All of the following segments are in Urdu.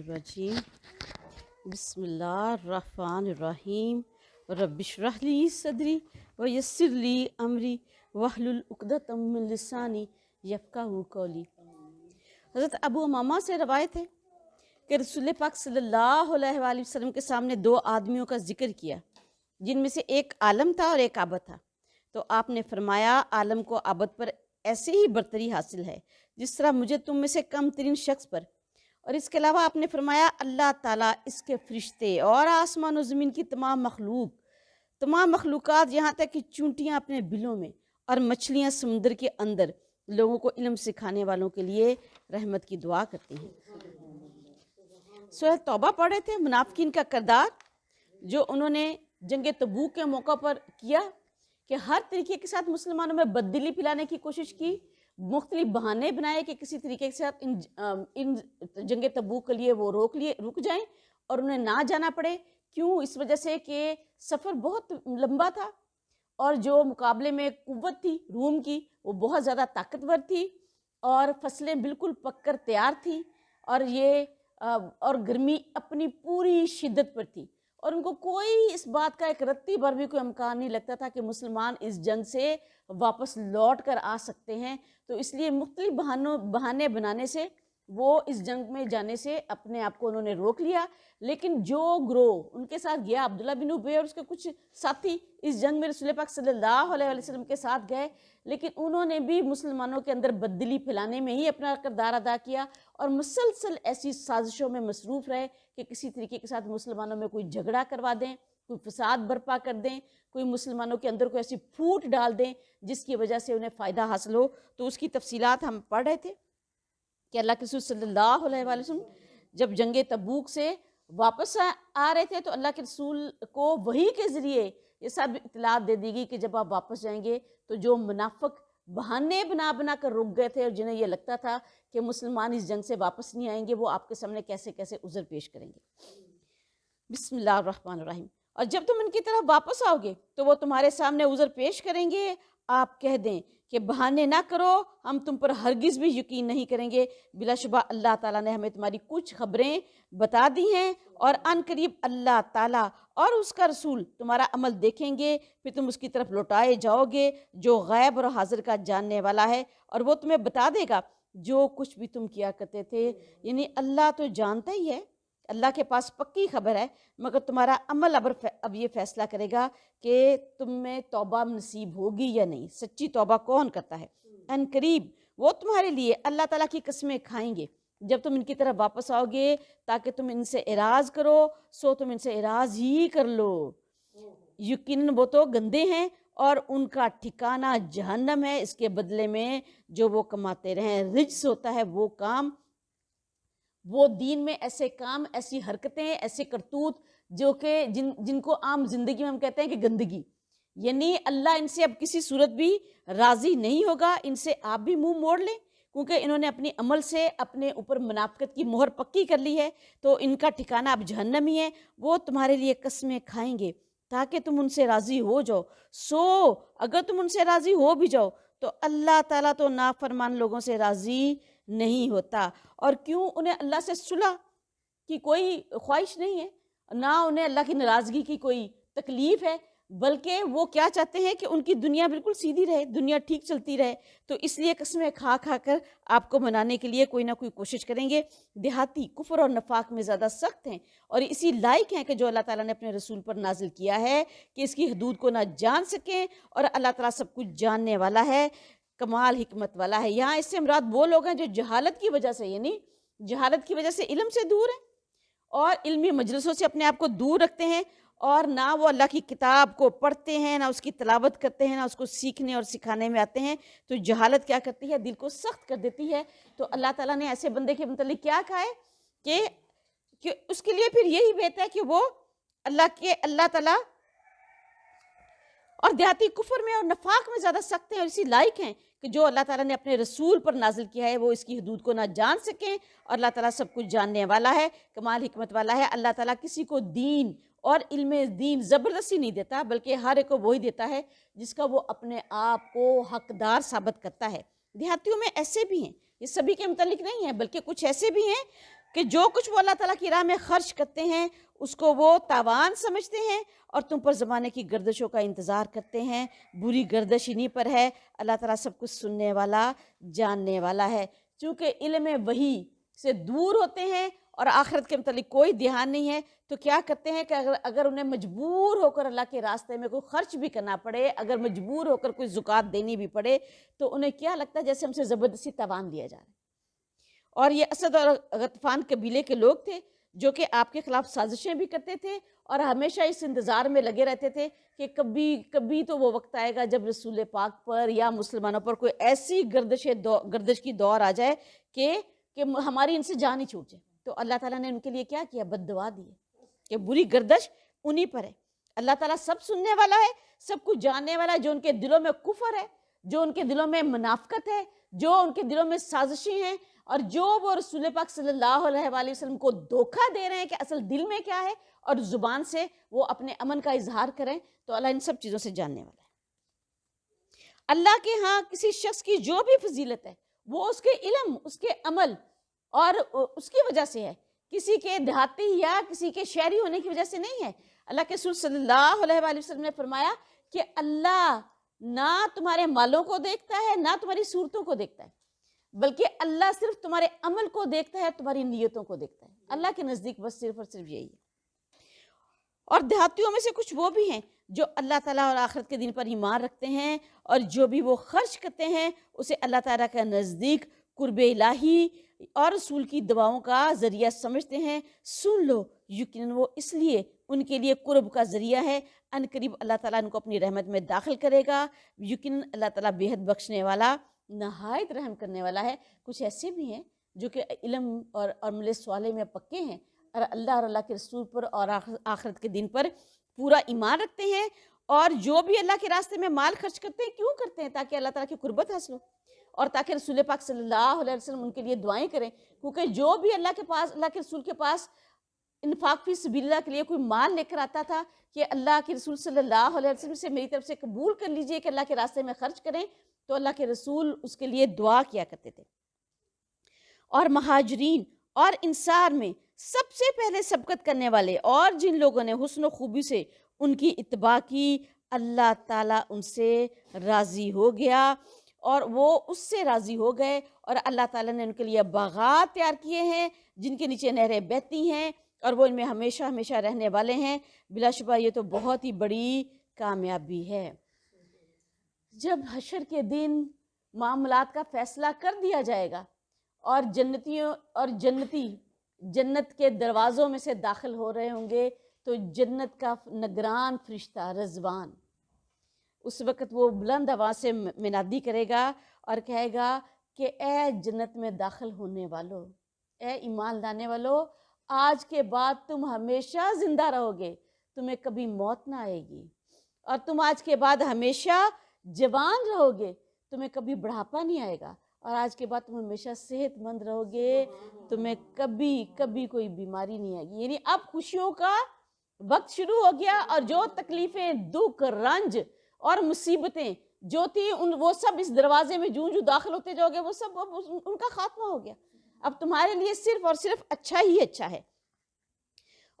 الرجیم بسم اللہ الرحمن الرحیم رب اشرح لی صدری ویسر لی امری واحلل عقدۃ من لسانی یفقہوا قولی۔ حضرت ابو امامہ سے روایت ہے کہ رسول پاک صلی اللہ علیہ وآلہ وسلم کے سامنے دو آدمیوں کا ذکر کیا، جن میں سے ایک عالم تھا اور ایک عابد تھا۔ تو آپ نے فرمایا عالم کو عابد پر ایسے ہی برتری حاصل ہے جس طرح مجھے تم میں سے کم ترین شخص پر۔ اور اس کے علاوہ آپ نے فرمایا اللہ تعالیٰ، اس کے فرشتے اور آسمان و زمین کی تمام مخلوقات، یہاں تک کہ چونٹیاں اپنے بلوں میں اور مچھلیاں سمندر کے اندر لوگوں کو علم سکھانے والوں کے لیے رحمت کی دعا کرتی ہیں۔ سورہ توبہ پڑھ رہے تھے، منافقین کا کردار جو انہوں نے جنگ تبوک کے موقع پر کیا کہ ہر طریقے کے ساتھ مسلمانوں میں بددلی پھیلانے کی کوشش کی، مختلف بہانے بنائے کہ کسی طریقے کے ساتھ ان جنگ تبوک کے لیے وہ رک جائیں اور انہیں نہ جانا پڑے۔ کیوں؟ اس وجہ سے کہ سفر بہت لمبا تھا اور جو مقابلے میں قوت تھی روم کی وہ بہت زیادہ طاقتور تھی اور فصلیں بالکل پک کر تیار تھیں اور گرمی اپنی پوری شدت پر تھی، اور ان کو کوئی اس بات کا ایک رتی بھر بھی کوئی امکان نہیں لگتا تھا کہ مسلمان اس جنگ سے واپس لوٹ کر آ سکتے ہیں۔ تو اس لیے مختلف بہانے بنانے سے وہ اس جنگ میں جانے سے اپنے آپ کو انہوں نے روک لیا۔ لیکن جو گروہ ان کے ساتھ گیا، عبداللہ بن ابی اور اس کے کچھ ساتھی اس جنگ میں رسول پاک صلی اللہ علیہ وسلم کے ساتھ گئے، لیکن انہوں نے بھی مسلمانوں کے اندر بددلی پھیلانے میں ہی اپنا کردار ادا کیا اور مسلسل ایسی سازشوں میں مصروف رہے کہ کسی طریقے کے ساتھ مسلمانوں میں کوئی جھگڑا کروا دیں، کوئی فساد برپا کر دیں، کوئی مسلمانوں کے اندر کوئی ایسی پھوٹ ڈال دیں جس کی وجہ سے انہیں فائدہ حاصل ہو۔ تو اس کی تفصیلات ہم پڑھ رہے تھے کہ اللہ کے رسول صلی اللہ علیہ وآلہ وسلم جب جنگ تبوک سے واپس آ رہے تھے تو اللہ کے رسول کو وحی کے ذریعے یہ سب اطلاعات دے دی گئی کہ جب آپ واپس جائیں گے تو جو منافق بہانے بنا کر رک گئے تھے اور جنہیں یہ لگتا تھا کہ مسلمان اس جنگ سے واپس نہیں آئیں گے، وہ آپ کے سامنے کیسے کیسے عذر پیش کریں گے۔ بسم اللہ الرحمن الرحیم۔ اور جب تم ان کی طرف واپس آؤ گے تو وہ تمہارے سامنے عذر پیش کریں گے، آپ کہہ دیں کہ بہانے نہ کرو، ہم تم پر ہرگز بھی یقین نہیں کریں گے، بلا شبہ اللہ تعالیٰ نے ہمیں تمہاری کچھ خبریں بتا دی ہیں اور ان قریب اللہ تعالیٰ اور اس کا رسول تمہارا عمل دیکھیں گے، پھر تم اس کی طرف لوٹائے جاؤ گے جو غیب اور حاضر کا جاننے والا ہے، اور وہ تمہیں بتا دے گا جو کچھ بھی تم کیا کرتے تھے۔ یعنی اللہ تو جانتا ہی ہے، اللہ کے پاس پکی خبر ہے، مگر تمہارا عمل اب یہ فیصلہ کرے گا کہ تم میں توبہ نصیب ہوگی یا نہیں، سچی توبہ کون کرتا ہے۔ ان قریب وہ تمہارے لیے اللہ تعالیٰ کی قسمیں کھائیں گے جب تم ان کی طرف واپس آؤ گے تاکہ تم ان سے اعراض کرو، سو تم ان سے اعراض ہی کر لو۔ یقیناً وہ تو گندے ہیں اور ان کا ٹھکانہ جہنم ہے، اس کے بدلے میں جو وہ کماتے رہیں رجس ہوتا ہے وہ کام، وہ دین میں ایسے کام، ایسی حرکتیں، ایسے کرتوت جو کہ جن کو عام زندگی میں ہم کہتے ہیں کہ گندگی، یعنی اللہ ان سے اب کسی صورت بھی راضی نہیں ہوگا۔ ان سے آپ بھی منہ موڑ لیں کیونکہ انہوں نے اپنی عمل سے اپنے اوپر منافقت کی مہر پکی کر لی ہے، تو ان کا ٹھکانہ اب جہنم ہی ہے۔ وہ تمہارے لیے قسمیں کھائیں گے تاکہ تم ان سے راضی ہو جاؤ، سو اگر تم ان سے راضی ہو بھی جاؤ تو اللہ تعالیٰ تو نافرمان لوگوں سے راضی نہیں ہوتا۔ اور کیوں؟ انہیں اللہ سے صلح کی کوئی خواہش نہیں ہے، نہ انہیں اللہ کی ناراضگی کی کوئی تکلیف ہے، بلکہ وہ کیا چاہتے ہیں کہ ان کی دنیا بالکل سیدھی رہے، دنیا ٹھیک چلتی رہے، تو اس لیے قسمیں کھا کر آپ کو منانے کے لیے کوئی نہ کوئی کوشش کریں گے۔ دیہاتی کفر اور نفاق میں زیادہ سخت ہیں اور اسی لائق ہیں کہ جو اللہ تعالیٰ نے اپنے رسول پر نازل کیا ہے کہ اس کی حدود کو نہ جان سکیں، اور اللہ تعالیٰ سب کچھ جاننے والا ہے، کمال حکمت والا ہے۔ یہاں اس سے مراد وہ لوگ ہیں جو جہالت کی وجہ سے، یعنی جہالت کی وجہ سے علم سے دور ہیں اور علمی مجلسوں سے اپنے آپ کو دور رکھتے ہیں، اور نہ وہ اللہ کی کتاب کو پڑھتے ہیں، نہ اس کی تلاوت کرتے ہیں، نہ اس کو سیکھنے اور سکھانے میں آتے ہیں۔ تو جہالت کیا کرتی ہے؟ دل کو سخت کر دیتی ہے۔ تو اللہ تعالیٰ نے ایسے بندے کے متعلق کیا کہا ہے کہ اس کے لیے پھر یہی بہتر ہے کہ وہ اللہ تعالیٰ اور دیہاتی کفر میں اور نفاق میں زیادہ سخت ہیں اور اسی لائق ہیں کہ جو اللہ تعالیٰ نے اپنے رسول پر نازل کیا ہے وہ اس کی حدود کو نہ جان سکیں، اور اللہ تعالیٰ سب کچھ جاننے والا ہے، کمال حکمت والا ہے۔ اللہ تعالیٰ کسی کو دین اور علم دین زبردستی نہیں دیتا، بلکہ ہر ایک کو وہی دیتا ہے جس کا وہ اپنے آپ کو حقدار ثابت کرتا ہے۔ دیہاتیوں میں ایسے بھی ہیں، یہ سبھی کے متعلق نہیں ہے، بلکہ کچھ ایسے بھی ہیں کہ جو کچھ وہ اللہ تعالیٰ کی راہ میں خرچ کرتے ہیں اس کو وہ تاوان سمجھتے ہیں اور تم پر زمانے کی گردشوں کا انتظار کرتے ہیں۔ بری گردش انہی پر ہے۔ اللہ تعالیٰ سب کچھ سننے والا، جاننے والا ہے۔ چونکہ علم وحی سے دور ہوتے ہیں اور آخرت کے متعلق کوئی دھیان نہیں ہے، تو کیا کرتے ہیں کہ اگر انہیں مجبور ہو کر اللہ کے راستے میں کوئی خرچ بھی کرنا پڑے، اگر مجبور ہو کر کوئی زکوٰۃ دینی بھی پڑے، تو انہیں کیا لگتا ہے جیسے ہم سے زبردستی تاوان دیا جا رہا ہے۔ اور یہ اسد اور غطفان قبیلے کے لوگ تھے جو کہ آپ کے خلاف سازشیں بھی کرتے تھے اور ہمیشہ اس انتظار میں لگے رہتے تھے کہ کبھی تو وہ وقت آئے گا جب رسول پاک پر یا مسلمانوں پر کوئی ایسی گردش کی دور آ جائے کہ ہماری ان سے جان ہی چھوٹ جائے۔ تو اللہ تعالیٰ نے ان کے لیے کیا کیا؟ بد دعا دی کہ بری گردش انہی پر ہے۔ اللہ تعالیٰ سب سننے والا ہے، سب کچھ جاننے والا ہے۔ جو ان کے دلوں میں کفر ہے، جو ان کے دلوں میں منافقت ہے، جو ان کے دلوں میں سازشیں ہیں، اور جو وہ رسول پاک صلی اللہ علیہ وآلہ وسلم کو دھوکہ دے رہے ہیں کہ اصل دل میں کیا ہے، اور زبان سے وہ اپنے امن کا اظہار کریں، تو اللہ ان سب چیزوں سے جاننے والا ہے۔ اللہ کے ہاں کسی شخص کی جو بھی فضیلت ہے وہ اس کے علم، اس کے عمل اور اس کی وجہ سے ہے، کسی کے دیہاتی یا کسی کے شہری ہونے کی وجہ سے نہیں ہے۔ اللہ کے رسول صلی اللہ علیہ وآلہ وسلم نے فرمایا کہ اللہ نہ تمہارے مالوں کو دیکھتا ہے، نہ تمہاری صورتوں کو دیکھتا ہے، بلکہ اللہ صرف تمہارے عمل کو دیکھتا ہے، تمہاری نیتوں کو دیکھتا ہے۔ اللہ کے نزدیک بس صرف اور صرف یہی ہے۔ اور دیہاتیوں میں سے کچھ وہ بھی ہیں جو اللہ تعالیٰ اور آخرت کے دن پر ایمان رکھتے ہیں، اور جو بھی وہ خرچ کرتے ہیں اسے اللہ تعالیٰ کے نزدیک قرب الہی اور رسول کی دعاؤں کا ذریعہ سمجھتے ہیں۔ سن لو، یقیناً وہ اس لیے ان کے لیے قرب کا ذریعہ ہے، ان قریب اللہ تعالیٰ ان کو اپنی رحمت میں داخل کرے گا۔ یقیناً اللہ تعالیٰ بے حد بخشنے والا، نہایت رحم کرنے والا ہے۔ کچھ ایسے بھی ہیں جو کہ علم اور عمل صالح میں پکے ہیں اور اللہ کے رسول پر اور آخرت کے دن پر پورا ایمان رکھتے ہیں، اور جو بھی اللہ کے راستے میں مال خرچ کرتے ہیں کیوں کرتے ہیں؟ تاکہ اللہ تعالیٰ کی قربت حاصل ہو، اور تاکہ رسول پاک صلی اللہ علیہ وسلم ان کے لیے دعائیں کریں، کیونکہ جو بھی اللہ کے رسول کے پاس انفاق فی سبیل اللہ کے لیے کوئی مال لے کر آتا تھا کہ اللہ کے رسول صلی اللہ علیہ وسلم سے میری طرف سے قبول کر لیجئے کہ اللہ کے راستے میں خرچ کریں، تو اللہ کے رسول اس کے لیے دعا کیا کرتے تھے۔ اور مہاجرین اور انصار میں سب سے پہلے سبقت کرنے والے اور جن لوگوں نے حسن و خوبی سے ان کی اتباع کی، اللہ تعالیٰ ان سے راضی ہو گیا اور وہ اس سے راضی ہو گئے، اور اللہ تعالیٰ نے ان کے لیے باغات تیار کیے ہیں جن کے نیچے نہریں بہتی ہیں، اور وہ ان میں ہمیشہ ہمیشہ رہنے والے ہیں۔ بلا شبہ یہ تو بہت ہی بڑی کامیابی ہے۔ جب حشر کے دن معاملات کا فیصلہ کر دیا جائے گا اور جنتی جنت کے دروازوں میں سے داخل ہو رہے ہوں گے، تو جنت کا نگران فرشتہ رضوان اس وقت وہ بلند آواز سے منادی کرے گا اور کہے گا کہ اے جنت میں داخل ہونے والو، اے ایمان لانے والو، آج کے بعد تم ہمیشہ زندہ رہو گے، تمہیں کبھی موت نہ آئے گی، اور تم آج کے بعد ہمیشہ جوان رہو گے، تمہیں کبھی بڑھاپا نہیں آئے گا، اور آج کے بعد تم ہمیشہ صحت مند رہو گے، تمہیں کبھی کوئی بیماری نہیں آئے گی۔ یعنی اب خوشیوں کا وقت شروع ہو گیا، اور جو تکلیفیں، دکھ، رنج اور مصیبتیں جو تھی وہ سب اس دروازے میں جوں داخل ہوتے جاؤ گے، وہ سب اب ان کا خاتمہ ہو گیا۔ اب تمہارے لیے صرف اور صرف اچھا ہی اچھا ہے۔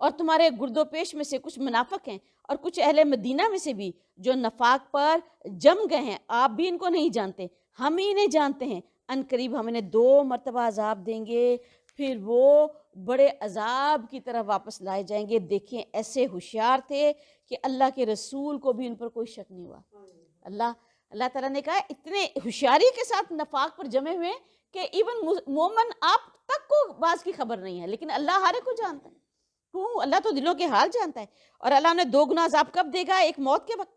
اور تمہارے گرد و پیش میں سے کچھ منافق ہیں اور کچھ اہل مدینہ میں سے بھی جو نفاق پر جم گئے ہیں، آپ بھی ان کو نہیں جانتے، ہم ہی انہیں جانتے ہیں۔ ان قریب ہم انہیں 2 مرتبہ عذاب دیں گے، پھر وہ بڑے عذاب کی طرح واپس لائے جائیں گے۔ دیکھیں ایسے ہوشیار تھے کہ اللہ کے رسول کو بھی ان پر کوئی شک نہیں ہوا۔ اللہ تعالیٰ نے کہا اتنے ہوشیاری کے ساتھ نفاق پر جمے ہوئے کہ ایون مومن آپ تک کو بعض کی خبر نہیں ہے، لیکن اللہ ہر ایک کو جانتا ہے۔ کیوں؟ اللہ تو دلوں کے حال جانتا ہے۔ اور اللہ نے 2 گنا عذاب کب دے گا؟ ایک موت کے وقت،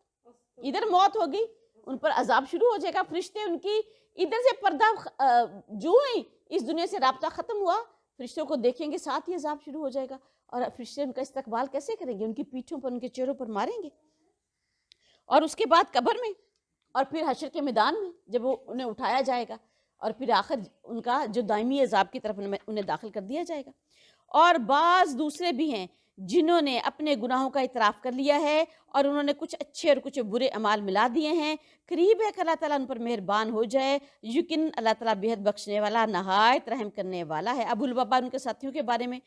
ادھر موت ہوگی، ان پر عذاب شروع ہو جائے گا، فرشتے ان کی ادھر سے پردہ جو ہی اس دنیا سے رابطہ ختم ہوا، فرشتوں کو دیکھیں گے، ساتھ ہی عذاب شروع ہو جائے گا، اور فرشتے ان کا استقبال کیسے کریں گے؟ ان کی پیٹھوں پر، ان کے چہروں پر ماریں گے، اور اس کے بعد قبر میں، اور پھر حشر کے میدان میں جب وہ انہیں اٹھایا جائے گا، اور پھر آخر ان کا جو دائمی عذاب کی طرف انہیں داخل کر دیا جائے گا۔ اور بعض دوسرے بھی ہیں جنہوں نے اپنے گناہوں کا اعتراف کر لیا ہے اور انہوں نے کچھ اچھے اور کچھ برے اعمال ملا دیے ہیں، قریب ہے کہ اللہ تعالیٰ ان پر مہربان ہو جائے، یقین اللہ تعالیٰ بےحد بخشنے والا، نہایت رحم کرنے والا ہے۔ ابو لبابہ ان کے ساتھیوں کے بارے میں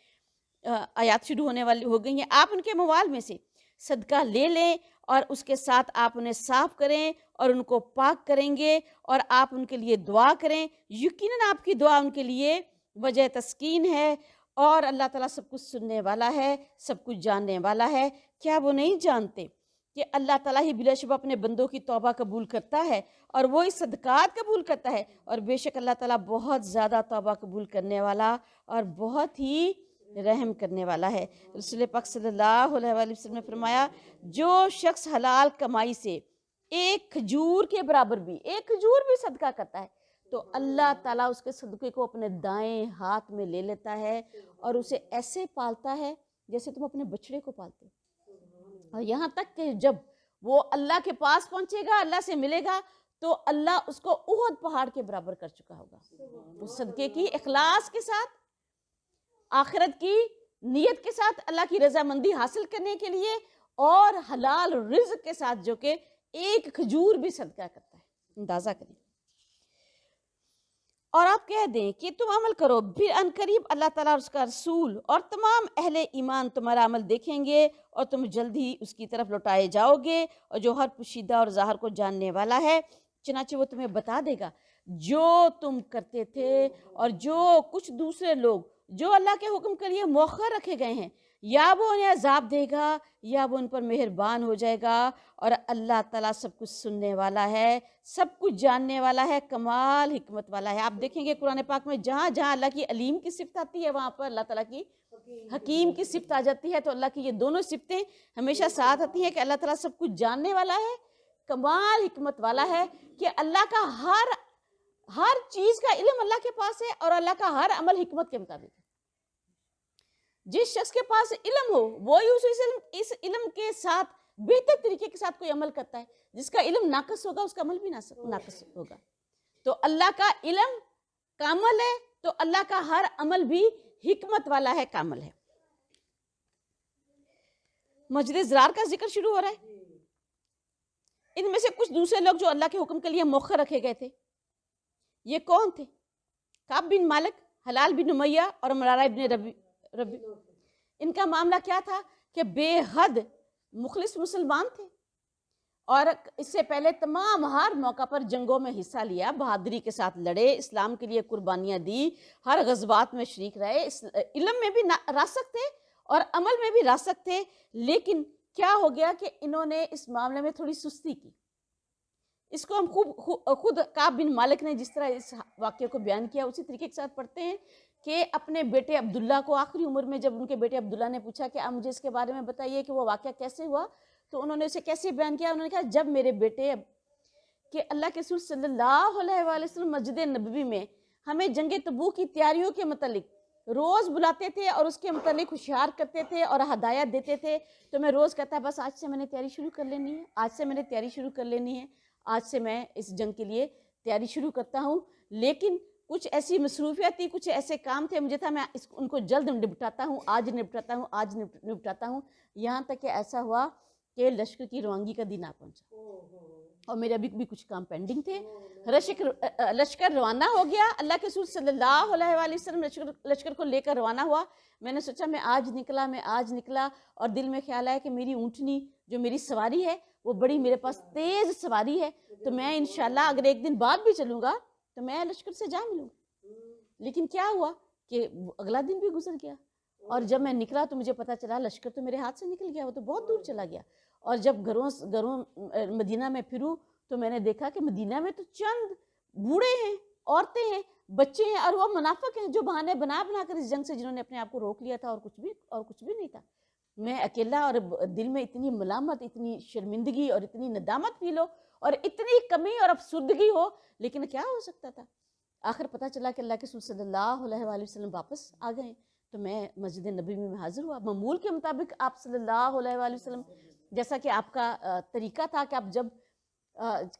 آیات شروع ہونے والی ہو گئی ہیں۔ آپ ان کے موال میں سے صدقہ لے لیں اور اس کے ساتھ آپ انہیں صاف کریں اور ان کو پاک کریں گے، اور آپ ان کے لیے دعا کریں، یقیناً آپ کی دعا ان کے لیے وجہ تسکین ہے، اور اللہ تعالیٰ سب کچھ سننے والا ہے، سب کچھ جاننے والا ہے۔ کیا وہ نہیں جانتے کہ اللہ تعالیٰ ہی بلا شبہ اپنے بندوں کی توبہ قبول کرتا ہے اور وہی صدقات قبول کرتا ہے، اور بے شک اللہ تعالیٰ بہت زیادہ توبہ قبول کرنے والا اور بہت ہی رحم کرنے والا ہے۔ رسول پاک صلی اللہ علیہ وآلہ وسلم نے فرمایا، جو شخص حلال کمائی سے ایک کھجور کے برابر بھی، ایک کھجور بھی صدقہ کرتا ہے، تو اللہ تعالیٰ اس کے صدقے کو اپنے دائیں ہاتھ میں لے لیتا ہے اور اسے ایسے پالتا ہے جیسے تم اپنے بچڑے کو پالتے ہو، اور یہاں تک کہ جب وہ اللہ کے پاس پہنچے گا، اللہ سے ملے گا، تو اللہ اس کو احد پہاڑ کے برابر کر چکا ہوگا، اس صدقے کی اخلاص کے ساتھ، آخرت کی نیت کے ساتھ، اللہ کی رضامندی حاصل کرنے کے لیے، اور حلال رزق کے ساتھ جو کہ ایک کھجور بھی صدقہ کرتا ہے۔ اندازہ کریں، اور آپ کہہ دیں کہ تم عمل کرو، پھر ان قریب اللہ تعالیٰ اور اس کا رسول اور تمام اہل ایمان تمہارا عمل دیکھیں گے، اور تم جلد ہی اس کی طرف لوٹائے جاؤ گے، اور جو ہر پوشیدہ اور ظاہر کو جاننے والا ہے، چنانچہ وہ تمہیں بتا دے گا جو تم کرتے تھے، اور جو کچھ دوسرے لوگ جو اللہ کے حکم کے لیے مؤخر رکھے گئے ہیں، یا وہ انہیں عذاب دے گا یا وہ ان پر مہربان ہو جائے گا، اور اللہ تعالیٰ سب کچھ سننے والا ہے، سب کچھ جاننے والا ہے، کمال حکمت والا ہے۔ آپ دیکھیں گے قرآن پاک میں جہاں جہاں اللہ کی علیم کی صفت آتی ہے، وہاں پر اللہ تعالیٰ کی حکیم کی صفت آ جاتی ہے، تو اللہ کی یہ دونوں صفتیں ہمیشہ ساتھ آتی ہیں کہ اللہ تعالیٰ سب کچھ جاننے والا ہے، کمال حکمت والا ہے، کہ اللہ کا ہر چیز کا علم اللہ کے پاس ہے، اور اللہ کا ہر عمل حکمت کے مطابق ہے۔ جس شخص کے پاس علم ہو وہی اس علم کے ساتھ بہتر طریقے کے ساتھ کوئی عمل کرتا ہے، جس کا علم ناقص ہوگا اس کا عمل بھی ناقص ہوگا۔ تو اللہ کا علم کامل ہے، تو اللہ کا ہر عمل بھی حکمت والا ہے، کامل ہے۔ مسجد زرار کا ذکر شروع ہو رہا ہے۔ ان میں سے کچھ دوسرے لوگ جو اللہ کے حکم کے لیے مؤخر رکھے گئے تھے، یہ کون تھے؟ کعب بن مالک، ہلال بن امیہ اور مرارہ بن ربی۔ ان کا معاملہ کیا تھا کہ بے حد مخلص مسلمان تھے، اور اس سے پہلے تمام ہر موقع پر جنگوں میں حصہ لیا، بہادری کے ساتھ لڑے، اسلام کے لیے قربانیاں دی، ہر غزوات میں شریک رہے، علم میں بھی راسخ تھے اور عمل میں بھی راسخ تھے، لیکن کیا ہو گیا کہ انہوں نے اس معاملے میں تھوڑی سستی کی۔ اس کو ہم خود کعب بن مالک نے جس طرح اس واقعے کو بیان کیا اسی طریقے کے ساتھ پڑھتے ہیں کہ اپنے بیٹے عبداللہ کو آخری عمر میں جب ان کے بیٹے عبداللہ نے پوچھا کہ آپ مجھے اس کے بارے میں بتائیے کہ وہ واقعہ کیسے ہوا، تو انہوں نے اسے کیسے بیان کیا؟ انہوں نے کہا جب میرے بیٹے کہ اللہ کے رسول صلی اللہ علیہ وآلہ وسلم مسجد نبوی میں ہمیں جنگ تبوک کی تیاریوں کے متعلق روز بلاتے تھے اور اس کے متعلق ہوشیار کرتے تھے اور ہدایت دیتے تھے، تو میں روز کہتا بس آج سے میں نے تیاری شروع کر لینی ہے، آج سے میں نے تیاری شروع کر لینی ہے، آج سے میں اس جنگ کے لیے تیاری شروع کرتا ہوں۔ لیکن کچھ ایسی مصروفیت تھی، کچھ ایسے کام تھے، مجھے تھا میں ان کو جلد نپٹاتا ہوں، آج نپٹاتا ہوں، آج نپٹاتا ہوں، یہاں تک کہ ایسا ہوا کہ لشکر کی روانگی کا دن آ پہنچا اور میرے ابھی بھی کچھ کام پینڈنگ تھے۔ لشکر روانہ ہو گیا، اللہ کے رسول صلی اللہ علیہ وآلہ وسلم لشکر کو لے کر روانہ ہوا۔ میں نے سوچا میں آج نکلا اور دل میں خیال آیا کہ میری اونٹنی جو میری سواری ہے وہ بڑی میرے پاس تیز سواری ہے، تو میں انشاءاللہ اگر ایک دن بعد بھی چلوں گا تو میں لشکر سے جا ملوں گا۔ لیکن کیا ہوا کہ اگلا دن بھی گزر گیا، اور جب میں نکلا تو مجھے پتا چلا لشکر تو میرے ہاتھ سے نکل گیا، وہ تو بہت دور چلا گیا۔ اور جب گھروں مدینہ میں پھروں تو میں نے دیکھا کہ مدینہ میں تو چند بوڑھے ہیں، عورتیں ہیں، بچے ہیں، اور وہ منافق ہیں جو بہانے بنا کر اس جنگ سے جنہوں نے اپنے آپ کو روک لیا تھا، اور کچھ بھی نہیں تھا۔ میں اکیلا، اور دل میں اتنی ملامت، اتنی شرمندگی اور اتنی ندامت فیل ہو اور اتنی کمی اور افسردگی ہو، لیکن کیا ہو سکتا تھا؟ آخر پتہ چلا کہ اللہ کے رسول صلی اللہ علیہ وآلہ وسلم واپس آ گئے، تو میں مسجد نبوی میں حاضر ہوا۔ معمول کے مطابق آپ صلی اللہ علیہ وآلہ وسلم، جیسا کہ آپ کا طریقہ تھا کہ آپ جب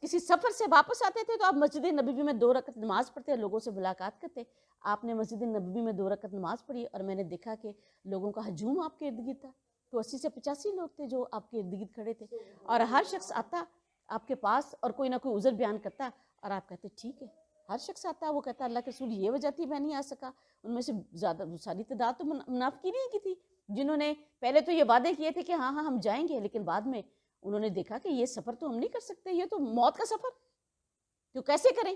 کسی سفر سے واپس آتے تھے تو آپ مسجد نبوی میں 2 رکعت نماز پڑھتے، لوگوں سے ملاقات کرتے. آپ نے مسجد نبوی میں 2 رکعت نماز پڑھی اور میں نے دیکھا کہ لوگوں کا ہجوم آپ کے ارد گرد تھا. تو 80 سے 85 لوگ تھے جو آپ کے ارد گرد کھڑے تھے، اور ہر شخص آتا آپ کے پاس اور کوئی نہ کوئی عذر بیان کرتا اور آپ کہتے ٹھیک ہے. ہر شخص آتا، وہ کہتا اللہ کے رسول یہ وجہ تھی میں نہیں آ سکا. ان میں سے زیادہ ساری تعداد تو منافقین ہی کی تھی، جنہوں نے پہلے تو یہ وعدے کیے تھے کہ ہاں ہم جائیں گے، لیکن بعد میں انہوں نے دیکھا کہ یہ سفر تو ہم نہیں کر سکتے، یہ تو موت کا سفر، تو کیسے کریں؟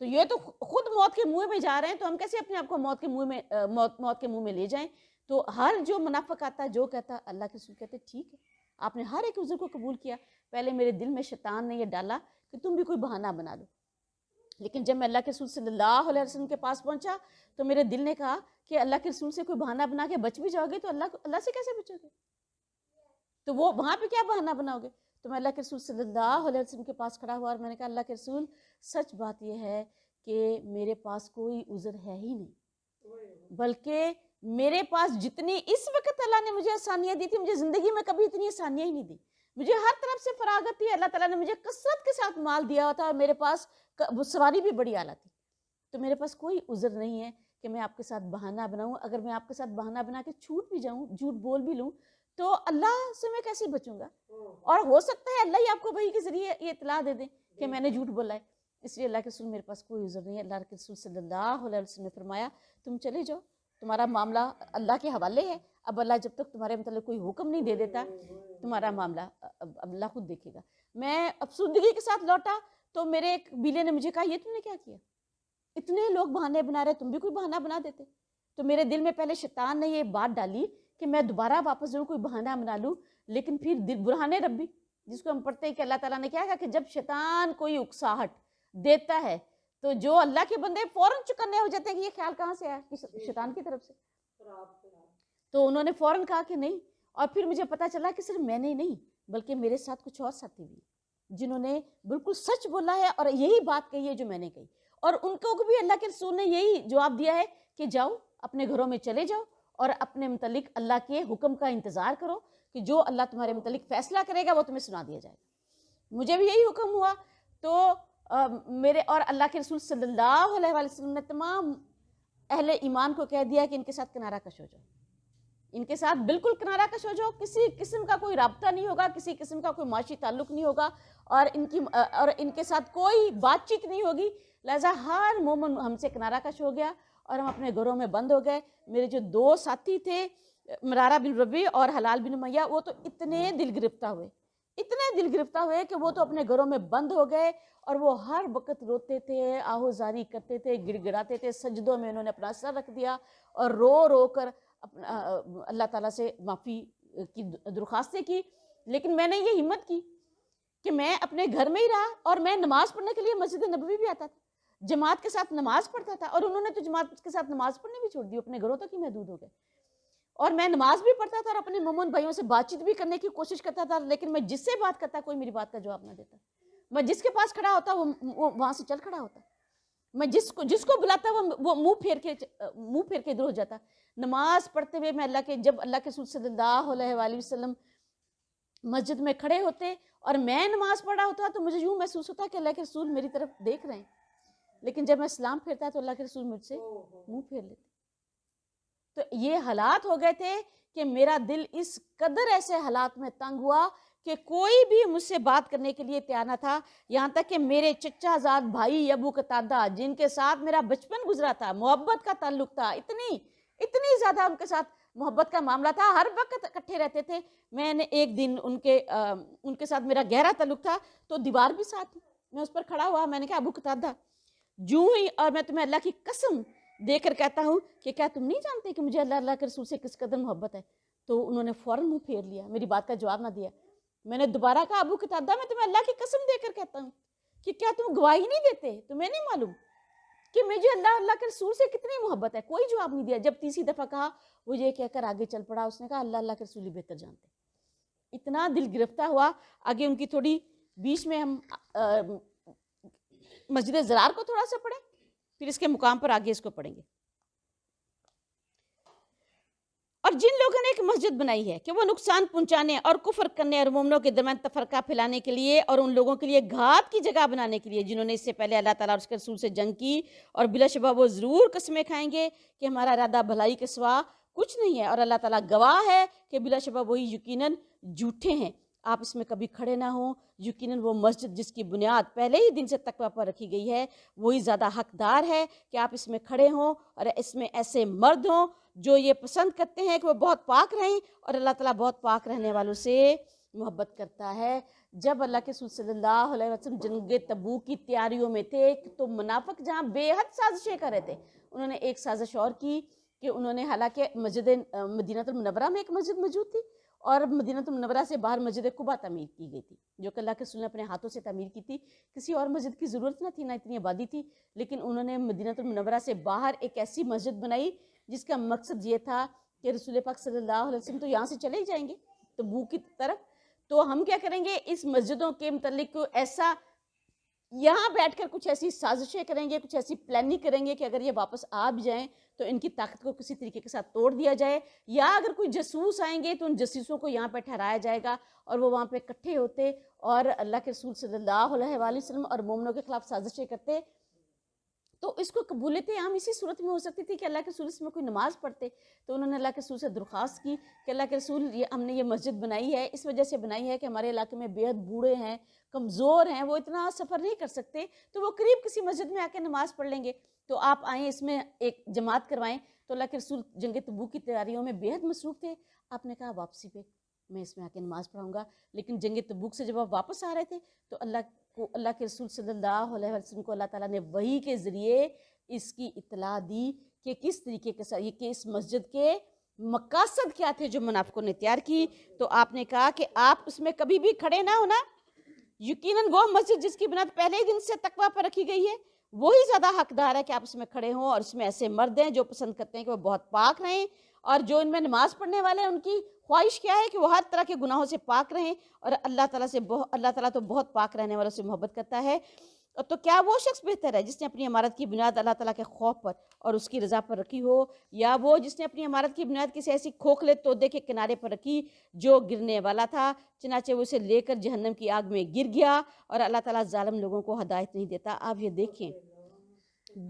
تو یہ تو خود موت کے منہ میں جا رہے ہیں، تو ہم کیسے اپنے آپ کو موت کے منہ میں لے جائیں؟ تو ہر جو منافق آتا جو کہتا، اللہ کے رسول کہتے ٹھیک ہے. آپ نے ہر ایک عذر کو قبول کیا. پہلے میرے دل میں شیطان نے یہ ڈالا کہ تم بھی کوئی بہانہ بنا لو، لیکن جب میں اللہ کے رسول صلی اللہ علیہ وسلم کے پاس پہنچا تو میرے دل نے کہا کہ اللہ کے رسول سے کوئی بہانہ بنا کے بچ بھی جاؤ گے تو اللہ سے کیسے بچو گے؟ تو وہ وہاں پہ کیا بہانہ بناؤ گے؟ تو میں اللہ کے رسول صلی اللہ علیہ وسلم کے پاس کھڑا ہوا اور میں نے کہا اللہ کے رسول سچ بات یہ ہے کہ میرے پاس کوئی عذر ہے ہی نہیں، بلکہ میرے پاس جتنی اس وقت اللہ نے مجھے آسانیاں دی تھی، مجھے زندگی میں کبھی اتنی آسانیاں ہی نہیں دی. مجھے ہر طرف سے فراغت تھی، اللہ تعالیٰ نے مجھے کثرت کے ساتھ مال دیا ہوا تھا اور میرے پاس سواری بھی بڑی اعلیٰ تھی. تو میرے پاس کوئی عذر نہیں ہے کہ میں آپ کے ساتھ بہانہ بناؤں. اگر میں آپ کے ساتھ بہانہ بنا کے چھوٹ بھی جاؤں، جھوٹ بول بھی لوں، تو اللہ سے میں کیسے بچوں گا؟ اور ہو سکتا ہے اللہ ہی آپ کو وحی کے ذریعے یہ اطلاع دے دیں کہ میں نے جھوٹ بولا ہے. اس لیے اللہ کے رسول میرے پاس کوئی عذر نہیں ہے. اللہ کے رسول صلی اللہ علیہ وسلم نے فرمایا تم چلے جاؤ، تمہارا معاملہ اللہ کے حوالے ہے. اب اللہ جب تک تمہارے متعلق کوئی حکم نہیں دے دیتا، تمہارا معاملہ اللہ خود دیکھے گا. میں افسردگی کے ساتھ لوٹا تو میرے ایک بیلے نے مجھے کہا یہ تم نے کیا کیا؟ اتنے لوگ بہانے بنا رہے، تم بھی کوئی بہانہ بنا دیتے. تو میرے دل میں پہلے شیطان نے یہ بات ڈالی کہ میں دوبارہ واپس جاؤں، کوئی بہانہ بنا لوں. لیکن پھر برہان ربی، جس کو ہم پڑھتے ہیں کہ اللہ تعالیٰ نے کیا کہا کہ جب شیطان کوئی اکساہٹ دیتا ہے تو جو اللہ کے بندے فوراً چکنے ہو جاتے ہیں کہ یہ خیال کہاں سے آیا، شیطان کی طرف سے. تو انہوں نے فوراً کہا کہ نہیں. اور پھر مجھے پتا چلا کہ صرف میں نے نہیں بلکہ میرے ساتھ کچھ اور ساتھی بھی جنہوں نے بالکل سچ بولا ہے اور یہی بات کہی ہے جو میں نے کہی. اور ان کو بھی اللہ کے رسول نے یہی جواب دیا ہے کہ جاؤ اپنے گھروں میں چلے جاؤ اور اپنے متعلق اللہ کے حکم کا انتظار کرو کہ جو اللہ تمہارے متعلق فیصلہ کرے گا وہ تمہیں سنا دیا جائے گا. مجھے بھی یہی حکم ہوا. تو میرے اور اللہ کے رسول صلی اللہ علیہ وسلم نے تمام اہل ایمان کو کہہ دیا کہ ان کے ساتھ کنارہ کش ہو جاؤ، ان کے ساتھ بالکل کنارہ کش ہو جاؤ. کسی قسم کا کوئی رابطہ نہیں ہوگا، کسی قسم کا کوئی معاشی تعلق نہیں ہوگا، اور ان کے ساتھ کوئی بات چیت نہیں ہوگی. لہٰذا ہر مومن ہم سے کنارہ کش ہو گیا اور ہم اپنے گھروں میں بند ہو گئے. میرے جو 2 ساتھی تھے مرارہ بن ربیع اور حلال بن امیہ، وہ تو اتنے دل گرفتہ ہوئے کہ وہ تو اپنے گھروں میں بند ہو گئے اور وہ ہر وقت روتے تھے، آہوزاری کرتے تھے، گڑ گڑاتے تھے. سجدوں میں انہوں نے اپنا سر رکھ دیا اور رو رو کر اللہ تعالیٰ سے معافی کی درخواستیں کی. لیکن میں نے یہ ہمت کی کہ میں اپنے گھر میں ہی رہا اور میں نماز پڑھنے کے لیے مسجد نبوی بھی آتا تھا، جماعت کے ساتھ نماز پڑھتا تھا. اور انہوں نے تو جماعت کے ساتھ نماز پڑھنے بھی چھوڑ دی، اپنے گھروں تک ہی محدود ہو گئے. اور میں نماز بھی پڑھتا تھا اور اپنے مومن بھائیوں سے بات چیت بھی کرنے کی کوشش کرتا تھا، لیکن میں جس سے بات کرتا کوئی میری بات کا جواب نہ دیتا. میں جس کے پاس کھڑا ہوتا وہ وہاں سے چل کھڑا ہوتا. میں جس کو بلاتا وہ منہ پھیر کے ادھر ہو جاتا. نماز پڑھتے ہوئے میں جب اللہ کے رسول صلی اللہ علیہ وآلہ وسلم مسجد میں کھڑے ہوتے اور میں نماز پڑھا ہوتا تو مجھے یوں محسوس ہوتا کہ اللہ کے رسول میری طرف دیکھ رہے ہیں. لیکن جب میں سلام پھیرتا تو اللہ کے رسول مجھ سے منہ پھیر لیتے. تو یہ حالات ہو گئے تھے کہ میرا دل اس قدر ایسے حالات میں تنگ ہوا کہ کوئی بھی مجھ سے بات کرنے کے لیے تیار نہ تھا. یہاں تک کہ میرے چچا زاد بھائی ابو قتادہ جن کے ساتھ میرا بچپن گزرا تھا، محبت کا تعلق تھا، اتنی زیادہ ان کے ساتھ محبت کا معاملہ تھا، ہر وقت اکٹھے رہتے تھے. میں نے ایک دن ان کے ساتھ میرا گہرا تعلق تھا تو دیوار بھی ساتھ میں اس پر کھڑا ہوا. میں نے کہا ابو قتادہ جوں ہی، اور میں تمہیں اللہ کی قسم دے کر کہتا ہوں کہ کیا تم نہیں جانتے کہ مجھے اللہ کے رسول سے کس قدر محبت ہے؟ تو انہوں نے فوراً منہ پھیر لیا، میری بات کا جواب نہ دیا. میں نے دوبارہ کہا ابو قتادہ میں تمہیں اللہ کی قسم دے کر کہتا ہوں کہ کیا تم گواہی نہیں دیتے؟ تمہیں نہیں معلوم کہ مجھے اللہ کے رسول سے کتنی محبت ہے؟ کوئی جواب نہیں دیا. جب تیسری دفعہ کہا وہ یہ کہہ کر آگے چل پڑا. اس نے کہا اللہ کے رسول ہی بہتر جانتے. اتنا دل گرفتہ ہوا. آگے ان کی تھوڑی بیچ میں ہم مسجد زرار کو تھوڑا سا پڑھیں، پھر اس کے مقام پر آگے اس کو پڑھیں گے. اور جن لوگوں نے ایک مسجد بنائی ہے کہ وہ نقصان پہنچانے اور کفر کرنے اور مومنوں کے درمیان تفرقہ پھیلانے کے لیے اور ان لوگوں کے لیے گھات کی جگہ بنانے کے لیے جنہوں نے اس سے پہلے اللہ تعالیٰ اور اس کے رسول سے جنگ کی، اور بلا شبہ وہ ضرور قسمیں کھائیں گے کہ ہمارا ارادہ بھلائی کے سوا کچھ نہیں ہے، اور اللہ تعالیٰ گواہ ہے کہ بلا شبہ وہی یقیناً جھوٹے ہیں۔ آپ اس میں کبھی کھڑے نہ ہوں، یقیناً وہ مسجد جس کی بنیاد پہلے ہی دن سے تقویٰ پر رکھی گئی ہے وہی زیادہ حقدار ہے کہ آپ اس میں کھڑے ہوں، اور اس میں ایسے مرد ہوں جو یہ پسند کرتے ہیں کہ وہ بہت پاک رہیں، اور اللہ تعالیٰ بہت پاک رہنے والوں سے محبت کرتا ہے۔ جب اللہ کے رسول صلی اللہ علیہ وسلم جنگ تبوک کی تیاریوں میں تھے تو منافق جہاں بے حد سازشیں کر رہے تھے، انہوں نے ایک سازش اور کی کہ انہوں نے، حالانکہ مسجد مدینہ المنورہ میں ایک مسجد موجود تھی اور مدینہ المنورہ سے باہر مسجد قباء تعمیر کی گئی تھی جو کہ اللہ کے رسول نے اپنے ہاتھوں سے تعمیر کی تھی، کسی اور مسجد کی ضرورت نہ تھی، نہ اتنی آبادی تھی، لیکن انہوں نے مدینہ المنورہ سے باہر ایک ایسی مسجد بنائی جس کا مقصد یہ تھا کہ رسول پاک صلی اللہ علیہ وسلم تو یہاں سے چلے جائیں گے تبوک کی طرف، تو ہم کیا کریں گے، اس مسجدوں کے متعلق ایسا یہاں بیٹھ کر کچھ ایسی سازشیں کریں گے، کچھ ایسی پلاننگ کریں گے کہ اگر یہ واپس آ بھی جائیں تو ان کی طاقت کو کسی طریقے کے ساتھ توڑ دیا جائے، یا اگر کوئی جاسوس آئیں گے تو ان جاسوسوں کو یہاں پہ ٹھہرایا جائے گا اور وہ وہاں پہ اکٹھے ہوتے اور اللہ کے رسول صلی اللہ علیہ وآلہ وسلم اور مومنوں کے خلاف سازشیں کرتے۔ تو اس کو قبولیت عام اسی صورت میں ہو سکتی تھی کہ اللہ کے رسول اس میں کوئی نماز پڑھتے، تو انہوں نے اللہ کے رسول سے درخواست کی کہ اللہ کے رسول ہم نے یہ مسجد بنائی ہے، اس وجہ سے بنائی ہے کہ ہمارے علاقے میں بے حد بوڑھے ہیں، کمزور ہیں، وہ اتنا سفر نہیں کر سکتے، تو وہ قریب کسی مسجد میں آ کے نماز پڑھ لیں گے، تو آپ آئیں اس میں ایک جماعت کروائیں۔ تو اللہ کے رسول جنگ تبوک کی تیاریوں میں بے حد مصروف تھے، آپ نے کہا واپسی پہ میں اس میں آ کے نماز پڑھاؤں گا، لیکن جنگ تبوک سے جب آپ واپس آ رہے تھے تو اللہ کے رسول صلی اللہ علیہ وسلم کو اللہ تعالیٰ نے وحی کے ذریعے اس کی اطلاع دی کہ کس طریقے کے ساتھ، یہ کہ اس مسجد کے مقاصد کیا تھے جو منافقوں نے تیار کی، تو آپ نے کہا کہ آپ اس میں کبھی بھی کھڑے نہ ہونا، یقیناً وہ مسجد جس کی بنیاد پہلے ہی دن سے تقویٰ پر رکھی گئی ہے وہی زیادہ حقدار ہے کہ آپ اس میں کھڑے ہوں، اور اس میں ایسے مرد ہیں جو پسند کرتے ہیں کہ وہ بہت پاک رہیں، اور جو ان میں نماز پڑھنے والے ہیں ان کی خواہش کیا ہے کہ وہ ہر طرح کے گناہوں سے پاک رہیں، اور اللہ تعالیٰ تو بہت پاک رہنے والوں سے محبت کرتا ہے۔ تو کیا وہ شخص بہتر ہے جس نے اپنی عمارت کی بنیاد اللہ تعالیٰ کے خوف پر اور اس کی رضا پر رکھی ہو، یا وہ جس نے اپنی عمارت کی بنیاد کسی ایسی کھوکھلے تودے کے کنارے پر رکھی جو گرنے والا تھا، چنانچہ وہ اسے لے کر جہنم کی آگ میں گر گیا، اور اللہ تعالیٰ ظالم لوگوں کو ہدایت نہیں دیتا۔ آپ یہ دیکھیں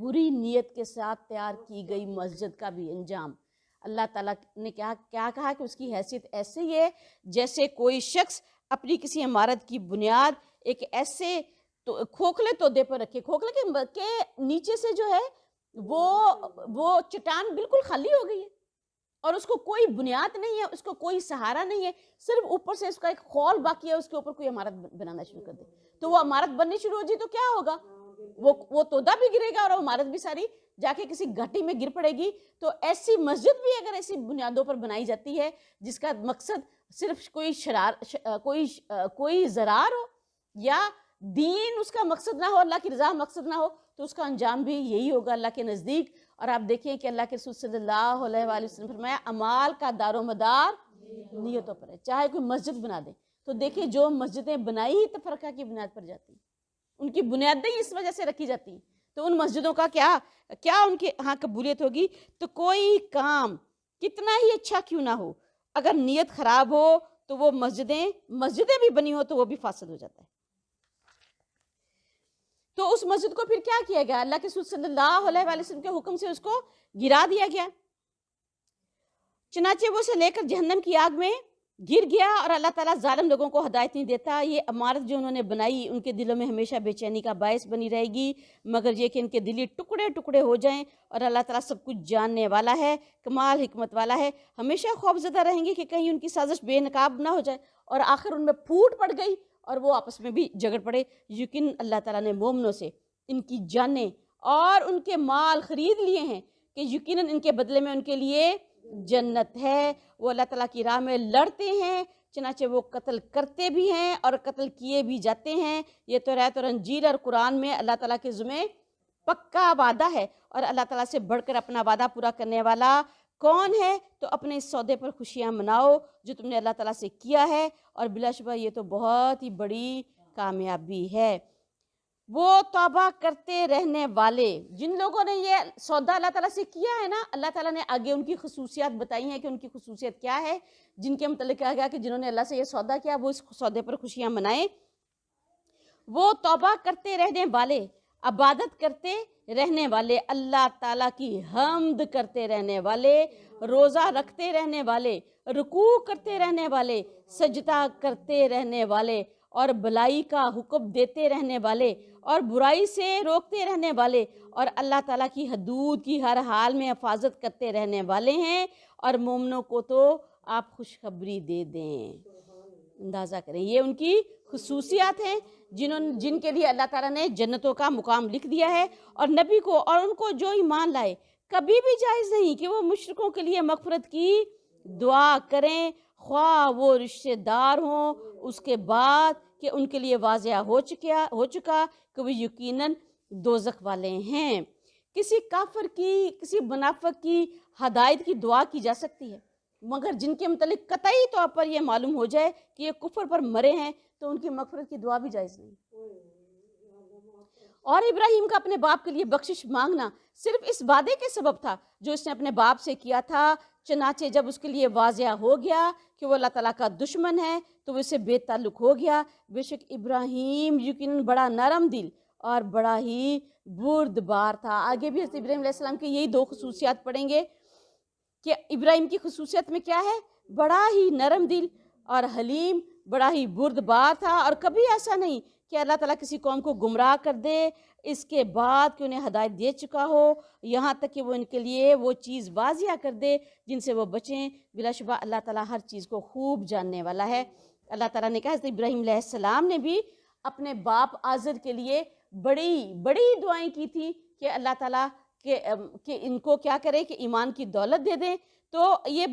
بری نیت کے ساتھ تیار کی گئی مسجد کا بھی انجام، اللہ تعالیٰ نے کیا کہا کہ اس کی حیثیت ایسے ہی ہے جیسے کوئی شخص اپنی کسی عمارت کی بنیاد ایک ایسے کھوکھلے تودے پر رکھے، کھوکھلے کے نیچے سے جو ہے وہ چٹان بالکل خالی ہو گئی ہے اور اس کو کوئی بنیاد نہیں ہے، اس کو کوئی سہارا نہیں ہے، صرف اوپر سے اس کا ایک خول باقی ہے، اس کے اوپر کوئی عمارت بنانا شروع کر دے تو وہ عمارت بننی شروع ہو جائے تو کیا ہوگا، وہ تودا بھی گرے گا اور عمارت بھی ساری جا کے کسی گھاٹی میں گر پڑے گی۔ تو ایسی مسجد بھی اگر ایسی بنیادوں پر بنائی جاتی ہے جس کا مقصد صرف کوئی ضرار ہو یا دین اس کا مقصد نہ ہو، اللہ کی رضا مقصد نہ ہو، تو اس کا انجام بھی یہی ہوگا اللہ کے نزدیک۔ اور آپ دیکھیں کہ اللہ کے رسول صلی اللہ علیہ وآلہ وسلم فرمایا اعمال کا دار و مدار نیتوں پر ہے، چاہے کوئی مسجد بنا دے تو دیکھیں جو مسجدیں بنائی ہی تفرقہ کی بنیاد پر جاتی ہیں، ان کی بنیادیں اس وجہ سے رکھی جاتی ہیں، تو ان مسجدوں کا کیا ان کے ہاں قبولیت ہوگی۔ تو کوئی کام کتنا ہی اچھا کیوں نہ ہو، اگر نیت خراب ہو تو وہ مسجدیں بھی بنی ہو تو وہ بھی فاسد ہو جاتا ہے۔ تو اس مسجد کو پھر کیا کیا گیا، اللہ کے رسول صلی اللہ علیہ وآلہ وسلم کے حکم سے اس کو گرا دیا گیا، چنانچہ وہ اسے لے کر جہنم کی آگ میں گر گیا، اور اللہ تعالیٰ ظالم لوگوں کو ہدایت نہیں دیتا۔ یہ عمارت جو انہوں نے بنائی ان کے دلوں میں ہمیشہ بے چینی کا باعث بنی رہے گی، مگر یہ کہ ان کے دلی ٹکڑے ٹکڑے ہو جائیں، اور اللہ تعالیٰ سب کچھ جاننے والا ہے، کمال حکمت والا ہے، ہمیشہ خوفزدہ رہیں گے کہ کہیں ان کی سازش بے نقاب نہ ہو جائے اور آخر ان میں پھوٹ پڑ گئی اور وہ آپس میں بھی جھگڑ پڑے۔ لیکن اللہ تعالیٰ نے مومنوں سے ان کی جانیں اور ان کے مال خرید لیے ہیں کہ یقیناً ان کے بدلے میں ان کے لیے جنت ہے، وہ اللہ تعالیٰ کی راہ میں لڑتے ہیں، چنانچہ وہ قتل کرتے بھی ہیں اور قتل کیے بھی جاتے ہیں۔ یہ توریت اور انجیل اور قرآن میں اللہ تعالیٰ کے ذمہ پکا وعدہ ہے، اور اللہ تعالیٰ سے بڑھ کر اپنا وعدہ پورا کرنے والا کون ہے؟ تو اپنے اس سودے پر خوشیاں مناؤ جو تم نے اللہ تعالیٰ سے کیا ہے، اور بلا شبہ یہ تو بہت ہی بڑی کامیابی ہے۔ وہ توبہ کرتے رہنے والے، جن لوگوں نے یہ سودا اللہ تعالیٰ سے کیا ہے نا، اللہ تعالیٰ نے آگے ان کی خصوصیات بتائی ہیں کہ ان کی خصوصیت کیا ہے، جن کے متعلق کہا گیا کہ جنہوں نے اللہ سے یہ سودا کیا وہ اس سودے پر خوشیاں منائیں۔ وہ توبہ کرتے رہنے والے، عبادت کرتے رہنے والے، اللہ تعالیٰ کی حمد کرتے رہنے والے، روزہ رکھتے رہنے والے، رکوع کرتے رہنے والے، سجدہ کرتے رہنے والے، اور بھلائی کا حکم دیتے رہنے والے، اور برائی سے روکتے رہنے والے، اور اللہ تعالیٰ کی حدود کی ہر حال میں حفاظت کرتے رہنے والے ہیں۔ اور مومنوں کو تو آپ خوشخبری دے دیں۔ اندازہ کریں، یہ ان کی خصوصیات ہیں جن کے لیے اللہ تعالیٰ نے جنتوں کا مقام لکھ دیا ہے۔ اور نبی کو اور ان کو جو ایمان لائے، کبھی بھی جائز نہیں کہ وہ مشرکوں کے لیے مغفرت کی دعا کریں، خواہ وہ رشتہ دار ہوں، اس کے بعد کہ ان کے لیے واضح ہو چکا کہ وہ یقیناً دوزخ والے ہیں۔ کسی کافر کی، کسی منافق کی ہدایت کی دعا کی جا سکتی ہے، مگر جن کے متعلق قطعی طور پر یہ معلوم ہو جائے کہ یہ کفر پر مرے ہیں تو ان کی مغفرت کی دعا بھی جائز نہیں۔ اور ابراہیم کا اپنے باپ کے لیے بخشش مانگنا صرف اس وعدے کے سبب تھا جو اس نے اپنے باپ سے کیا تھا، چنانچہ جب اس کے لیے واضح ہو گیا کہ وہ اللہ تعالیٰ کا دشمن ہے تو وہ اس سے بے تعلق ہو گیا۔ بے شک ابراہیم یقیناً بڑا نرم دل اور بڑا ہی بردبار تھا۔ آگے بھی حضرت ابراہیم علیہ السلام کی یہی دو خصوصیات پڑھیں گے کہ ابراہیم کی خصوصیت میں کیا ہے، بڑا ہی نرم دل اور حلیم، بڑا ہی بردبار تھا، اور کبھی ایسا نہیں کہ اللہ تعالیٰ کسی قوم کو گمراہ کر دے اس کے بعد کہ انہیں ہدایت دے چکا ہو، یہاں تک کہ وہ ان کے لیے وہ چیز واضح کر دے جن سے وہ بچیں۔ بلا شبہ اللہ تعالیٰ ہر چیز کو خوب جاننے والا ہے۔ اللہ تعالیٰ نے کہا، حضرت ابراہیم علیہ السلام نے بھی اپنے باپ آزر کے لیے بڑی بڑی دعائیں کی تھی کہ اللہ تعالیٰ کہ ان کو کیا کرے کہ ایمان کی دولت دے دیں۔ تو یہ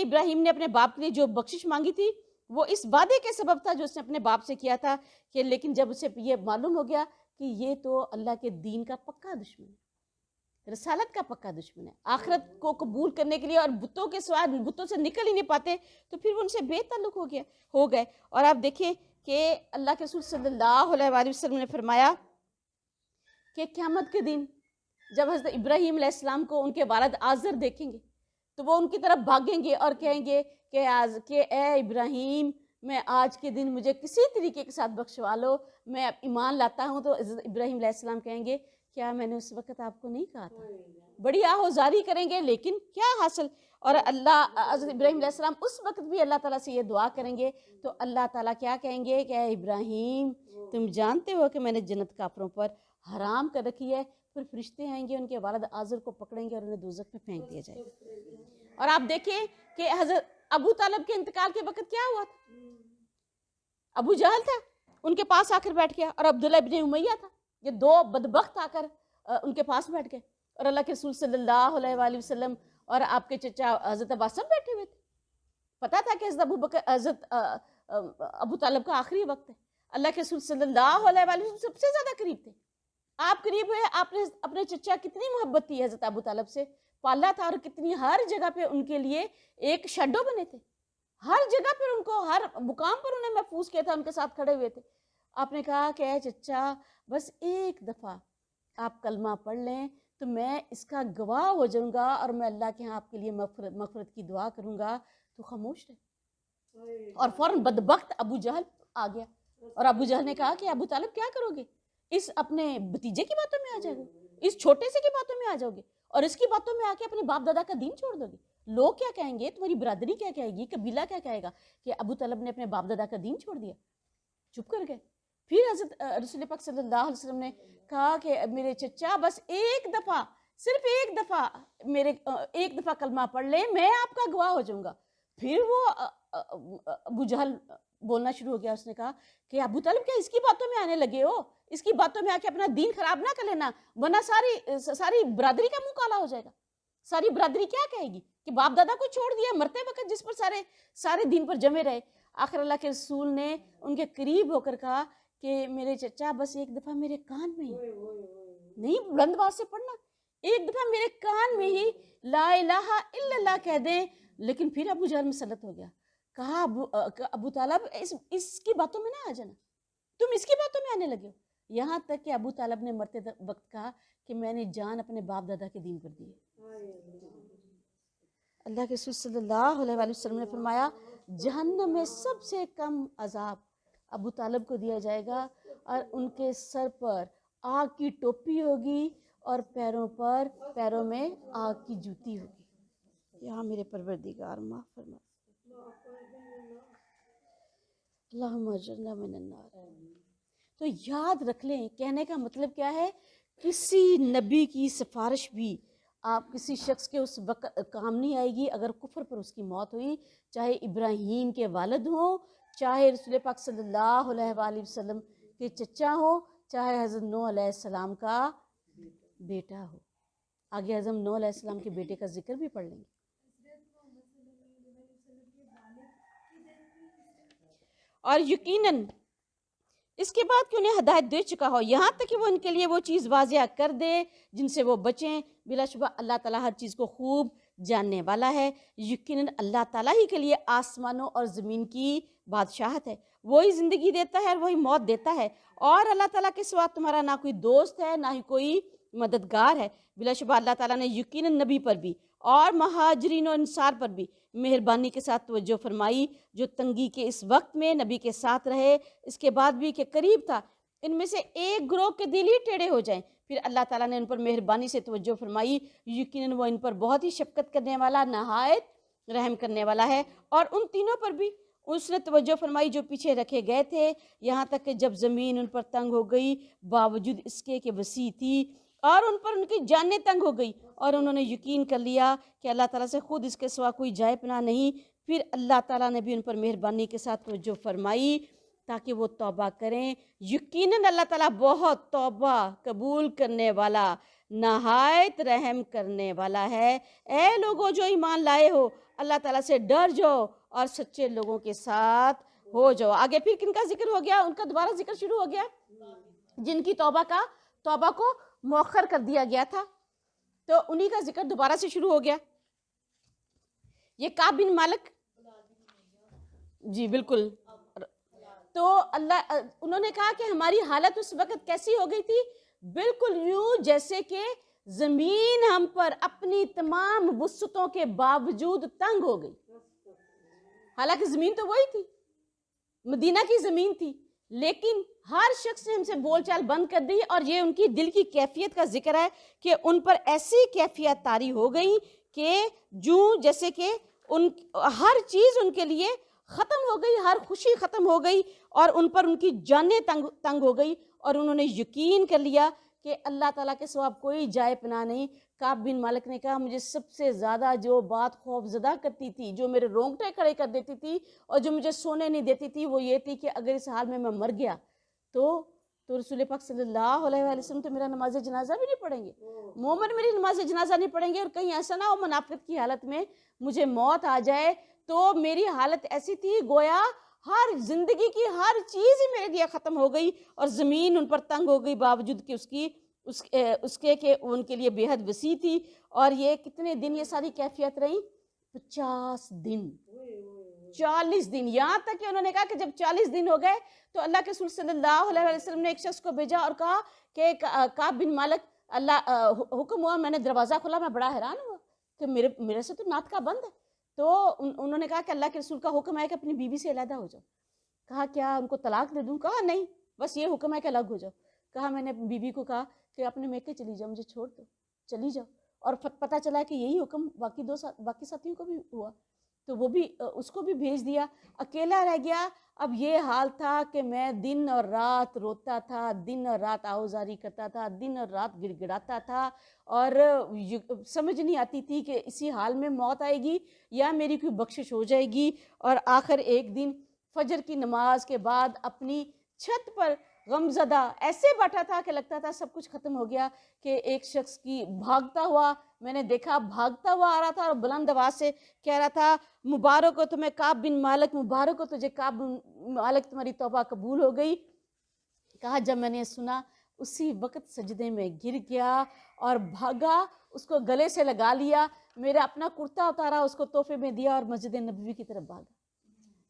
ابراہیم نے اپنے باپ کے لیے جو بخشش مانگی تھی وہ اس وعدے کے سبب تھا جو اس نے اپنے باپ سے کیا تھا کہ لیکن جب اسے یہ معلوم ہو گیا کہ یہ تو اللہ کے دین کا پکا دشمن ہے، رسالت کا پکا دشمن ہے، آخرت کو قبول کرنے کے لیے اور بتوں کے سوا بتوں سے نکل ہی نہیں پاتے، تو پھر وہ ان سے بے تعلق ہو گئے۔ اور آپ دیکھیں کہ اللہ کے رسول صلی اللہ علیہ وآلہ وسلم نے فرمایا کہ قیامت کے دن جب حضرت ابراہیم علیہ السلام کو ان کے والد آزر دیکھیں گے تو وہ ان کی طرف بھاگیں گے اور کہیں گے کہ اے ابراہیم، میں آج کے دن مجھے کسی طریقے کے ساتھ بخشوا لو، میں ایمان لاتا ہوں۔ تو حضرت ابراہیم علیہ السلام کہیں گے، کیا میں نے اس وقت آپ کو نہیں کہا تھا؟ بڑی آہوزاری کریں گے، لیکن کیا حاصل؟ اور حضرت ابراہیم علیہ السلام اس وقت بھی اللہ تعالیٰ سے یہ دعا کریں گے تو اللہ تعالیٰ کیا کہیں گے کہ اے ابراہیم، تم جانتے ہو کہ میں نے جنت کافروں پر حرام کر رکھی ہے۔ پھر فرشتے آئیں گے، ان کے والد آزر کو پکڑیں گے اور انہیں دوزخ میں پھینک دیا جائے گا۔ اور آپ دیکھیں کہ حضرت ابو طالب کے انتقال کے وقت کیا ہوا تھا؟ ابو جہل تھا، ان کے پاس آ کر بیٹھ گیا، اور عبداللہ ابن امیہ تھا، یہ دو بدبخت آ کر ان کے پاس بیٹھ گئے، اور اللہ کے رسول صلی اللہ علیہ وآلہ وسلم اور آپ کے چچا حضرت عباس سب بیٹھے ہوئے تھے۔ پتا تھا کہ حضرت ابو طالب کا آخری وقت ہے۔ اللہ کے رسول صلی اللہ علیہ وآلہ وسلم سب سے زیادہ قریب تھے، آپ قریب ہوئے، آپ نے اپنے چچا کتنی محبت تھی حضرت ابو طالب سے، پالا تھا، اور کتنی ہر جگہ پہ ان کے لیے ایک شیڈو بنے تھے، ہر جگہ پر ان کو ہر مقام پر انہیں محفوظ کیا تھا، ان کے ساتھ کھڑے ہوئے تھے۔ آپ نے کہا کہ اے چچا، بس ایک دفعہ آپ کلمہ پڑھ لیں تو میں اس کا گواہ ہو جاؤں گا اور میں اللہ کے ہاں آپ کے لیے مغفرت کی دعا کروں گا، تو خاموش رہے۔ اور فوراً بدبخت ابو جہل آ گیا، اور ابو جہل نے کہا کہ ابو طالب کیا کرو گے؟ اس اپنے بھتیجے کی باتوں میں آ جاؤ گے، اس چھوٹے سے کی باتوں میں آ جاؤ گے، اور اس کی باتوں میں آ کے اپنے باپ دادا کا دین چھوڑ دو گے؟ لوگ کیا کہیں گے، تمہاری برادری کیا کہے گی، قبیلہ کیا کہے گا کہ ابو طالب نے اپنے باپ دادا کا دین چھوڑ دیا؟ چپ کر گئے۔ پھر حضرت رسول پاک صلی اللہ علیہ وسلم نے کہا کہ میرے چچا، بس ایک دفعہ، صرف ایک دفعہ کلمہ پڑھ لیں، میں آپ کا گواہ ہو جاؤں گا۔ پھر وہ ابو جہل بولنا شروع ہو گیا، اس نے کہا کہ ابو طالب کیا اس کی باتوں میں آنے لگے ہو؟ اس کی باتوں میں آ کے اپنا دین خراب نہ کر لینا، ورنہ ساری برادری کا منہ کالا ہو جائے گا۔ ساری برادری کیا کہے گی کہ باپ دادا کو چھوڑ دیا مرتے وقت، جس پر سارے دین پر جمے رہے۔ آخر اللہ کے رسول نے ان کے قریب ہو کر کہا کہ میرے چچا، بس ایک دفعہ میرے کان میں ہی، نہیں بلند آواز سے پڑھنا، ایک دفعہ میرے کان میں ہی لا الہ الا اللہ کہہ دیں۔ لیکن پھر ابو جہل مسلط ہو گیا، کہا ابو طالب اس کی باتوں میں نہ آ جانا، تم اس کی باتوں میں آنے لگے ہو۔ یہاں تک کہ ابو طالب نے مرتے وقت کہا کہ میں نے جان اپنے باپ دادا کے دین پر دی ہے۔ اللہ کے رسول صلی اللہ علیہ وآلہ وسلم نے فرمایا جہنم میں سب سے کم عذاب ابو طالب کو دیا جائے گا، اور ان کے سر پر آگ کی ٹوپی ہوگی اور پیروں میں آگ کی جوتی ہوگی۔ یہاں میرے پروردگار معاف فرما، اللہم اجرنا من النار۔ تو یاد رکھ لیں، کہنے کا مطلب کیا ہے، کسی نبی کی سفارش بھی آپ کسی شخص کے اس وقت کام نہیں آئے گی اگر کفر پر اس کی موت ہوئی، چاہے ابراہیم کے والد ہوں، چاہے رسول پاک صلی اللہ علیہ وآلہ وسلم کے چچا ہو، چاہے حضرت نوح علیہ السلام کا بیٹا ہو۔ آگے حضرت نوح علیہ السلام کے بیٹے کا ذکر بھی پڑھ لیں گے۔ اور یقیناً اس کے بعد کہ انہیں ہدایت دے چکا ہو، یہاں تک کہ وہ ان کے لیے وہ چیز واضح کر دے جن سے وہ بچیں، بلا شبہ اللہ تعالیٰ ہر چیز کو خوب جاننے والا ہے۔ یقیناً اللہ تعالیٰ ہی کے لیے آسمانوں اور زمین کی بادشاہت ہے، وہی زندگی دیتا ہے اور وہی موت دیتا ہے، اور اللہ تعالیٰ کے سوا تمہارا نہ کوئی دوست ہے نہ ہی کوئی مددگار ہے۔ بلا شبہ اللہ تعالیٰ نے یقیناً نبی پر بھی اور مہاجرین و انصار پر بھی مہربانی کے ساتھ توجہ فرمائی، جو تنگی کے اس وقت میں نبی کے ساتھ رہے، اس کے بعد بھی کہ قریب تھا ان میں سے ایک گروہ کے دل ہی ٹیڑھے ہو جائیں، پھر اللہ تعالیٰ نے ان پر مہربانی سے توجہ فرمائی۔ یقیناً وہ ان پر بہت ہی شفقت کرنے والا، نہایت رحم کرنے والا ہے۔ اور ان تینوں پر بھی اس نے توجہ فرمائی جو پیچھے رکھے گئے تھے، یہاں تک کہ جب زمین ان پر تنگ ہو گئی باوجود اس کے کہ وسیع تھی، اور ان پر ان کی جانیں تنگ ہو گئی، اور انہوں نے یقین کر لیا کہ اللہ تعالیٰ سے خود اس کے سوا کوئی جائے پناہ نہیں، پھر اللہ تعالیٰ نے بھی ان پر مہربانی کے ساتھ توجہ فرمائی تاکہ وہ توبہ کریں۔ یقیناً اللہ تعالیٰ بہت توبہ قبول کرنے والا، نہایت رحم کرنے والا ہے۔ اے لوگوں جو ایمان لائے ہو، اللہ تعالیٰ سے ڈر جاؤ اور سچے لوگوں کے ساتھ ہو جاؤ۔ آگے پھر کن کا ذکر ہو گیا؟ ان کا دوبارہ ذکر شروع ہو گیا جن کی توبہ کو مؤخر کر دیا گیا تھا، تو انہی کا ذکر دوبارہ سے شروع ہو گیا۔ یہ کعب بن مالک، جی بالکل، تو انہوں نے کہا کہ ہماری حالت اس وقت کیسی ہو گئی تھی، بالکل یوں جیسے کہ زمین ہم پر اپنی تمام وسعتوں کے باوجود تنگ ہو گئی۔ حالانکہ زمین تو وہی تھی، مدینہ کی زمین تھی، لیکن ہر شخص نے ہم سے بول چال بند کر دی، اور یہ ان کی دل کی کیفیت کا ذکر ہے کہ ان پر ایسی کیفیت طاری ہو گئی کہ جیسے کہ ہر چیز ان کے لیے ختم ہو گئی، ہر خوشی ختم ہو گئی، اور ان پر ان کی جانیں تنگ ہو گئی، اور انہوں نے یقین کر لیا کہ اللہ تعالیٰ کے سوا کوئی جائے پناہ نہیں۔ کعب بن مالک نے کہا مجھے سب سے زیادہ جو بات خوف زدہ کرتی تھی، جو میرے رونگٹے کھڑے کر دیتی تھی اور جو مجھے سونے نہیں دیتی تھی، وہ یہ تھی کہ اگر اس حال میں مر گیا تو رسول پاک صلی اللہ علیہ وآلہ وسلم تو میرا نماز جنازہ بھی نہیں پڑھیں گے، مومن میری نماز جنازہ نہیں پڑھیں گے، اور کہیں ایسا نہ ہو منافقت کی حالت میں مجھے موت آ جائے۔ تو میری حالت ایسی تھی گویا ہر زندگی کی ہر چیز ہی میرے لیے ختم ہو گئی، اور زمین ان پر تنگ ہو گئی باوجود کہ اس کے کہ ان کے لیے بے حد وسیع تھی۔ اور یہ کتنے دن یہ ساری کیفیت رہی؟ 50 دن، 40 دن، یہاں تک کہ انہوں نے کہا کہ جب 40 دن ہو گئے تو اللہ کے رسول صلی اللہ علیہ وسلم نے ایک شخص کو بھیجا اور کہا کہ کعب بن مالک، اللہ حکم ہوا، میں نے دروازہ کھولا، میں بڑا حیران ہوا کہ میرے سے تو ناطقہ بند ہے۔ تو انہوں نے کہا کہ اللہ کے رسول کا حکم ہے کہ اپنی بیوی سے علیحدہ ہو جاؤ۔ کہا کیا ان کو طلاق دے دوں؟ کہا نہیں، بس یہ حکم ہے کہ الگ ہو جاؤ۔ کہا میں نے بیوی کو کہا کہ اپنے میکے چلی جاؤ، مجھے چھوڑ دو، چلی جاؤ۔ اور پتہ چلا کہ یہی حکم باقی ساتھیوں کو بھی ہوا، تو وہ بھی اس کو بھی بھیج دیا، اکیلا رہ گیا۔ اب یہ حال تھا کہ میں دن اور رات روتا تھا، دن اور رات آہوزاری کرتا تھا، دن اور رات گڑ گڑاتا تھا، اور سمجھ نہیں آتی تھی کہ اسی حال میں موت آئے گی یا میری کوئی بخشش ہو جائے گی۔ اور آخر ایک دن فجر کی نماز کے بعد اپنی چھت پر غمزدہ ایسے بیٹھا تھا کہ لگتا تھا سب کچھ ختم ہو گیا، کہ ایک شخص کی بھاگتا ہوا میں نے دیکھا، بھاگتا ہوا آ رہا تھا اور بلند آواز سے کہہ رہا تھا مبارک ہو تمہیں کعب بن مالک، مبارک ہو تجھے کعب بن مالک، تمہاری توبہ قبول ہو گئی۔ کہا جب میں نے سنا اسی وقت سجدے میں گر گیا اور بھاگا، اس کو گلے سے لگا لیا، میرا اپنا کرتا اتارا، اس کو تحفے میں دیا اور مسجد نبوی کی طرف بھاگا۔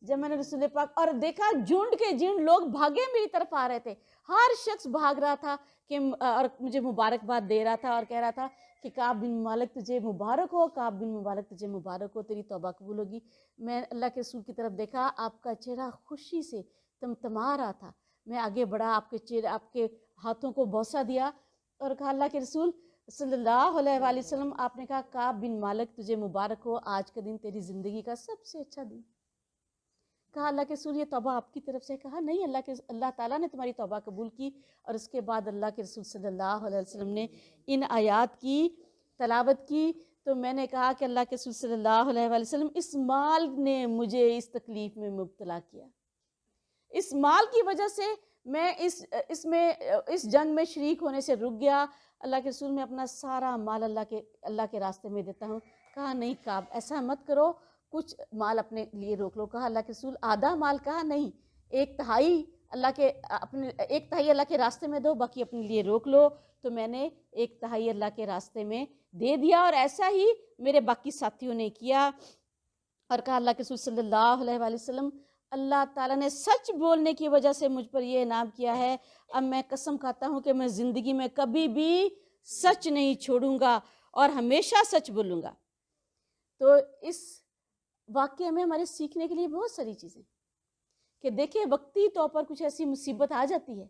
جب میں نے رسول پاک اور دیکھا جھنڈ کے جھنڈ لوگ بھاگے میری طرف آ رہے تھے، ہر شخص بھاگ رہا تھا کہ اور مجھے مبارکباد دے رہا تھا اور کہہ رہا تھا کہ کعب بن مالک تجھے مبارک ہو، کعب بن مبارک تجھے مبارک ہو، تیری توبہ قبول ہوگی۔ میں اللہ کے رسول کی طرف دیکھا، آپ کا چہرہ خوشی سے تمتما رہا تھا۔ میں آگے بڑھا، آپ کے ہاتھوں کو بوسہ دیا اور کہا اللہ کے رسول صلی اللہ علیہ وآلہ وسلم، آپ نے کہا کعب بن مالک تجھے مبارک ہو، آج کا دن تیری زندگی کا سب سے اچھا دن۔ کہا اللہ کے رسول یہ توبہ آپ کی طرف سے؟ کہا نہیں، اللہ تعالیٰ نے تمہاری توبہ قبول کی۔ اور اس کے بعد اللہ کے رسول صلی اللہ علیہ وسلم نے ان آیات کی تلاوت کی، تو میں نے کہا کہ اللہ کے رسول صلی اللہ علیہ وآلہ وسلم، اس مال نے مجھے اس تکلیف میں مبتلا کیا، اس مال کی وجہ سے میں اس جنگ میں شریک ہونے سے رک گیا۔ اللہ کے رسول میں اپنا سارا مال اللہ کے راستے میں دیتا ہوں۔ کہا نہیں کعب ایسا مت کرو، کچھ مال اپنے لیے روک لو۔ کہا اللہ کے رسول آدھا مال؟ کہا نہیں، 1/3 اللہ کے راستے میں دو، باقی اپنے لیے روک لو۔ تو میں نے 1/3 اللہ کے راستے میں دے دیا، اور ایسا ہی میرے باقی ساتھیوں نے کیا۔ اور کہا اللہ کے رسول صلی اللہ علیہ وآلہ وسلم، اللہ تعالیٰ نے سچ بولنے کی وجہ سے مجھ پر یہ انعام کیا ہے، اب میں قسم کھاتا ہوں کہ میں زندگی میں کبھی بھی سچ نہیں چھوڑوں گا اور ہمیشہ سچ بولوں گا۔ تو اس واقعے میں ہمارے سیکھنے کے لیے بہت ساری چیزیں کہ دیکھیں وقتی طور پر کچھ ایسی مصیبت آ جاتی ہے،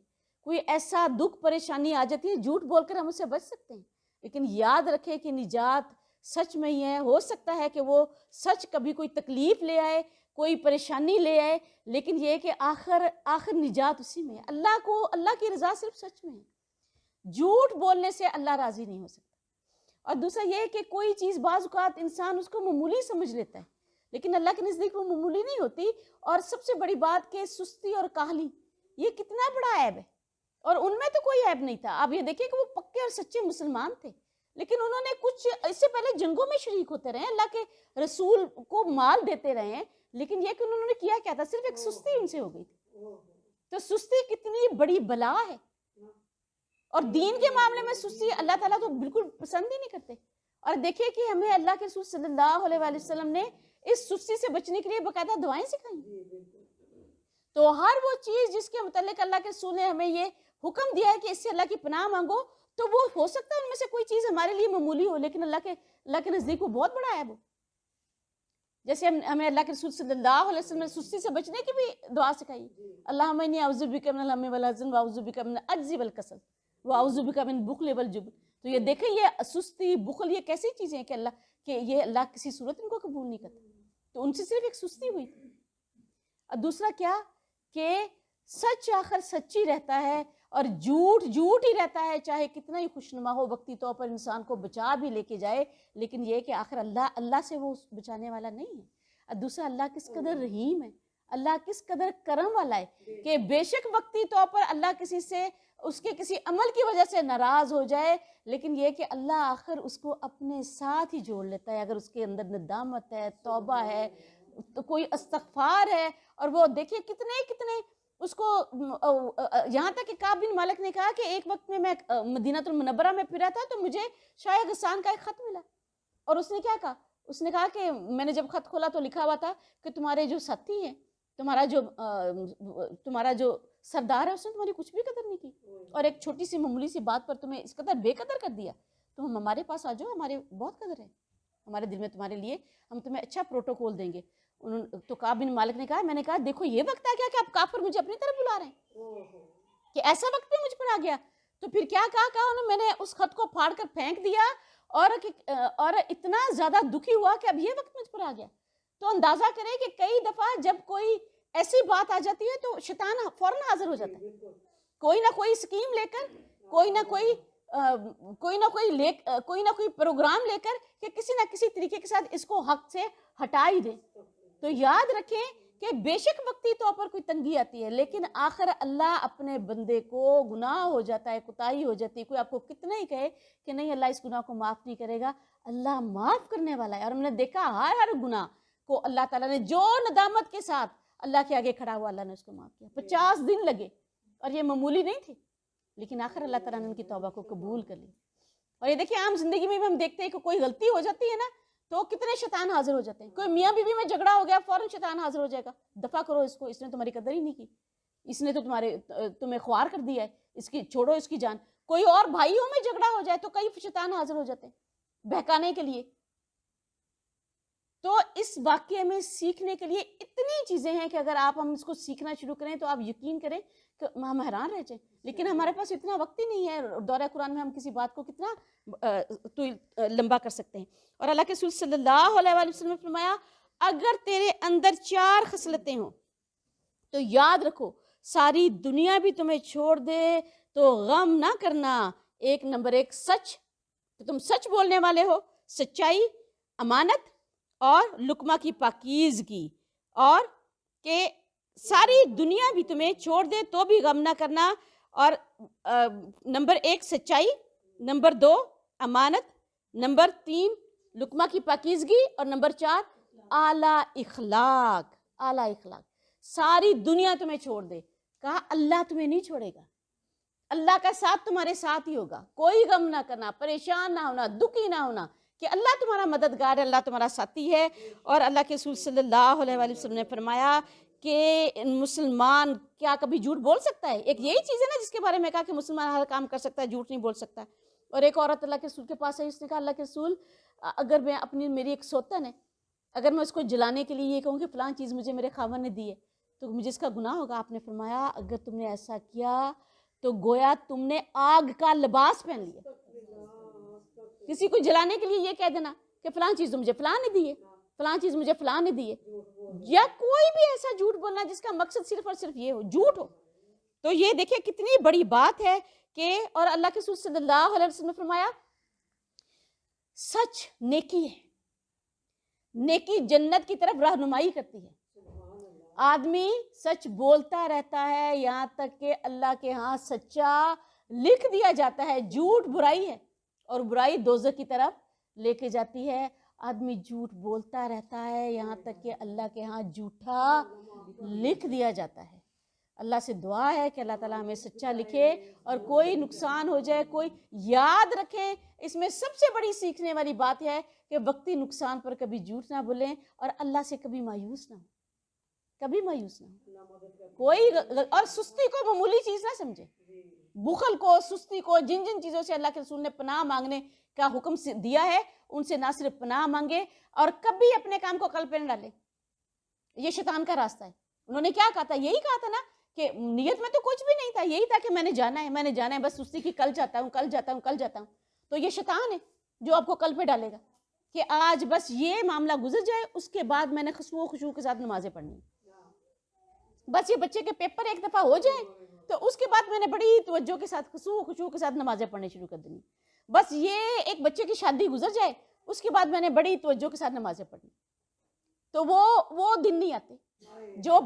کوئی ایسا دکھ پریشانی آ جاتی ہے، جھوٹ بول کر ہم اس سے بچ سکتے ہیں، لیکن یاد رکھیں کہ نجات سچ میں ہی ہے۔ ہو سکتا ہے کہ وہ سچ کبھی کوئی تکلیف لے آئے، کوئی پریشانی لے آئے، لیکن یہ کہ آخر نجات اسی میں ہے۔ اللہ کی رضا صرف سچ میں ہے۔ جھوٹ بولنے سے اللہ راضی نہیں ہو سکتا۔ اور دوسرا یہ کہ کوئی چیز بعض اوقات انسان اس کو معمولی سمجھ لیتا ہے، لیکن اللہ کے نزدیک وہ معمولی نہیں ہوتی۔ اور سب سے بڑی بات کہ سستی اور کاہلی، یہ کتنا بڑا عیب ہے، اور ان میں تو کوئی عیب نہیں تھا۔ آپ یہ دیکھیں کہ وہ پکے اور سچے مسلمان تھے، لیکن انہوں نے کچھ اس سے پہلے جنگوں میں شریک ہوتے رہے، اللہ کے رسول کو مال دیتے رہے ہیں، لیکن یہ کہ انہوں نے کیا کیا تھا، صرف ایک سستی ان سے ہو گئی تھی۔ تو سستی کتنی بڑی بلا ہے، اور دین کے معاملے میں سستی اللہ تعالیٰ تو بالکل پسند ہی نہیں کرتے۔ اور دیکھیں کہ ہمیں اللہ کے رسول صلی اللہ علیہ وآلہ وسلم نے اس سستی سے بچنے کے لیے باقاعدہ دعائیں سکھائیں۔ تو ہر وہ چیز جس کے متعلق اللہ کے رسول نے ہمیں یہ حکم دیا ہے کہ اس سے اللہ کی پناہ مانگو، تو وہ ہو سکتا ہے ان میں سے کوئی چیز ہمارے لیے معمولی ہو، لیکن اللہ کے نزدیک وہ بہت بڑا عیب ہو۔ جیسے ہمیں اللہ کے رسول صلی اللہ علیہ وسلم نے سستی سے بچنے کی بھی دعا سکھائی، اللہم انی اعوذ بک من الہم والحزن واعوذ بک من العجز والکسل واعوذ بک من البخل والجبن۔ تو یہ دیکھیں، یہ سستی، بخل، یہ کیسی چیزیں ہیں کہ یہ اللہ کسی صورت ان کو قبول نہیں کرتا۔ تو ان سے صرف ایک سستی ہوئی تھی۔ اور دوسرا کیا کہ سچ آخر سچی رہتا ہے، اور جھوٹ ہی رہتا ہے، چاہے کتنا ہی خوشنما ہو، وقتی طور پر انسان کو بچا بھی لے کے جائے، لیکن یہ کہ آخر اللہ سے وہ بچانے والا نہیں ہے۔ اور دوسرا اللہ کس قدر رحیم ہے، اللہ کس قدر کرم والا ہے کہ بے شک وقتی طور پر اللہ کسی سے اس کے کسی عمل کی وجہ سے ناراض ہو جائے، لیکن یہ کہ اللہ آخر اس کو اپنے ساتھ ہی جوڑ لیتا ہے، اگر اس کے اندر ندامت ہے، توبہ ہے، تو کوئی استغفار ہے۔ اور وہ دیکھیں کتنے اس کو، یہاں تک کہ کعب بن مالک نے کہا کہ ایک وقت میں مدینہ المنورہ میں پھرا تھا تو مجھے شاہ غسان کا ایک خط ملا، اور اس نے کیا کہا، اس نے کہا کہ میں نے جب خط کھولا تو لکھا ہوا تھا کہ تمہارے جو ساتھی ہیں، تمہارا جو سردار ہے، اس نے تمہاری کچھ بھی قدر نہیں کی، اور ایک چھوٹی سی معمولی سی بات پر تمہیں اس قدر بے قدر کر دیا، تم ہمارے پاس آ جاؤ، ہمارے بہت قدر ہے ہمارے دل میں تمہارے لیے، ہم تمہیں اچھا پروٹوکول دیں گے۔ تو کعب بن مالک نے کہا، میں نے کہا دیکھو یہ وقت آ گیا کہ آپ کافر مجھے اپنی طرف بلا رہے ہیں، کہ ایسا وقت بھی مجھ پر آ گیا۔ تو پھر کیا کہا انہوں، میں نے اس خط کو پھاڑ کر پھینک دیا، اور اتنا زیادہ دکھی ہوا کہ اب یہ وقت مجھ پر آ گیا۔ تو اندازہ کریں کہ کئی دفعہ جب کوئی ایسی بات آ جاتی ہے تو شیطان فوراً حاضر ہو جاتا ہے، کوئی نہ کوئی اسکیم لے کر، کوئی نہ کوئی پروگرام لے کر، کہ کسی نہ کسی طریقے کے ساتھ اس کو حق سے ہٹا ہی دے۔ تو یاد رکھیں کہ بے شک وقتی طور پر کوئی تنگی آتی ہے، لیکن آخر اللہ اپنے بندے کو، گناہ ہو جاتا ہے، کوتاہی ہو جاتی ہے، کوئی آپ کو کتنا ہی کہے کہ نہیں اللہ اس گناہ کو معاف نہیں کرے گا، اللہ معاف کرنے والا ہے۔ اور ہم نے دیکھا ہر گناہ کو اللہ تعالیٰ نے جو ندامت کے ساتھ اللہ کے آگے کھڑا ہوا، اللہ نے اس کو معاف کیا۔ 50 دن لگے، اور یہ معمولی نہیں تھی، لیکن آخر اللہ تعالیٰ نے ان کی توبہ کو قبول کر لی۔ اور یہ دیکھیں عام زندگی میں بھی ہم دیکھتے ہیں کہ کوئی غلطی ہو جاتی ہے نا، تو کتنے شیطان حاضر ہو جاتے ہیں. کوئی میاں بیوی میں جھگڑا ہو گیا فوراً شیطان حاضر ہو جائے گا, دفع کرو اس کو, اس نے تمہاری قدر ہی نہیں کی, اس نے تو تمہیں خوار کر دیا ہے, اس کی چھوڑو اس کی جان. کوئی اور بھائیوں میں جھگڑا ہو جائے تو کئی شیطان حاضر ہو جاتے ہیں بہکانے کے لیے. تو اس واقعے میں سیکھنے کے لیے اتنی چیزیں ہیں کہ اگر ہم اس کو سیکھنا شروع کریں تو آپ یقین کریں کہ ہم حیران رہ جائیں. لیکن ہمارے پاس اتنا وقت ہی نہیں ہے. دورہ قرآن میں ہم کسی بات کو کتنا لمبا کر سکتے ہیں. اور اللہ کے رسول صلی اللہ علیہ وآلہ وسلم نے فرمایا اگر تیرے اندر 4 خصلتیں ہوں تو یاد رکھو ساری دنیا بھی تمہیں چھوڑ دے تو غم نہ کرنا. نمبر 1 سچ, تو تم سچ بولنے والے ہو, سچائی, امانت اور لقمہ کی پاکیزگی, اور کہ ساری دنیا بھی تمہیں چھوڑ دے تو بھی غم نہ کرنا. اور نمبر 1 سچائی, نمبر 2 امانت, نمبر 3 لقمہ کی پاکیزگی, اور نمبر 4 اعلیٰ اخلاق. اعلیٰ اخلاق. ساری دنیا تمہیں چھوڑ دے, کہا اللہ تمہیں نہیں چھوڑے گا, اللہ کا ساتھ تمہارے ساتھ ہی ہوگا. کوئی غم نہ کرنا, پریشان نہ ہونا, دکھی نہ ہونا کہ اللہ تمہارا مددگار ہے, اللہ تمہارا ساتھی ہے. اور اللہ کے رسول صلی اللہ علیہ وآلہ وسلم نے فرمایا کہ مسلمان کیا کبھی جھوٹ بول سکتا ہے؟ ایک یہی چیز ہے نا جس کے بارے میں کہا کہ مسلمان ہر کام کر سکتا ہے, جھوٹ نہیں بول سکتا. اور ایک عورت اللہ کے رسول کے پاس ہے, اس نے کہا اللہ کے رسول اگر میں میری ایک سوتن ہے, اگر میں اس کو جلانے کے لیے یہ کہوں کہ فلاں چیز مجھے میرے خاوند نے دی ہے تو مجھے اس کا گناہ ہوگا؟ آپ نے فرمایا اگر تم نے ایسا کیا تو گویا تم نے آگ کا لباس پہن لیا. کسی کو جلانے کے لیے یہ کہہ دینا کہ فلاں چیز تو مجھے فلاں نے دی ہے, فلاں چیز مجھے فلاں نے دی ہے, یا کوئی بھی ایسا جھوٹ بولنا جس کا مقصد صرف اور صرف یہ ہو, جھوٹ ہو. تو یہ دیکھیں کتنی بڑی بات ہے کہ, اور اللہ کے رسول صلی اللہ علیہ وسلم نے فرمایا سچ نیکی ہے, نیکی جنت کی طرف رہنمائی کرتی ہے. آدمی سچ بولتا رہتا ہے یہاں تک کہ اللہ کے ہاں سچا لکھ دیا جاتا ہے. جھوٹ برائی ہے اور برائی دوزخ کی طرف لے کے جاتی ہے. آدمی جھوٹ بولتا رہتا ہے یہاں تک کہ اللہ کے ہاں جھوٹا لکھ دیا جاتا ہے. اللہ سے دعا ہے کہ اللہ تعالیٰ ہمیں سچا لکھے, اور کوئی نقصان ہو جائے, کوئی یاد رکھیں اس میں سب سے بڑی سیکھنے والی بات ہے کہ وقتی نقصان پر کبھی جھوٹ نہ بولیں اور اللہ سے کبھی مایوس نہ ہو, کبھی مایوس نہ ہو. کوئی اور سستی کو معمولی چیز نہ سمجھے, بخل کو, سستی کو, جن جن چیزوں سے اللہ کے رسول نے پناہ مانگنے کا حکم دیا ہے ان سے نہ صرف پناہ مانگے اور کبھی اپنے کام کو کل پہ نہ ڈالے. یہ شیطان کا راستہ ہے. انہوں نے کیا کہا تھا؟ یہی کہا تھا نا کہ نیت میں تو کچھ بھی نہیں تھا, یہی تھا کہ میں نے جانا ہے, میں نے جانا ہے, بس سستی کی کل جاتا ہوں, کل جاتا ہوں, کل جاتا ہوں. تو یہ شیطان ہے جو آپ کو کل پہ ڈالے گا کہ آج بس یہ معاملہ گزر جائے, اس کے بعد میں نے خشوع و خشوع کے ساتھ نمازیں پڑھنی, بس یہ بچے کے پیپر ایک دفعہ ہو جائیں تو اس کے بعد میں نے بڑی توجہ کے ساتھ خشوع و خشوع کے ساتھ نمازیں پڑھنے شروع کر دینی, بس یہ ایک بچے کی شادی گزر جائے اس کے بعد میں نے بڑی توجہ کے ساتھ نمازیں پڑھنی. تو وہ دن نہیں آتے. جو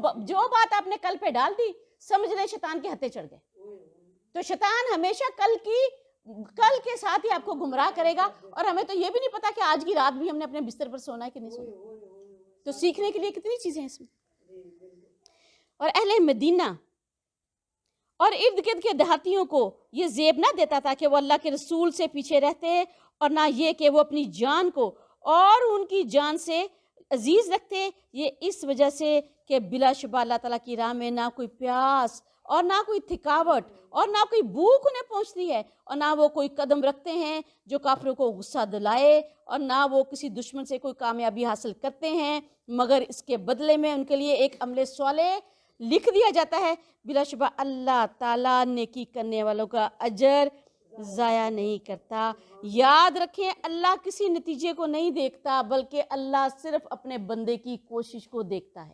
بات آپ نے کل پہ ڈال دی سمجھ لیں شیطان کے ہتھے چڑھ گئے. تو شیطان ہمیشہ کل کے ساتھ ہی آپ کو گمراہ کرے گا, اور ہمیں تو یہ بھی نہیں پتا کہ آج کی رات بھی ہم نے اپنے بستر پر سونا ہے کہ نہیں سونا. تو سیکھنے کے لیے کتنی چیزیں ہیں اس میں. اور اہل مدینہ اور ارد گرد کے دیہاتیوں کو یہ زیب نہ دیتا تھا کہ وہ اللہ کے رسول سے پیچھے رہتے, اور نہ یہ کہ وہ اپنی جان کو اور ان کی جان سے عزیز رکھتے. یہ اس وجہ سے کہ بلا شبہ اللہ تعالیٰ کی راہ میں نہ کوئی پیاس اور نہ کوئی تھکاوٹ اور نہ کوئی بھوک انہیں پہنچتی ہے, اور نہ وہ کوئی قدم رکھتے ہیں جو کافروں کو غصہ دلائے, اور نہ وہ کسی دشمن سے کوئی کامیابی حاصل کرتے ہیں, مگر اس کے بدلے میں ان کے لیے ایک عمل صالح لکھ دیا جاتا ہے. بلا شبہ اللہ تعالیٰ نیکی کرنے والوں کا اجر ضائع نہیں کرتا. یاد رکھیں اللہ کسی نتیجے کو نہیں دیکھتا, بلکہ اللہ صرف اپنے بندے کی کوشش کو دیکھتا ہے.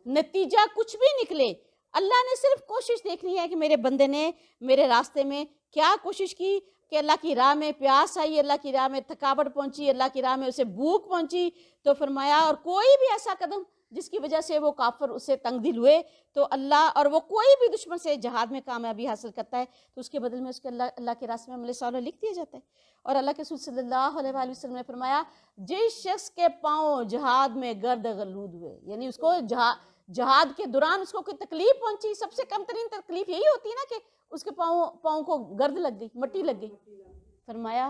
نتیجہ کچھ بھی نکلے, اللہ نے صرف کوشش دیکھنی ہے کہ میرے بندے نے میرے راستے میں کیا کوشش کی, کہ اللہ کی راہ میں پیاس آئی, اللہ کی راہ میں تھکاوٹ پہنچی, اللہ کی راہ میں اسے بھوک پہنچی. تو فرمایا اور کوئی بھی ایسا قدم جس کی وجہ سے وہ کافر اسے تنگ دل ہوئے, تو اللہ اور وہ کوئی بھی دشمن سے جہاد میں کامیابی حاصل کرتا ہے تو اس کے بدل میں اس کے اللہ کے راستے میں عمل صالح لکھ دیا جاتا ہے. اور اللہ کے رسول صلی اللہ علیہ وآلہ وسلم نے فرمایا جس شخص کے پاؤں جہاد میں گرد غلود ہوئے, یعنی اس کو جہاد کے دوران اس کو کوئی تکلیف پہنچی, سب سے کم ترین تکلیف یہی ہوتی ہے نا کہ اس کے پاؤں کو گرد لگ گئی, مٹی لگ گئی. فرمایا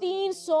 300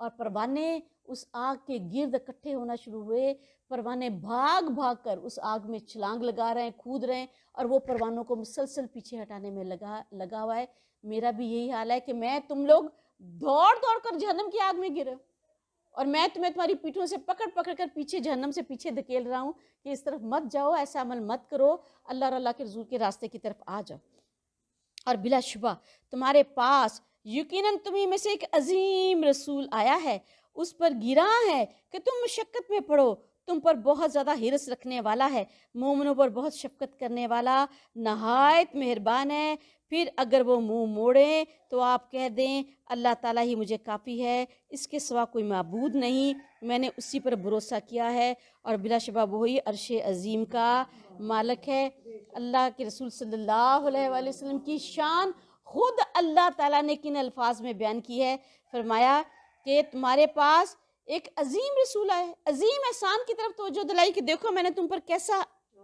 اور پروانے اس آگ کے گرد اکٹھے ہونا شروع ہوئے. پروانے بھاگ بھاگ کر اس آگ میں چھلانگ لگا رہے ہیں, کود رہے ہیں, اور وہ پروانوں کو مسلسل پیچھے ہٹانے میں لگا ہوا ہے. میرا بھی یہی حال ہے کہ میں تم لوگ دوڑ دوڑ کر جہنم کی آگ میں گرے, اور میں تمہیں تمہاری پیٹھوں سے پکڑ پکڑ کر پیچھے جہنم سے پیچھے دھکیل رہا ہوں کہ اس طرف مت جاؤ, ایسا عمل مت کرو, اللہ اور اللہ کے رسول کے راستے کی طرف آ جاؤ. اور بلا شبہ تمہارے پاس یقیناً تمہیں میں سے ایک عظیم رسول آیا ہے, اس پر گراں ہے کہ تم مشقت میں پڑو, تم پر بہت زیادہ حرص رکھنے والا ہے, مومنوں پر بہت شفقت کرنے والا, نہایت مہربان ہے. پھر اگر وہ منہ موڑیں تو آپ کہہ دیں اللہ تعالیٰ ہی مجھے کافی ہے, اس کے سوا کوئی معبود نہیں, میں نے اسی پر بھروسہ کیا ہے, اور بلا شبہ وہی عرش عظیم کا مالک ہے. اللہ کے رسول صلی اللہ علیہ وآلہ وسلم کی شان خود اللہ تعالیٰ نے کن الفاظ میں بیان کی ہے. فرمایا کہ تمہارے پاس ایک عظیم رسول ہے. عظیم احسان کی طرف توجہ دلائی کہ دیکھو میں نے تم پر کیسا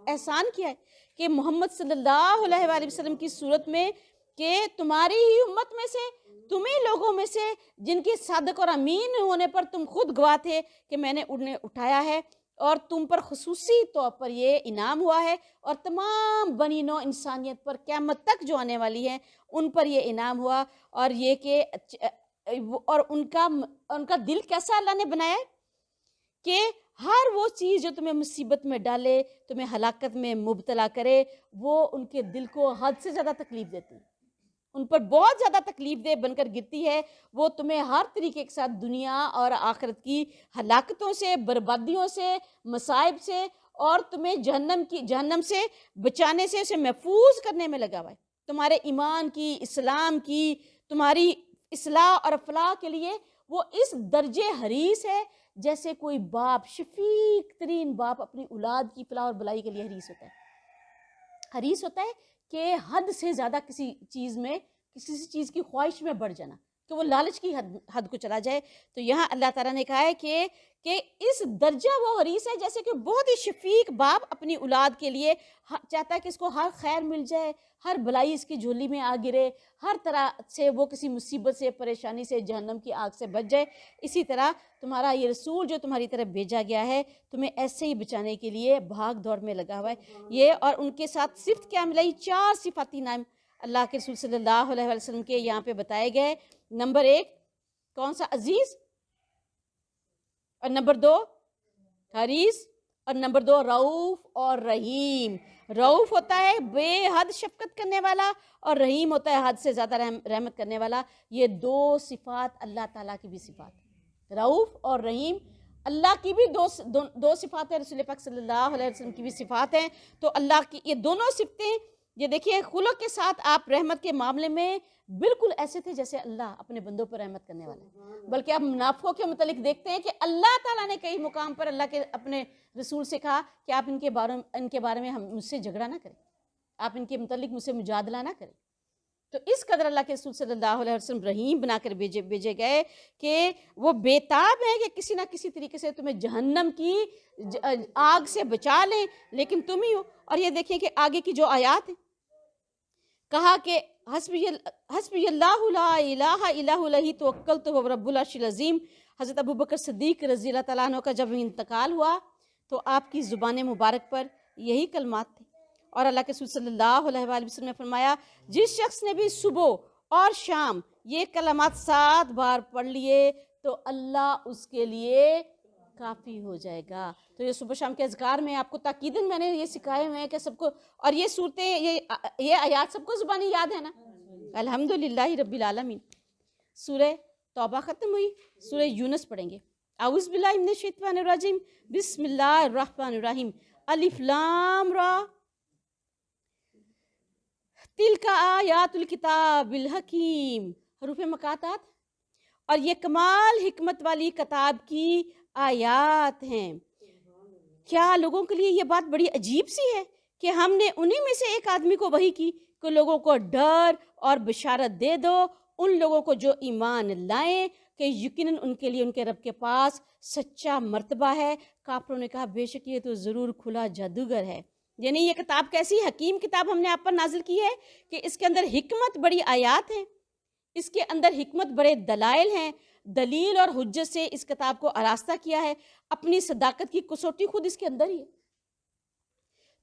احسان کیا ہے کہ محمد صلی اللہ علیہ وآلہ وسلم کی صورت میں کہ تمہاری ہی امت میں سے, تمہیں لوگوں میں سے جن کے صادق اور امین ہونے پر تم خود گواہ تھے کہ میں نے انہیں اٹھایا ہے, اور تم پر خصوصی طور پر یہ انعام ہوا ہے, اور تمام بنی نوع انسانیت پر قیامت تک جو آنے والی ہیں ان پر یہ انعام ہوا. اور یہ کہ اور ان کا دل کیسا اللہ نے بنایا ہے کہ ہر وہ چیز جو تمہیں مصیبت میں ڈالے, تمہیں ہلاکت میں مبتلا کرے, وہ ان کے دل کو حد سے زیادہ تکلیف دیتی ہے, ان پر بہت زیادہ تکلیف دہ بن کر گرتی ہے. وہ تمہیں ہر طریقے کے ساتھ دنیا اور آخرت کی ہلاکتوں سے, بربادیوں سے, مصائب سے, اور تمہیں جہنم سے بچانے سے, اسے محفوظ کرنے میں لگا ہوا ہے. تمہارے ایمان کی, اسلام کی, تمہاری اصلاح اور افلاح کے لیے وہ اس درجے حریص ہے جیسے کوئی باپ, شفیق ترین باپ اپنی اولاد کی فلاح اور بلائی کے لیے حریص ہوتا ہے کہ حد سے زیادہ کسی چیز کی خواہش میں بڑھ جانا, کہ وہ لالچ کی حد کو چلا جائے. تو یہاں اللہ تعالیٰ نے کہا ہے کہ اس درجہ وہ حریص ہے جیسے کہ بہت ہی شفیق باپ اپنی اولاد کے لیے چاہتا ہے کہ اس کو ہر خیر مل جائے, ہر بلائی اس کی جھولی میں آ گرے, ہر طرح سے وہ کسی مصیبت سے, پریشانی سے, جہنم کی آگ سے بچ جائے. اسی طرح تمہارا یہ رسول جو تمہاری طرف بھیجا گیا ہے تمہیں ایسے ہی بچانے کے لیے بھاگ دوڑ میں لگا ہوا ہے. یہ اور ان کے ساتھ صفت کیا ملائی, 4 صفاتی نام اللہ کے رسول صلی اللہ علیہ وسلم کے یہاں پہ بتائے گئے. نمبر 1 کون سا؟ عزیز, اور نمبر 2 حریص, اور نمبر 2 رؤوف اور رحیم. رؤوف ہوتا ہے بے حد شفقت کرنے والا, اور رحیم ہوتا ہے حد سے زیادہ رحمت کرنے والا. یہ 2 صفات اللہ تعالیٰ کی بھی صفات, رؤوف اور رحیم اللہ کی بھی دو صفات ہیں, رسول پاک صلی اللہ علیہ وسلم کی بھی صفات ہیں. تو اللہ کی یہ دونوں صفتیں, یہ دیکھیے خلق کے ساتھ آپ رحمت کے معاملے میں بالکل ایسے تھے جیسے اللہ اپنے بندوں پر رحمت کرنے والے. بلکہ آپ منافقوں کے متعلق دیکھتے ہیں کہ اللہ تعالیٰ نے کئی مقام پر اللہ کے اپنے رسول سے کہا کہ آپ ان کے بارے میں مجھ سے جھگڑا نہ کریں, آپ ان کے متعلق مجھ سے مجادلہ نہ کریں. تو اس قدر اللہ کے رسول صلی اللہ علیہ وسلم رحیم بنا کر بھیجے گئے کہ وہ بیتاب ہے کہ کسی نہ کسی طریقے سے تمہیں جہنم کی آگ سے بچا لیں, لیکن تم ہی ہو. اور یہ دیکھیں کہ آگے کی جو آیات ہیں, کہا کہ حسبی اللہ لا الہ الا هو علیہ توکلت وهو رب العرش العظیم. حضرت ابوبکر صدیق رضی اللہ تعالیٰ عنہ کا جب انتقال ہوا تو آپ کی زبان مبارک پر یہی کلمات تھے, اور اللہ کے رسول صلی اللہ علیہ وآلہ وسلم نے فرمایا جس شخص نے بھی صبح اور شام یہ کلمات 7 بار پڑھ لیے تو اللہ اس کے لیے کافی ہو جائے گا. تو یہ صبح شام کے اذکار میں آپ کو تاکیدن میں نے یہ سکھائے ہوئے ہیں کہ سب کو, اور یہ صورتیں یہ آیات سب کو زبانی یاد ہے نا, الحمدللہ رب العالمین. سورہ توبہ ختم ہوئی, سورہ یونس پڑھیں گے. اعوذ باللہ من الشیطان الرجیم, بسم اللہ الرحمن الرحیم. الف لام را تلک آیات الکتاب الحکیم. حروف مقاطعات, اور یہ کمال حکمت والی کتاب کی آیات ہیں. کیا لوگوں کے لیے یہ بات بڑی عجیب سی ہے کہ ہم نے انہی میں سے ایک آدمی کو وحی کی کہ لوگوں کو ڈر اور بشارت دے دو, ان لوگوں کو جو ایمان لائیں کہ یقیناً ان کے لیے ان کے رب کے پاس سچا مرتبہ ہے. کافروں نے کہا بے شک یہ تو ضرور کھلا جادوگر ہے. یعنی یہ کتاب کیسی حکیم کتاب ہم نے آپ پر نازل کی ہے کہ اس کے اندر حکمت بڑی آیات ہیں, اس کے اندر حکمت بڑے دلائل ہیں. دلیل اور حجت سے اس کتاب کو آراستہ کیا ہے، اپنی صداقت کی کسوٹی خود اس کے اندر ہی ہے۔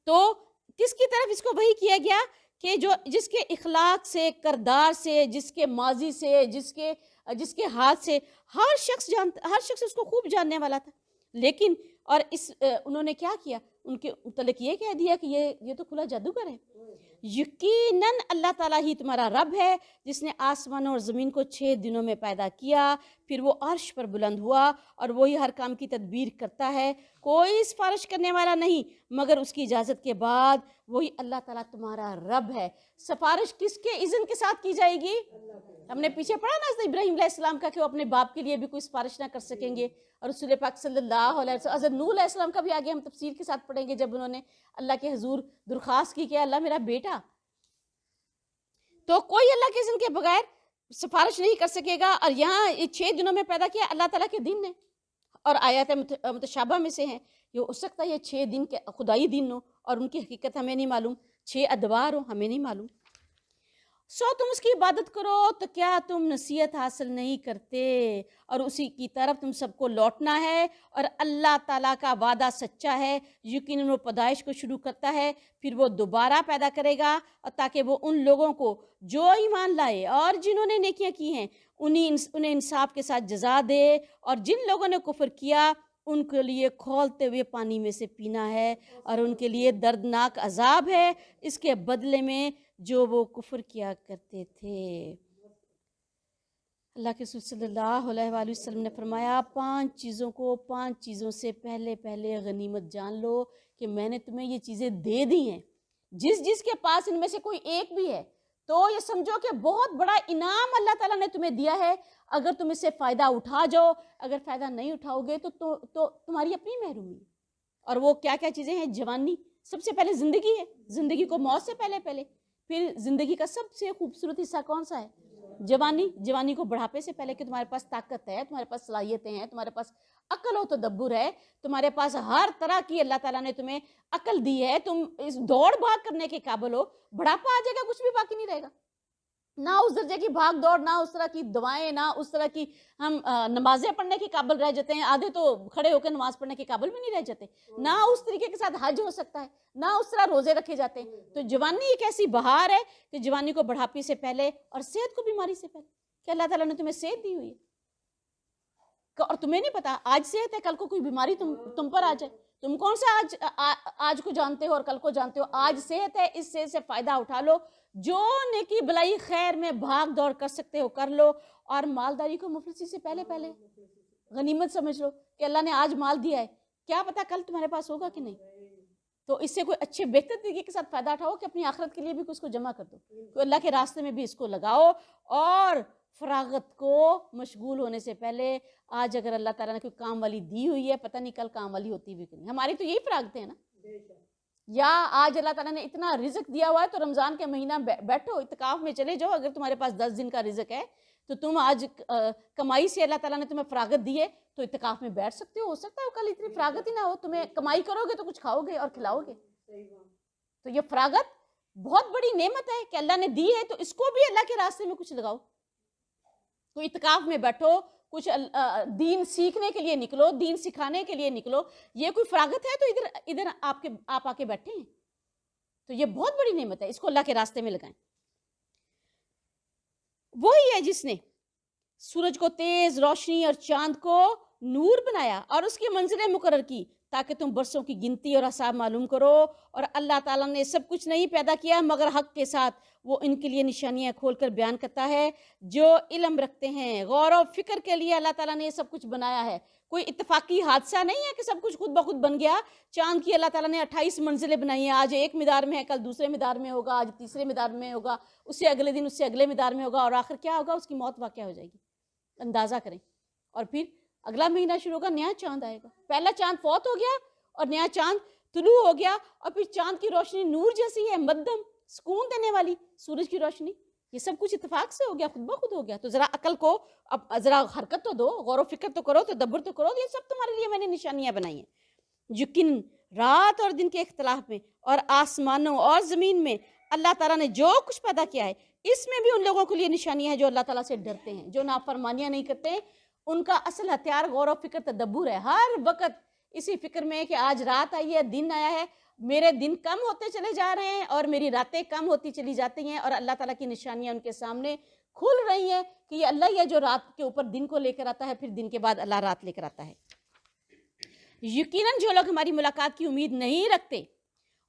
تو کس کی طرف اس کو وحی کیا گیا کہ جس کے اخلاق سے، کردار سے، جس کے ماضی سے، جس کے ہاتھ سے ہر شخص اس کو خوب جاننے والا تھا، لیکن اور انہوں نے کیا کیا، ان کے متعلق یہ کہہ دیا کہ یہ تو کھلا جادوگر ہے۔ یقیناً اللہ تعالیٰ ہی تمہارا رب ہے جس نے آسمانوں اور زمین کو 6 دنوں میں پیدا کیا، پھر وہ عرش پر بلند ہوا اور وہی ہر کام کی تدبیر کرتا ہے، کوئی سفارش کرنے والا نہیں مگر اس کی اجازت کے بعد، وہی اللہ تعالیٰ تمہارا رب ہے۔ سفارش کس کے اذن کے ساتھ کی جائے گی؟ ہم نے پیچھے پڑھا نا حضرت ابراہیم علیہ السلام کا کہ وہ اپنے باپ کے لیے بھی کوئی سفارش نہ کر سکیں گے، اور رسول پاک صلی اللہ علیہ وسلم، حضرت نوح علیہ السلام کا بھی آگے ہم تفسیر کے ساتھ پڑھیں گے، جب انہوں نے اللہ کے حضور درخواست کی کہ اللہ میرا بیٹا، تو کوئی اللہ کے اذن کے بغیر سفارش نہیں کر سکے گا۔ اور یہاں 6 دنوں میں پیدا کیا اللہ تعالیٰ کے دن نے، اور آیات متشابہ میں سے ہیں، یہ ہو سکتا ہے یہ 6 دن کے خدائی دن ہو اور ان کی حقیقت ہمیں نہیں معلوم، 6 ادوار ہو ہمیں نہیں معلوم۔ تم اس کی عبادت کرو تو کیا تم نصیحت حاصل نہیں کرتے، اور اسی کی طرف تم سب کو لوٹنا ہے، اور اللہ تعالیٰ کا وعدہ سچا ہے، یقیناً وہ پیدائش کو شروع کرتا ہے پھر وہ دوبارہ پیدا کرے گا، اور تاکہ وہ ان لوگوں کو جو ایمان لائے اور جنہوں نے نیکیاں کی ہیں انہیں انصاف کے ساتھ جزا دے، اور جن لوگوں نے کفر کیا ان کے لیے کھولتے ہوئے پانی میں سے پینا ہے، اور ان کے لیے دردناک عذاب ہے اس کے بدلے میں جو وہ کفر کیا کرتے تھے۔ اللہ کے رسول صلی اللہ علیہ وآلہ وسلم نے فرمایا 5 چیزوں سے پہلے غنیمت جان لو کہ میں نے تمہیں یہ چیزیں دے دی ہیں، جس کے پاس ان میں سے کوئی ایک بھی ہے تو یہ سمجھو کہ بہت بڑا انعام اللہ تعالیٰ نے تمہیں دیا ہے، اگر تم اس سے فائدہ اٹھا جاؤ، اگر فائدہ نہیں اٹھاؤ گے تو تمہاری اپنی محرومی۔ اور وہ کیا چیزیں ہیں؟ جوانی، سب سے پہلے زندگی ہے، زندگی کو موت سے پہلے، پھر زندگی کا سب سے خوبصورت حصہ کون سا ہے؟ جوانی کو بڑھاپے سے پہلے، کہ تمہارے پاس طاقت ہے، تمہارے پاس صلاحیتیں ہیں، تمہارے پاس عقل و تدبر ہے، تمہارے پاس ہر طرح کی اللہ تعالیٰ نے تمہیں عقل دی ہے، تم اس دوڑ بھاگ کرنے کے قابل ہو۔ بڑھاپا آ جائے گا کچھ بھی باقی نہیں رہے گا، نہ اس درجے کی بھاگ دوڑ، نہ اس طرح کی دعائیں، نہ اس طرح کی ہم نمازیں پڑھنے کے قابل رہ جاتے ہیں، آدھے تو کھڑے ہو کے نماز پڑھنے کے قابل بھی نہیں رہ جاتے، نہ اس طریقے کے ساتھ حج ہو سکتا ہے، نہ اس طرح روزے رکھے جاتے ہیں۔ تو جوانی ایک ایسی بہار ہے کہ جوانی کو بڑھاپے سے پہلے اور صحت کو بیماری سے پہلے، کہ اللہ تعالیٰ نے تمہیں صحت دی ہوئی ہے اور تمہیں نہیں پتا آج صحت ہے، کل کو کوئی بیماری تم پر آ جائے، تم کون سا آج کو جانتے ہو اور کل کو جانتے ہو؟ آج صحت ہے، اس صحت سے فائدہ اٹھا لو، جو نیکی بلائی خیر میں بھاگ دوڑ کر سکتے ہو کر لو، اور مالداری کو مفلسی سے پہلے غنیمت سمجھ لو کہ اللہ نے آج مال دیا ہے، کیا پتا کل تمہارے پاس ہوگا کہ نہیں، تو اس سے کوئی اچھے بہتر طریقے کے ساتھ فائدہ اٹھاؤ کہ اپنی آخرت کے لیے بھی اس کو جمع کر دو، تو اللہ کے راستے میں بھی اس کو لگاؤ، اور فراغت کو مشغول ہونے سے پہلے آج اگر اللہ تعالیٰ نے کوئی کام والی دی ہوئی ہے، پتہ نہیں کل کام والی ہوتی بھی کہ نہیں۔ ہماری تو یہی فراغتیں ہیں نا، یا آج اللہ تعالیٰ نے اتنا رزق دیا ہوا ہے تو رمضان کے مہینہ بیٹھو اعتکاف میں چلے جاؤ، اگر تمہارے پاس 10 دن کا رزق ہے تو تم آج کمائی سے اللہ تعالیٰ نے تمہیں فراغت دی ہے تو اعتکاف میں بیٹھ سکتے ہو سکتا ہے کل اتنی فراغت ہی نہ ہو، تمہیں کمائی کرو گے تو کچھ کھاؤ گے اور کھلاؤ گے، تو یہ فراغت بہت بڑی نعمت ہے کہ اللہ نے دی ہے، تو اس کو بھی اللہ کے راستے میں کچھ لگاؤ، تو اعتکاف میں بیٹھو، کچھ دین سیکھنے کے لیے نکلو، دین سکھانے کے لیے نکلو، یہ کوئی فراغت ہے تو ادھر آپ آ کے بیٹھے ہیں، تو یہ بہت بڑی نعمت ہے، اس کو اللہ کے راستے میں لگائیں۔ وہی ہے جس نے سورج کو تیز روشنی اور چاند کو نور بنایا اور اس کی منزلیں مقرر کی تاکہ تم برسوں کی گنتی اور حساب معلوم کرو، اور اللہ تعالیٰ نے سب کچھ نہیں پیدا کیا مگر حق کے ساتھ، وہ ان کے لیے نشانیاں کھول کر بیان کرتا ہے جو علم رکھتے ہیں۔ غور و فکر کے لیے اللہ تعالیٰ نے یہ سب کچھ بنایا ہے، کوئی اتفاقی حادثہ نہیں ہے کہ سب کچھ خود بخود بن گیا۔ چاند کی اللہ تعالیٰ نے 28 منزلیں بنائی ہیں، آج ایک مدار میں ہے، کل دوسرے مدار میں ہوگا، آج تیسرے مدار میں ہوگا، اس سے اگلے دن اس سے اگلے مدار میں ہوگا، اور آخر کیا ہوگا؟ اس کی موت واقع ہو جائے گی، اندازہ کریں۔ اور پھر اگلا مہینہ شروع ہوگا، نیا چاند آئے گا، پہلا چاند فوت ہو گیا اور نیا چاند طلوع ہو گیا، اور پھر چاند کی روشنی نور جیسی ہے، مدھم سکون دینے والی سورج کی روشنی، یہ سب کچھ اتفاق سے ہو گیا، خود بخود ہو گیا۔ تو ذرا عقل کو اب ذرا حرکت تو دو، غور و فکر تو کرو، تدبر تو کرو، یہ سب تمہارے لیے میں نے نشانیاں بنائی ہیں۔ یقین رات اور دن کے اختلاف میں اور آسمانوں اور زمین میں اللہ تعالیٰ نے جو کچھ پیدا کیا ہے، اس میں بھی ان لوگوں کے لیے نشانیاں ہیں جو اللہ تعالیٰ سے ڈرتے ہیں، جو نافرمانیاں نہیں کرتے ان کا اصل ہتھیار غور و فکر تدبر ہے، ہر وقت اسی فکر میں کہ آج رات آئی ہے، دن آیا ہے، میرے دن کم ہوتے چلے جا رہے ہیں اور میری راتیں کم ہوتی چلی جاتی ہیں، اور اللہ تعالیٰ کی نشانیاں ان کے سامنے کھل رہی ہیں کہ یہ اللہ ہی ہے جو رات کے اوپر دن کو لے کر آتا ہے، پھر دن کے بعد اللہ رات لے کر آتا ہے۔ یقیناً جو لوگ ہماری ملاقات کی امید نہیں رکھتے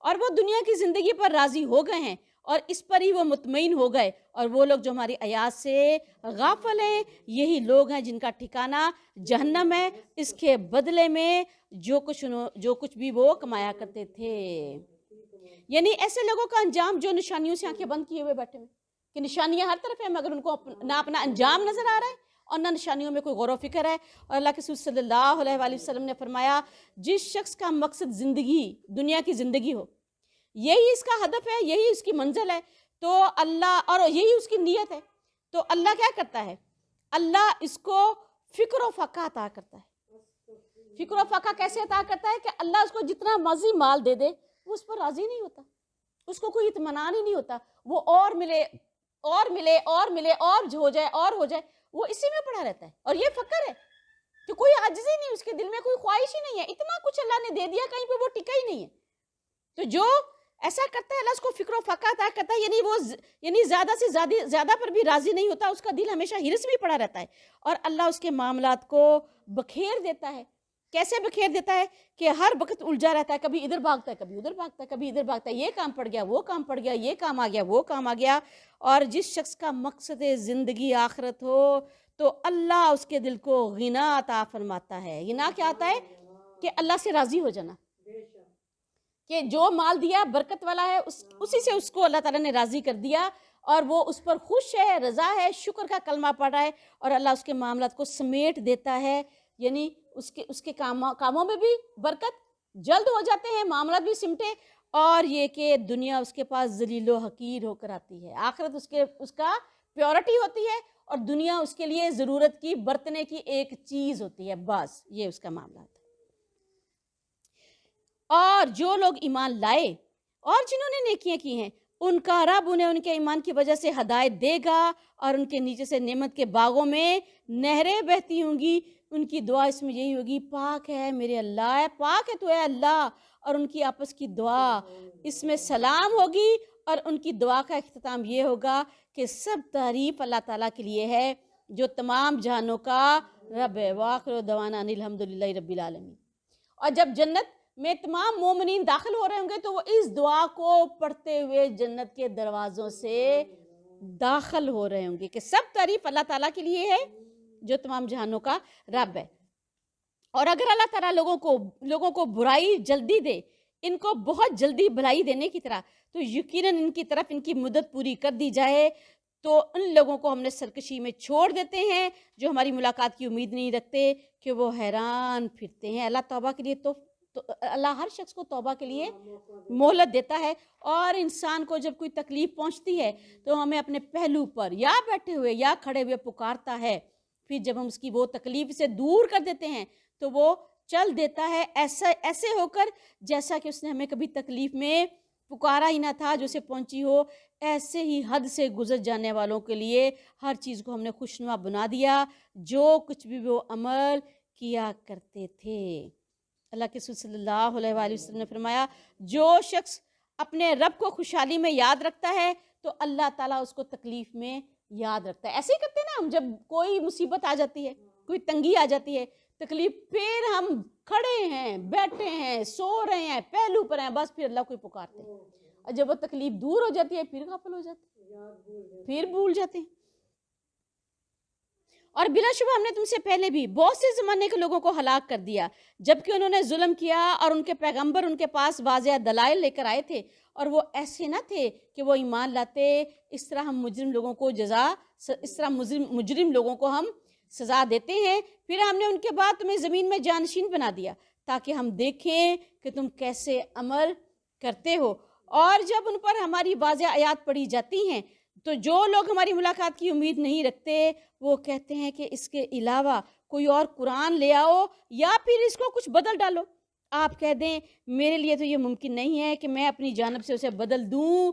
اور وہ دنیا کی زندگی پر راضی ہو گئے ہیں اور اس پر ہی وہ مطمئن ہو گئے، اور وہ لوگ جو ہماری آیات سے غافل ہیں، یہی لوگ ہیں جن کا ٹھکانہ جہنم ہے، اس کے بدلے میں جو کچھ بھی وہ کمایا کرتے تھے۔ یعنی ایسے لوگوں کا انجام جو نشانیوں سے آنکھیں بند کیے ہوئے بیٹھے ہیں کہ نشانیاں ہر طرف ہیں، مگر ان کو نہ اپنا انجام نظر آ رہا ہے اور نہ نشانیوں میں کوئی غور و فکر ہے۔ اور اللہ کے رسول صلی اللہ علیہ وآلہ وسلم نے فرمایا، جس شخص کا مقصد زندگی، دنیا کی زندگی ہو، یہی اس کا ہدف ہے، یہی اس کی منزل ہے، تو اللہ، اور یہی اس کی نیت ہے، تو اللہ کیا کرتا ہے؟ اللہ اس کو فکر و فقہ عطا کرتا ہے۔ فکر و فقہ کیسے عطا کرتا ہے کہ اللہ اس کو جتنا مرضی مال دے دے، وہ اس پر راضی نہیں ہوتا، اس کو کوئی اطمینان ہی نہیں ہوتا، وہ اور ملے اور ملے اور ملے اور ہو جائے اور ہو جائے، وہ اسی میں پڑا رہتا ہے۔ اور یہ فقر ہے کہ کوئی عاجزی نہیں، اس کے دل میں کوئی خواہش ہی نہیں ہے، اتنا کچھ اللہ نے دے دیا، کہیں پہ وہ ٹکا ہی نہیں ہے۔ تو جو ایسا کرتا ہے اللہ اس کو فکر و فقہ عطا کرتا ہے، یعنی وہ زیادہ سے زیادہ پر بھی راضی نہیں ہوتا، اس کا دل ہمیشہ ہرس میں پڑا رہتا ہے، اور اللہ اس کے معاملات کو بکھیر دیتا ہے۔ کیسے بکھیر دیتا ہے کہ ہر وقت الجھا رہتا ہے، کبھی ادھر بھاگتا ہے، کبھی ادھر بھاگتا ہے، کبھی ادھر بھاگتا ہے، یہ کام پڑ گیا، وہ کام پڑ گیا، یہ کام آ گیا، وہ کام آ گیا۔ اور جس شخص کا مقصد زندگی آخرت ہو تو اللہ اس کے دل کو غنا عطا فرماتا ہے۔ غنا کیا آتا ہے؟ کہ اللہ سے راضی ہو جانا، کہ جو مال دیا برکت والا ہے، اسی سے اس کو اللہ تعالیٰ نے راضی کر دیا، اور وہ اس پر خوش ہے، رضا ہے، شکر کا کلمہ پڑھ رہا ہے، اور اللہ اس کے معاملات کو سمیٹ دیتا ہے، یعنی اس کے کاموں میں بھی برکت، جلد ہو جاتے ہیں، معاملات بھی سمٹے، اور یہ کہ دنیا اس کے پاس ذلیل و حقیر ہو کر آتی ہے، آخرت اس کا پیورٹی ہوتی ہے، اور دنیا اس کے لیے ضرورت کی برتنے کی ایک چیز ہوتی ہے، بس یہ اس کا معاملات ہے۔ اور جو لوگ ایمان لائے اور جنہوں نے نیکیاں کی ہیں، ان کا رب انہیں ان کے ایمان کی وجہ سے ہدایت دے گا، اور ان کے نیچے سے نعمت کے باغوں میں نہریں بہتی ہوں گی۔ ان کی دعا اس میں یہی ہوگی، پاک ہے میرے اللہ، ہے پاک ہے تو ہے اللہ، اور ان کی آپس کی دعا اس میں سلام ہوگی، اور ان کی دعا کا اختتام یہ ہوگا کہ سب تعریف اللہ تعالیٰ کے لیے ہے جو تمام جہانوں کا رب ہے، وآخر دعوانا ان الحمدللہ رب العالمین۔ اور جب جنت میں تمام مومنین داخل ہو رہے ہوں گے تو وہ اس دعا کو پڑھتے ہوئے جنت کے دروازوں سے داخل ہو رہے ہوں گے کہ سب تعریف اللہ تعالیٰ کے لیے ہے جو تمام جہانوں کا رب ہے۔ اور اگر اللہ تعالیٰ لوگوں کو برائی جلدی دے، ان کو بہت جلدی بھلائی دینے کی طرح، تو یقیناً ان کی طرف ان کی مدت پوری کر دی جائے تو ان لوگوں کو ہم نے سرکشی میں چھوڑ دیتے ہیں جو ہماری ملاقات کی امید نہیں رکھتے، کہ وہ حیران پھرتے ہیں۔ اللہ توبہ کے لیے تو اللہ ہر شخص کو توبہ کے لیے مہلت دیتا ہے، اور انسان کو جب کوئی تکلیف پہنچتی ہے تو ہمیں اپنے پہلو پر یا بیٹھے ہوئے یا کھڑے ہوئے پکارتا ہے، پھر جب ہم اس کی وہ تکلیف سے دور کر دیتے ہیں تو وہ چل دیتا ہے ایسے ہو کر جیسا کہ اس نے ہمیں کبھی تکلیف میں پکارا ہی نہ تھا، جو اسے پہنچی ہو۔ ایسے ہی حد سے گزر جانے والوں کے لیے ہر چیز کو ہم نے خوشنما بنا دیا، جو کچھ بھی وہ عمل کیا کرتے تھے۔ اللہ کے رسول صلی اللہ علیہ وآلہ وسلم نے فرمایا، جو شخص اپنے رب کو خوشحالی میں یاد رکھتا ہے تو اللہ تعالیٰ اس کو تکلیف میں یاد رکھتا ہے۔ ایسے ہی کرتے ہیں نا ہم، جب کوئی مصیبت آ جاتی ہے، کوئی تنگی آ جاتی ہے، تکلیف، پھر ہم کھڑے ہیں، بیٹھے ہیں، سو رہے ہیں، پہلو پر ہیں، بس پھر اللہ کو پکارتے ہیں، اور جب وہ تکلیف دور ہو جاتی ہے پھر غافل ہو جاتے ہیں، پھر بھول جاتے ہیں۔ اور بلا شبہ ہم نے تم سے پہلے بھی بہت سے زمانے کے لوگوں کو ہلاک کر دیا جبکہ انہوں نے ظلم کیا، اور ان کے پیغمبر ان کے پاس واضح دلائل لے کر آئے تھے، اور وہ ایسے نہ تھے کہ وہ ایمان لاتے۔ اس طرح ہم مجرم لوگوں کو ہم سزا دیتے ہیں، پھر ہم نے ان کے بعد تمہیں زمین میں جانشین بنا دیا تاکہ ہم دیکھیں کہ تم کیسے عمل کرتے ہو۔ اور جب ان پر ہماری واضح آیات پڑھی جاتی ہیں تو جو لوگ ہماری ملاقات کی امید نہیں رکھتے وہ کہتے ہیں کہ اس کے علاوہ کوئی اور قرآن لے آؤ یا پھر اس کو کچھ بدل ڈالو۔ آپ کہہ دیں، میرے لیے تو یہ ممکن نہیں ہے کہ میں اپنی جانب سے اسے بدل دوں،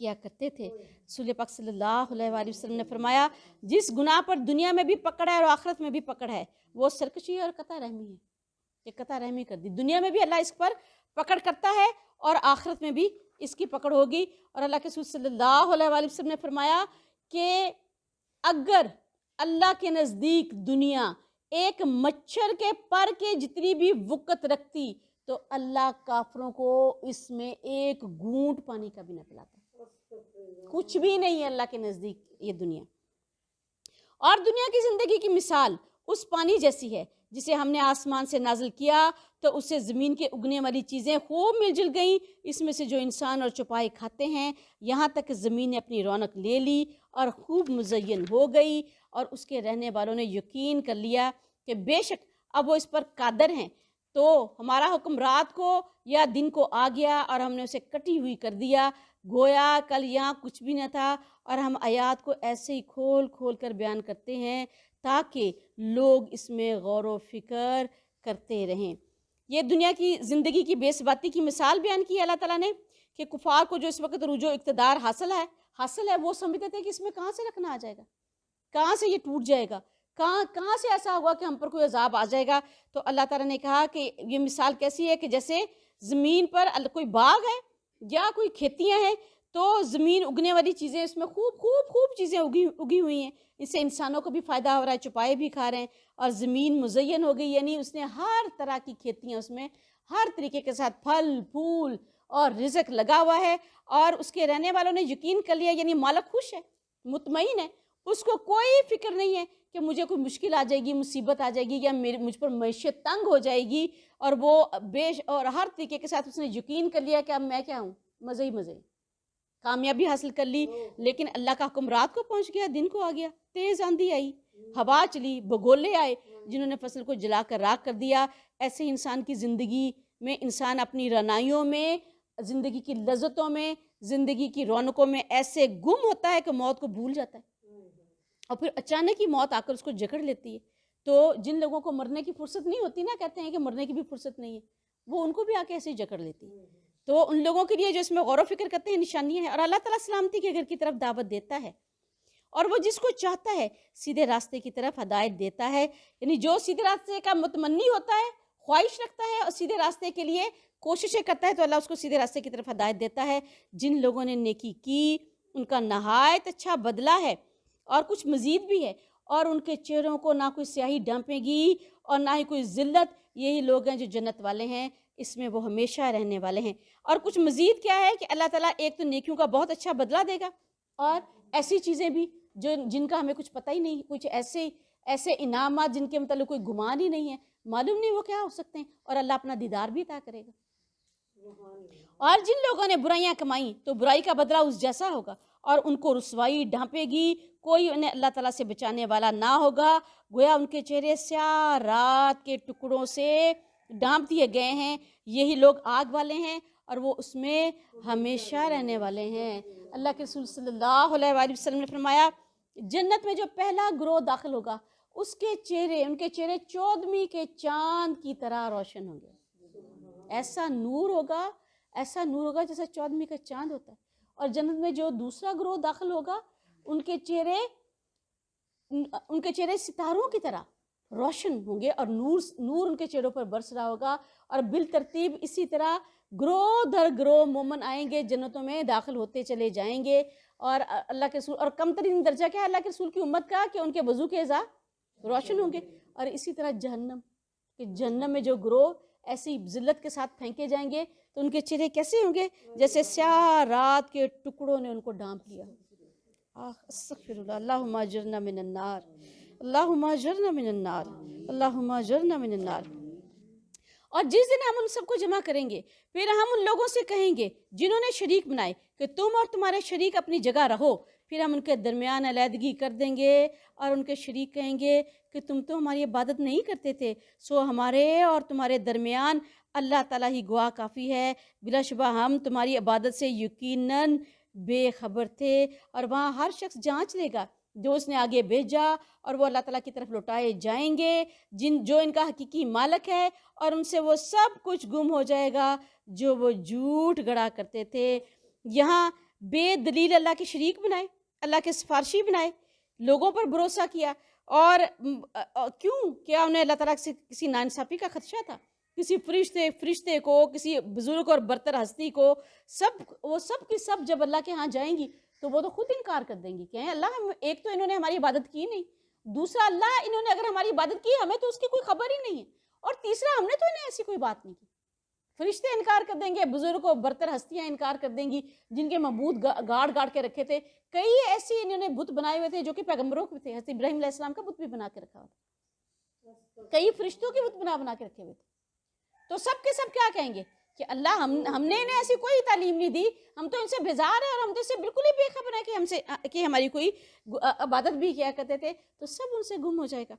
کیا کرتے تھے۔ رسول پاک صلی اللہ علیہ وآلہ وسلم نے فرمایا جس گناہ پر دنیا میں بھی پکڑ ہے اور آخرت میں بھی پکڑ ہے وہ سرکشی اور قطع رحمی ہے، کہ قطع رحمی کر دی۔ دنیا میں بھی اللہ اس پر پکڑ کرتا ہے اور آخرت میں بھی اس کی پکڑ ہوگی۔ اور اللہ کے رسول صلی اللہ علیہ وآلہ وسلم نے فرمایا کہ اگر اللہ کے نزدیک دنیا ایک مچھر کے پر کے جتنی بھی وقت رکھتی تو اللہ کافروں کو اس میں ایک گھونٹ پانی کا بھی نہ پلاتا۔ کچھ بھی نہیں ہے اللہ کے نزدیک یہ دنیا۔ اور دنیا کی زندگی کی مثال اس پانی جیسی ہے جسے ہم نے آسمان سے نازل کیا تو اس سے زمین کے اگنے والی چیزیں خوب مل جل گئیں، اس میں سے جو انسان اور چوپائے کھاتے ہیں، یہاں تک کہ زمین نے اپنی رونق لے لی اور خوب مزین ہو گئی، اور اس کے رہنے والوں نے یقین کر لیا کہ بے شک اب وہ اس پر قادر ہیں۔ تو ہمارا حکم رات کو یا دن کو آ گیا اور ہم نے اسے کٹی ہوئی کر دیا، گویا کل یہاں کچھ بھی نہ تھا، اور ہم آیات کو ایسے ہی کھول کھول کر بیان کرتے ہیں تاکہ لوگ اس میں غور و فکر کرتے رہیں۔ یہ دنیا کی زندگی کی بے ثباتی کی مثال بیان کی ہے اللہ تعالیٰ نے کہ کفار کو جو اس وقت عروج و اقتدار حاصل ہے وہ سمجھتے تھے کہ اس میں کہاں سے رکھنا آ جائے گا، کہاں سے یہ ٹوٹ جائے گا، کہاں سے ایسا ہوگا کہ ہم پر کوئی عذاب آ جائے گا۔ تو اللہ تعالیٰ نے کہا کہ یہ مثال کیسی ہے کہ جیسے زمین پر کوئی باغ ہے یا کوئی کھیتیاں ہیں تو زمین اگنے والی چیزیں اس میں خوب چیزیں اگی ہوئی ہیں، اس سے انسانوں کو بھی فائدہ ہو رہا ہے، چوپائے بھی کھا رہے ہیں، اور زمین مزین ہو گئی، یعنی اس نے ہر طرح کی کھیتیاں اس میں ہر طریقے کے ساتھ پھل پھول اور رزق لگا ہوا ہے، اور اس کے رہنے والوں نے یقین کر لیا، یعنی مالک خوش ہے، مطمئن ہے، اس کو کوئی فکر نہیں ہے کہ مجھے کوئی مشکل آ جائے گی، مصیبت آ جائے گی، یا مجھ پر معیشت تنگ ہو جائے گی، اور وہ اور ہر طریقے کے ساتھ اس نے یقین کر لیا کہ اب میں کیا ہوں، مزے ہی مزے، کامیابی حاصل کر لی۔ لیکن اللہ کا حکم رات کو پہنچ گیا، دن کو آ گیا، تیز آندھی آئی، ہوا چلی، بگولے آئے جنہوں نے فصل کو جلا کر راکھ کر دیا۔ ایسے انسان کی زندگی میں انسان اپنی رعنائیوں میں، زندگی کی لذتوں میں، زندگی کی رونقوں میں ایسے گم ہوتا ہے کہ موت کو بھول جاتا ہے، اور پھر اچانک ہی موت آ کر اس کو جکڑ لیتی ہے۔ تو جن لوگوں کو مرنے کی فرصت نہیں ہوتی نا، کہتے ہیں کہ مرنے کی بھی فرصت نہیں ہے، وہ ان کو بھی آ کے ایسے ہی جکڑ لیتی ہے۔ تو ان لوگوں کے لیے جو اس میں غور و فکر کرتے ہیں نشانیاں ہیں، اور اللہ تعالیٰ سلامتی کے گھر کی طرف دعوت دیتا ہے، اور وہ جس کو چاہتا ہے سیدھے راستے کی طرف ہدایت دیتا ہے۔ یعنی جو سیدھے راستے کا متمنی ہوتا ہے، خواہش رکھتا ہے اور سیدھے راستے کے لیے کوششیں کرتا ہے، تو اللہ اس کو سیدھے راستے کی طرف ہدایت دیتا ہے۔ جن لوگوں نے نیکی کی ان کا نہایت اچھا بدلہ ہے، اور کچھ مزید بھی ہے، اور ان کے چہروں کو نہ کوئی سیاہی ڈھانپے گی اور نہ ہی کوئی ذلت۔ یہی لوگ ہیں جو جنت والے ہیں، اس میں وہ ہمیشہ رہنے والے ہیں۔ اور کچھ مزید کیا ہے کہ اللہ تعالیٰ ایک تو نیکیوں کا بہت اچھا بدلہ دے گا، اور ایسی چیزیں بھی جن کا ہمیں کچھ پتہ ہی نہیں، کچھ ایسے انعامات جن کے متعلق کوئی گمان ہی نہیں ہے، معلوم نہیں وہ کیا ہو سکتے ہیں، اور اللہ اپنا دیدار بھی عطا کرے گا۔ اور جن لوگوں نے برائیاں کمائیں تو برائی کا بدلہ اس جیسا ہوگا، اور ان کو رسوائی ڈھانپے گی، کوئی انہیں اللہ تعالیٰ سے بچانے والا نہ ہوگا، گویا ان کے چہرے سیاہ رات کے ٹکڑوں سے ڈھانپ دیے گئے ہیں۔ یہی لوگ آگ والے ہیں اور وہ اس میں ہمیشہ رہنے والے ہیں۔ اللہ کے رسول صلی اللہ علیہ وآلہ وسلم نے فرمایا جنت میں جو پہلا گروہ داخل ہوگا اس کے چہرے، ان کے چہرے 14ویں کے چاند کی طرح روشن ہوں گے۔ ایسا نور ہوگا جیسا 14ویں کا چاند ہوتا ہے۔ اور جنت میں جو دوسرا گروہ داخل ہوگا ان کے چہرے ستاروں کی طرح روشن ہوں گے، اور نور ان کے چہروں پر برس رہا ہوگا، اور بالترتیب اسی طرح گروہ در گروہ مومن آئیں گے، جنتوں میں داخل ہوتے چلے جائیں گے۔ اور اللہ کے رسول، اور کم ترین درجہ کیا ہے اللہ کے رسول کی امت کا، کہ ان کے وضو کے اعضاء روشن ہوں گے۔ اور اسی طرح جہنم میں جو گروہ ایسی ذلت کے ساتھ پھینکے جائیں گے تو ان کے چہرے کیسے ہوں گے؟ جیسے سیاہ رات کے ٹکڑوں نے ان کو ڈھانپ لیا۔ استغفر اللہ، اللہم اجرنا من النار، اللہم اجرنا من النار، اللہم اجرنا من النار۔ اور جس دن ہم ان سب کو جمع کریں گے، پھر ہم ان لوگوں سے کہیں گے جنہوں نے شریک بنائے کہ تم اور تمہارے شریک اپنی جگہ رہو، پھر ہم ان کے درمیان علیحدگی کر دیں گے، اور ان کے شریک کہیں گے کہ تم تو ہماری عبادت نہیں کرتے تھے، سو ہمارے اور تمہارے درمیان اللہ تعالیٰ ہی گواہ کافی ہے، بلا شبہ ہم تمہاری عبادت سے یقیناً بے خبر تھے۔ اور وہاں ہر شخص جانچ لے گا جو اس نے آگے بھیجا، اور وہ اللہ تعالیٰ کی طرف لوٹائے جائیں گے جو ان کا حقیقی مالک ہے، اور ان سے وہ سب کچھ گم ہو جائے گا جو وہ جھوٹ گڑا کرتے تھے۔ یہاں بے دلیل اللہ کے شریک بنائے، اللہ کے سفارشی بنائے، لوگوں پر بھروسہ کیا، اور کیوں؟ کیا انہیں اللہ تعالیٰ سے کسی ناانصافی کا خدشہ تھا؟ کسی فرشتے کو، کسی بزرگ اور برتر ہستی کو، وہ سب کی سب جب اللہ کے ہاں جائیں گی تو وہ تو خود انکار کر دیں گی کہ اللہ ایک تو انہوں نے ہماری عبادت کی نہیں، دوسرا اللہ انہوں نے اگر ہماری عبادت کی ہمیں تو اس کی کوئی خبر ہی نہیں ہے، اور تیسرا ہم نے تو انہیں ایسی کوئی بات نہیں کی۔ فرشتے انکار کر دیں گے، بزرگ و برتر ہستیاں انکار کر دیں گی جن کے معبود گاڑ کے رکھے تھے۔ کئی ایسی انہوں نے بت بنائے ہوئے تھے جو کہ پیغمبروں کے تھے، حضرت ابراہیم علیہ السلام کا بت بھی بنا کے رکھا ہوا تھا، کئی فرشتوں کے بت بنا کے رکھے ہوئے تھے۔ تو سب کے سب کیا کہیں گے کہ اللہ ہم نے انہیں ایسی کوئی تعلیم نہیں دی، ہم تو ان سے بیزار ہیں اور ہم تو اس سے بالکل ہی بے خبر ہیں کہ ہم سے کہ ہماری کوئی عبادت بھی کیا کرتے تھے، تو سب ان سے گم ہو جائے گا،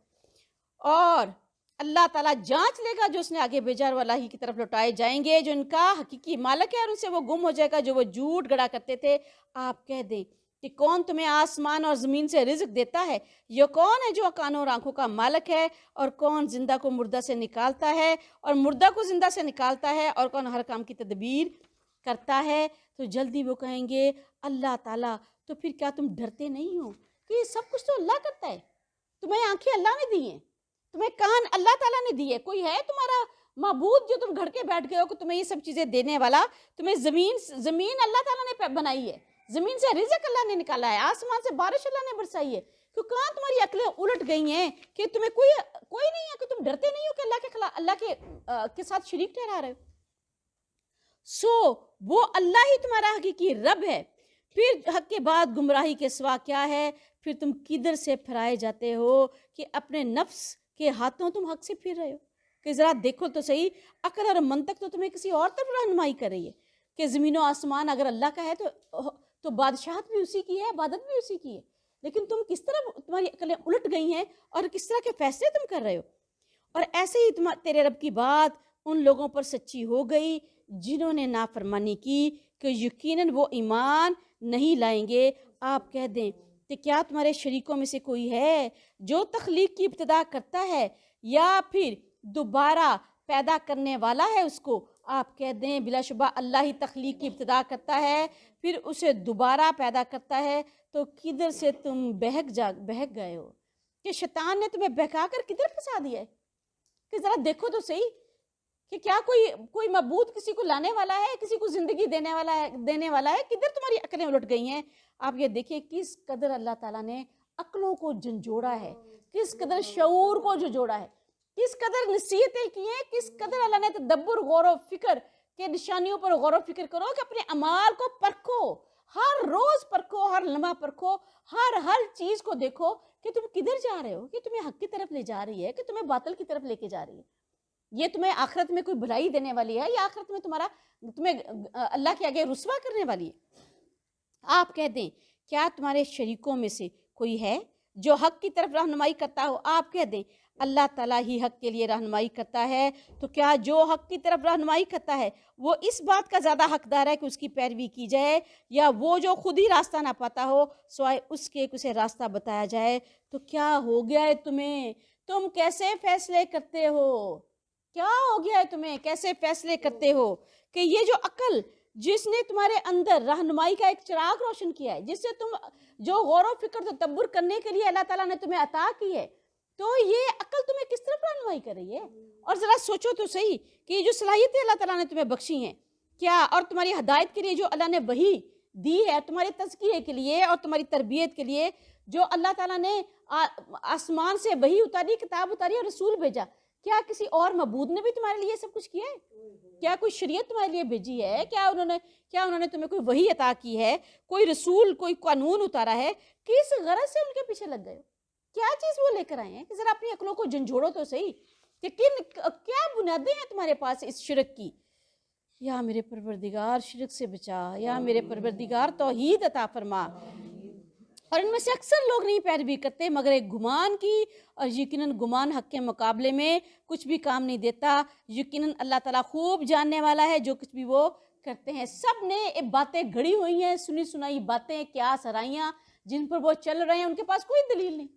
اور اللہ تعالیٰ جانچ لے گا جو اس نے آگے بھیجا اور وہ اللہ ہی کی طرف لوٹائے جائیں گے جو ان کا حقیقی مالک ہے، اور ان سے وہ گم ہو جائے گا جو وہ جھوٹ گڑا کرتے تھے۔ آپ کہہ دیں کہ کون تمہیں آسمان اور زمین سے رزق دیتا ہے؟ یہ کون ہے جو کانوں اور آنکھوں کا مالک ہے؟ اور کون زندہ کو مردہ سے نکالتا ہے اور مردہ کو زندہ سے نکالتا ہے؟ اور کون ہر کام کی تدبیر کرتا ہے؟ تو جلدی وہ کہیں گے اللہ تعالیٰ، تو پھر کیا تم ڈرتے نہیں ہو کہ یہ سب کچھ تو اللہ کرتا ہے؟ تمہیں آنکھیں اللہ نے دی ہیں، تمہیں کان اللہ تعالیٰ نے دی ہے، کوئی ہے تمہارا معبود جو تم گھڑ کے بیٹھ گئے ہو کہ تمہیں یہ سب چیزیں دینے والا؟ تمہیں زمین اللہ تعالیٰ نے بنائی ہے، زمین سے رزق اللہ نے نکالا ہے، آسمان سے بارش اللہ نے برسائی ہے، تو کہاں تمہاری عقلیں الٹ گئی ہیں کہ تمہیں کوئی نہیں ہے، کہ تم ڈرتے نہیں ہو کہ اللہ کے ساتھ شریک ٹھہرا رہے ہو؟ وہ اللہ ہی تمہارا حقیقی رب ہے، پھر حق کے بعد گمراہی کے سوا کیا ہے؟ پھر تم کدھر سے پھرائے جاتے ہو کہ اپنے نفس کے ہاتھوں تم حق سے پھر رہے ہو؟ کہ ذرا دیکھو تو صحیح، عقل اور منطق تو تمہیں کسی اور طرف رہنمائی کر رہی ہے کہ زمین و آسمان اگر اللہ کا ہے تو بادشاہت بھی اسی کی ہے، عبادت بھی اسی کی ہے، لیکن تم کس طرح، تمہاری عقلیں الٹ گئی ہیں اور کس طرح کے فیصلے تم کر رہے ہو۔ اور ایسے ہی تیرے رب کی بات ان لوگوں پر سچی ہو گئی جنہوں نے نافرمانی کی کہ یقیناً وہ ایمان نہیں لائیں گے۔ آپ کہہ دیں کہ کیا تمہارے شریکوں میں سے کوئی ہے جو تخلیق کی ابتدا کرتا ہے یا پھر دوبارہ پیدا کرنے والا ہے اس کو؟ آپ کہہ دیں بلا شبہ اللہ ہی تخلیق کی ابتدا کرتا ہے پھر اسے دوبارہ پیدا کرتا ہے، تو کدھر سے تم بہک گئے ہو کہ شیطان نے تمہیں بہکا کر کدھر پھنسا دیا ہے؟ کہ ذرا دیکھو تو صحیح کہ کیا کوئی معبود کسی کو لانے والا ہے، کسی کو زندگی دینے والا ہے؟ کدھر تمہاری عقلیں الٹ گئی ہیں؟ آپ یہ دیکھیں کس قدر اللہ تعالیٰ نے عقلوں کو جھنجھوڑا ہے، کس قدر شعور کو جھنجھوڑا ہے، کس قدر نصیحتیں کی ہیں، کس قدر اللہ نے تدبر، غور و فکر کے نشانیوں پر غور و فکر کرو کہ اپنے اعمال کو پرکھو، ہر روز پرکھو، ہر لمحہ پرکھو، ہر چیز کو دیکھو کہ تم کدھر جا رہے ہو، کہ تمہیں حق کی طرف لے جا رہی ہے کہ تمہیں باطل کی طرف لے کے جا رہی ہے، یہ تمہیں آخرت میں کوئی بھلائی دینے والی ہے یا آخرت میں تمہیں اللہ کے آگے رسوا کرنے والی ہے؟ آپ کہہ دیں کیا تمہارے شریکوں میں سے کوئی ہے جو حق کی طرف رہنمائی کرتا ہو؟ آپ کہہ دیں اللہ تعالیٰ ہی حق کے لیے رہنمائی کرتا ہے، تو کیا جو حق کی طرف رہنمائی کرتا ہے وہ اس بات کا زیادہ حقدار ہے کہ اس کی پیروی کی جائے، یا وہ جو خود ہی راستہ نہ پاتا ہو سوائے اس کے اسے راستہ بتایا جائے؟ تو کیا ہو گیا ہے تمہیں؟ تم کیسے فیصلے کرتے ہو؟ کیا ہو گیا ہے تمہیں؟ کیسے فیصلے کرتے ہو کہ یہ جو عقل جس نے تمہارے اندر رہنمائی کا ایک چراغ روشن کیا ہے، جس سے تم جو غور و فکر تدبر کرنے کے لیے اللہ تعالیٰ نے تمہیں عطا کی ہے، تو یہ عقل تمہیں کس طرف رہنمائی کر رہی ہے؟ اور ذرا سوچو تو صحیح کہ یہ جو صلاحیتیں اللہ تعالیٰ نے تمہیں بخشی ہیں کیا، اور تمہاری ہدایت کے لیے جو اللہ نے وحی دی ہے، تمہارے تزکیے کے لیے اور تمہاری تربیت کے لیے جو اللہ تعالیٰ نے آسمان سے وحی اتاری، کتاب اتاری اور رسول بھیجا، کیا کسی اور معبود نے بھی تمہارے لیے سب کچھ کیا ہے؟ کیا کوئی شریعت تمہارے لیے بھیجی ہے؟ کیا انہوں نے تمہیں کوئی وحی عطا کی ہے، کوئی رسول، کوئی قانون اتارا ہے؟ کس غرض سے ان کے پیچھے لگ گئے ہو؟ کیا چیز وہ لے کر آئے ہیں؟ کہ ذرا اپنی عقلوں کو جھنجھوڑو تو صحیح کہ کیا بنیادیں ہیں تمہارے پاس اس شرک کی؟ یا میرے پروردگار شرک سے بچا، یا میرے پروردگار توحید عطا فرما۔ اور ان میں سے اکثر لوگ نہیں پیروی کرتے مگر ایک گمان کی، اور یقیناً گمان حق کے مقابلے میں کچھ بھی کام نہیں دیتا۔ یقیناً اللہ تعالیٰ خوب جاننے والا ہے جو کچھ بھی وہ کرتے ہیں۔ سب نے باتیں گھڑی ہوئی ہیں، سنی سنائی باتیں، قیاس آرائیاں جن پر وہ چل رہے ہیں، ان کے پاس کوئی دلیل نہیں،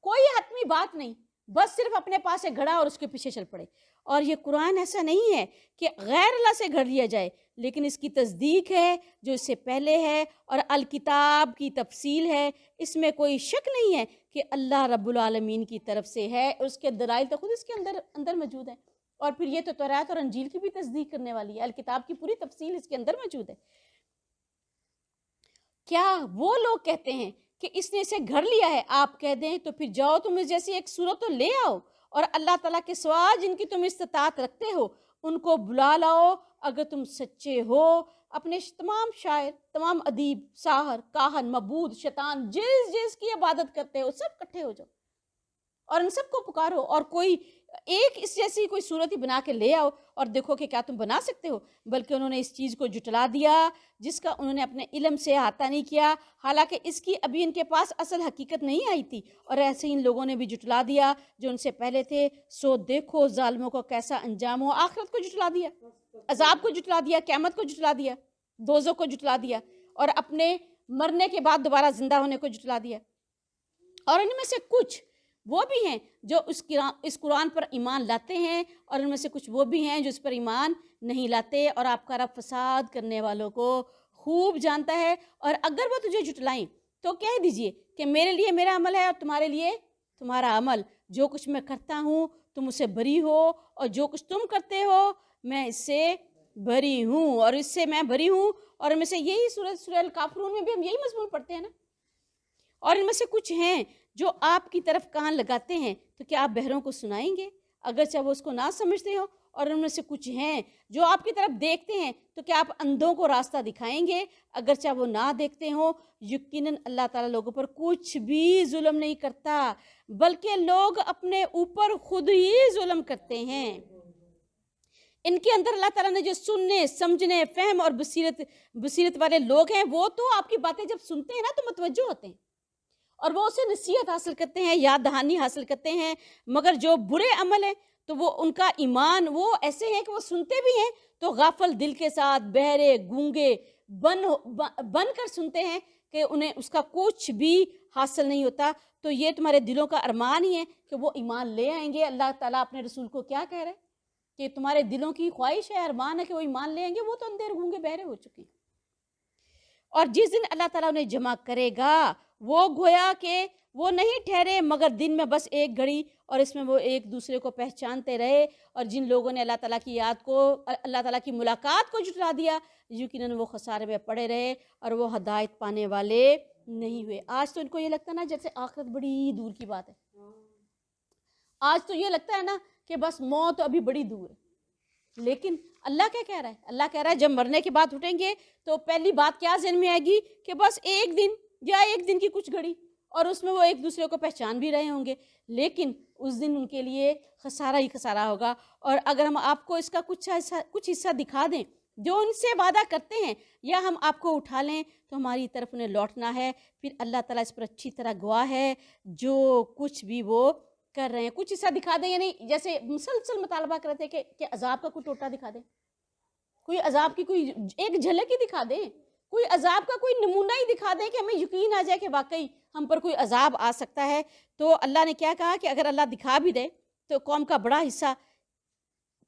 کوئی حتمی بات نہیں، بس صرف اپنے پاس سے گھڑا اور اس کے پیچھے چل پڑے. اور یہ قرآن ایسا نہیں ہے کہ غیر اللہ سے گھڑ لیا جائے، لیکن اس کی تصدیق ہے جو اس سے پہلے ہے، اور الکتاب کی تفصیل ہے. اس میں کوئی شک نہیں ہے کہ اللہ رب العالمین کی طرف سے ہے، اس کے دلائل تو خود اس کے اندر موجود ہیں. اور پھر یہ تو توراۃ اور انجیل کی بھی تصدیق کرنے والی ہے، الکتاب کی پوری تفصیل اس کے اندر موجود ہے. کیا وہ لوگ کہتے ہیں کہ اس نے اسے گھڑ لیا ہے؟ آپ کہہ دیں تو پھر جاؤ تم اس جیسی ایک صورت تو لے آؤ، اور اللہ تعالیٰ کے سوا جن کی تم استطاعت رکھتے ہو ان کو بلا لاؤ اگر تم سچے ہو. اپنے تمام شاعر، تمام ادیب، ساحر، کاہن، معبود، شیطان، جس کی عبادت کرتے ہو سب اکٹھے ہو جاؤ اور ان سب کو پکارو، اور کوئی ایک اس جیسی کوئی صورت ہی بنا کے لے آؤ اور دیکھو کہ کیا تم بنا سکتے ہو. بلکہ انہوں نے اس چیز کو جھٹلا دیا جس کا انہوں نے اپنے علم سے احاطہ نہیں کیا، حالانکہ اس کی ابھی ان کے پاس اصل حقیقت نہیں آئی تھی. اور ایسے ہی ان لوگوں نے بھی جھٹلا دیا جو ان سے پہلے تھے. سو دیکھو ظالموں کو کیسا انجام ہو. آخرت کو جھٹلا دیا، عذاب کو جھٹلا دیا، قیامت کو جھٹلا دیا، دوزخ کو جھٹلا دیا، اور اپنے مرنے کے بعد دوبارہ زندہ ہونے کو جھٹلا دیا. اور ان میں سے کچھ وہ بھی ہیں جو اس قرآن پر ایمان لاتے ہیں، اور ان میں سے کچھ وہ بھی ہیں جو اس پر ایمان نہیں لاتے. اور آپ کا رب فساد کرنے والوں کو خوب جانتا ہے. اور اگر وہ تجھے جھٹلائیں تو کہہ دیجئے کہ میرے لیے میرا عمل ہے اور تمہارے لیے تمہارا عمل. جو کچھ میں کرتا ہوں تم اس سے بری ہو، اور جو کچھ تم کرتے ہو میں اس سے بری ہوں، اور اس سے میں بری ہوں. اور ان میں سے یہی سورہ الکافرون میں بھی ہم یہی مضمون پڑھتے ہیں نا. اور ان میں سے کچھ ہیں جو آپ کی طرف کان لگاتے ہیں تو کیا آپ بہروں کو سنائیں گے اگرچہ وہ اس کو نہ سمجھتے ہو. اور ان میں سے کچھ ہیں جو آپ کی طرف دیکھتے ہیں تو کیا آپ اندھوں کو راستہ دکھائیں گے اگرچہ وہ نہ دیکھتے ہوں. یقیناً اللہ تعالیٰ لوگوں پر کچھ بھی ظلم نہیں کرتا، بلکہ لوگ اپنے اوپر خود ہی ظلم کرتے ہیں. ان کے اندر اللہ تعالیٰ نے جو سننے، سمجھنے، فہم اور بصیرت والے لوگ ہیں وہ تو آپ کی باتیں جب سنتے ہیں نا تو متوجہ ہوتے ہیں اور وہ اسے نصیحت حاصل کرتے ہیں، یاد دہانی حاصل کرتے ہیں. مگر جو برے عمل ہیں تو وہ ان کا ایمان وہ ایسے ہیں کہ وہ سنتے بھی ہیں تو غافل دل کے ساتھ، بہرے، گونگے بن کر سنتے ہیں کہ انہیں اس کا کچھ بھی حاصل نہیں ہوتا. تو یہ تمہارے دلوں کا ارمان ہی ہے کہ وہ ایمان لے آئیں گے. اللہ تعالیٰ اپنے رسول کو کیا کہہ رہے ہیں کہ تمہارے دلوں کی خواہش ہے، ارمان ہے کہ وہ ایمان لے آئیں گے. وہ تو اندھیر گونگے بہرے ہو چکے ہیں. اور جس دن اللہ تعالیٰ انہیں جمع کرے گا وہ گویا کہ وہ نہیں ٹھہرے مگر دن میں بس ایک گھڑی، اور اس میں وہ ایک دوسرے کو پہچانتے رہے. اور جن لوگوں نے اللہ تعالیٰ کی یاد کو، اللہ تعالیٰ کی ملاقات کو جھٹلا دیا یقیناً وہ خسارے میں پڑے رہے اور وہ ہدایت پانے والے نہیں ہوئے. آج تو ان کو یہ لگتا ہے نا جیسے آخرت بڑی دور کی بات ہے. آج تو یہ لگتا ہے نا کہ بس موت ابھی بڑی دور ہے. لیکن اللہ کیا کہہ رہا ہے؟ اللہ کہہ رہا ہے جب مرنے کے بعد اٹھیں گے تو پہلی بات کیا ذہن میں آئے گی کہ بس ایک دن یا ایک دن کی کچھ گھڑی، اور اس میں وہ ایک دوسرے کو پہچان بھی رہے ہوں گے. لیکن اس دن ان کے لیے خسارہ ہی خسارہ ہوگا. اور اگر ہم آپ کو اس کا کچھ حصہ دکھا دیں جو ان سے وعدہ کرتے ہیں، یا ہم آپ کو اٹھا لیں تو ہماری طرف انہیں لوٹنا ہے. پھر اللہ تعالیٰ اس پر اچھی طرح گواہ ہے جو کچھ بھی وہ کر رہے ہیں. کچھ حصہ دکھا دیں، یعنی جیسے مسلسل مطالبہ کرتے ہیں کہ عذاب کا کوئی ٹوٹا دکھا دیں، کوئی عذاب کی کوئی ایک جھلک ہی دکھا دیں، کوئی عذاب کا کوئی نمونہ ہی دکھا دیں کہ ہمیں یقین آ جائے کہ واقعی ہم پر کوئی عذاب آ سکتا ہے. تو اللہ نے کیا کہا کہ اگر اللہ دکھا بھی دے تو قوم کا بڑا حصہ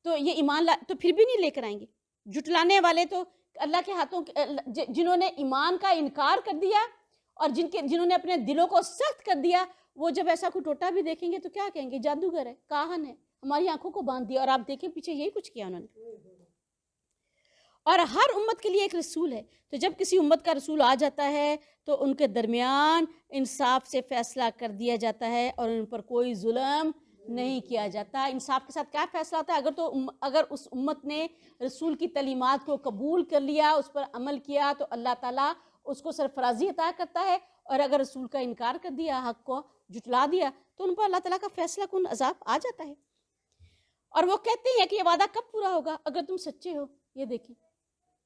تو یہ ایمان تو پھر بھی نہیں لے کر آئیں گے. جھٹلانے والے تو اللہ کے ہاتھوں، جنہوں نے ایمان کا انکار کر دیا اور جنہوں نے اپنے دلوں کو سخت کر دیا، وہ جب ایسا کوئی ٹوٹا بھی دیکھیں گے تو کیا کہیں گے؟ جادوگر ہے، کاہن ہے، ہماری آنکھوں کو باندھ دیا. اور آپ دیکھیں پیچھے یہی کچھ کیا انہوں نے. اور ہر امت کے لیے ایک رسول ہے. تو جب کسی امت کا رسول آ جاتا ہے تو ان کے درمیان انصاف سے فیصلہ کر دیا جاتا ہے اور ان پر کوئی ظلم نہیں کیا جاتا. انصاف کے ساتھ کیا فیصلہ ہوتا ہے؟ اگر اس امت نے رسول کی تعلیمات کو قبول کر لیا، اس پر عمل کیا تو اللہ تعالیٰ اس کو سرفرازی عطا کرتا ہے. اور اگر رسول کا انکار کر دیا، حق کو جھٹلا دیا، تو ان پر اللہ تعالیٰ کا فیصلہ کن عذاب آ جاتا ہے. اور وہ کہتے ہیں کہ یہ وعدہ کب پورا ہوگا اگر تم سچے ہو. یہ دیکھیں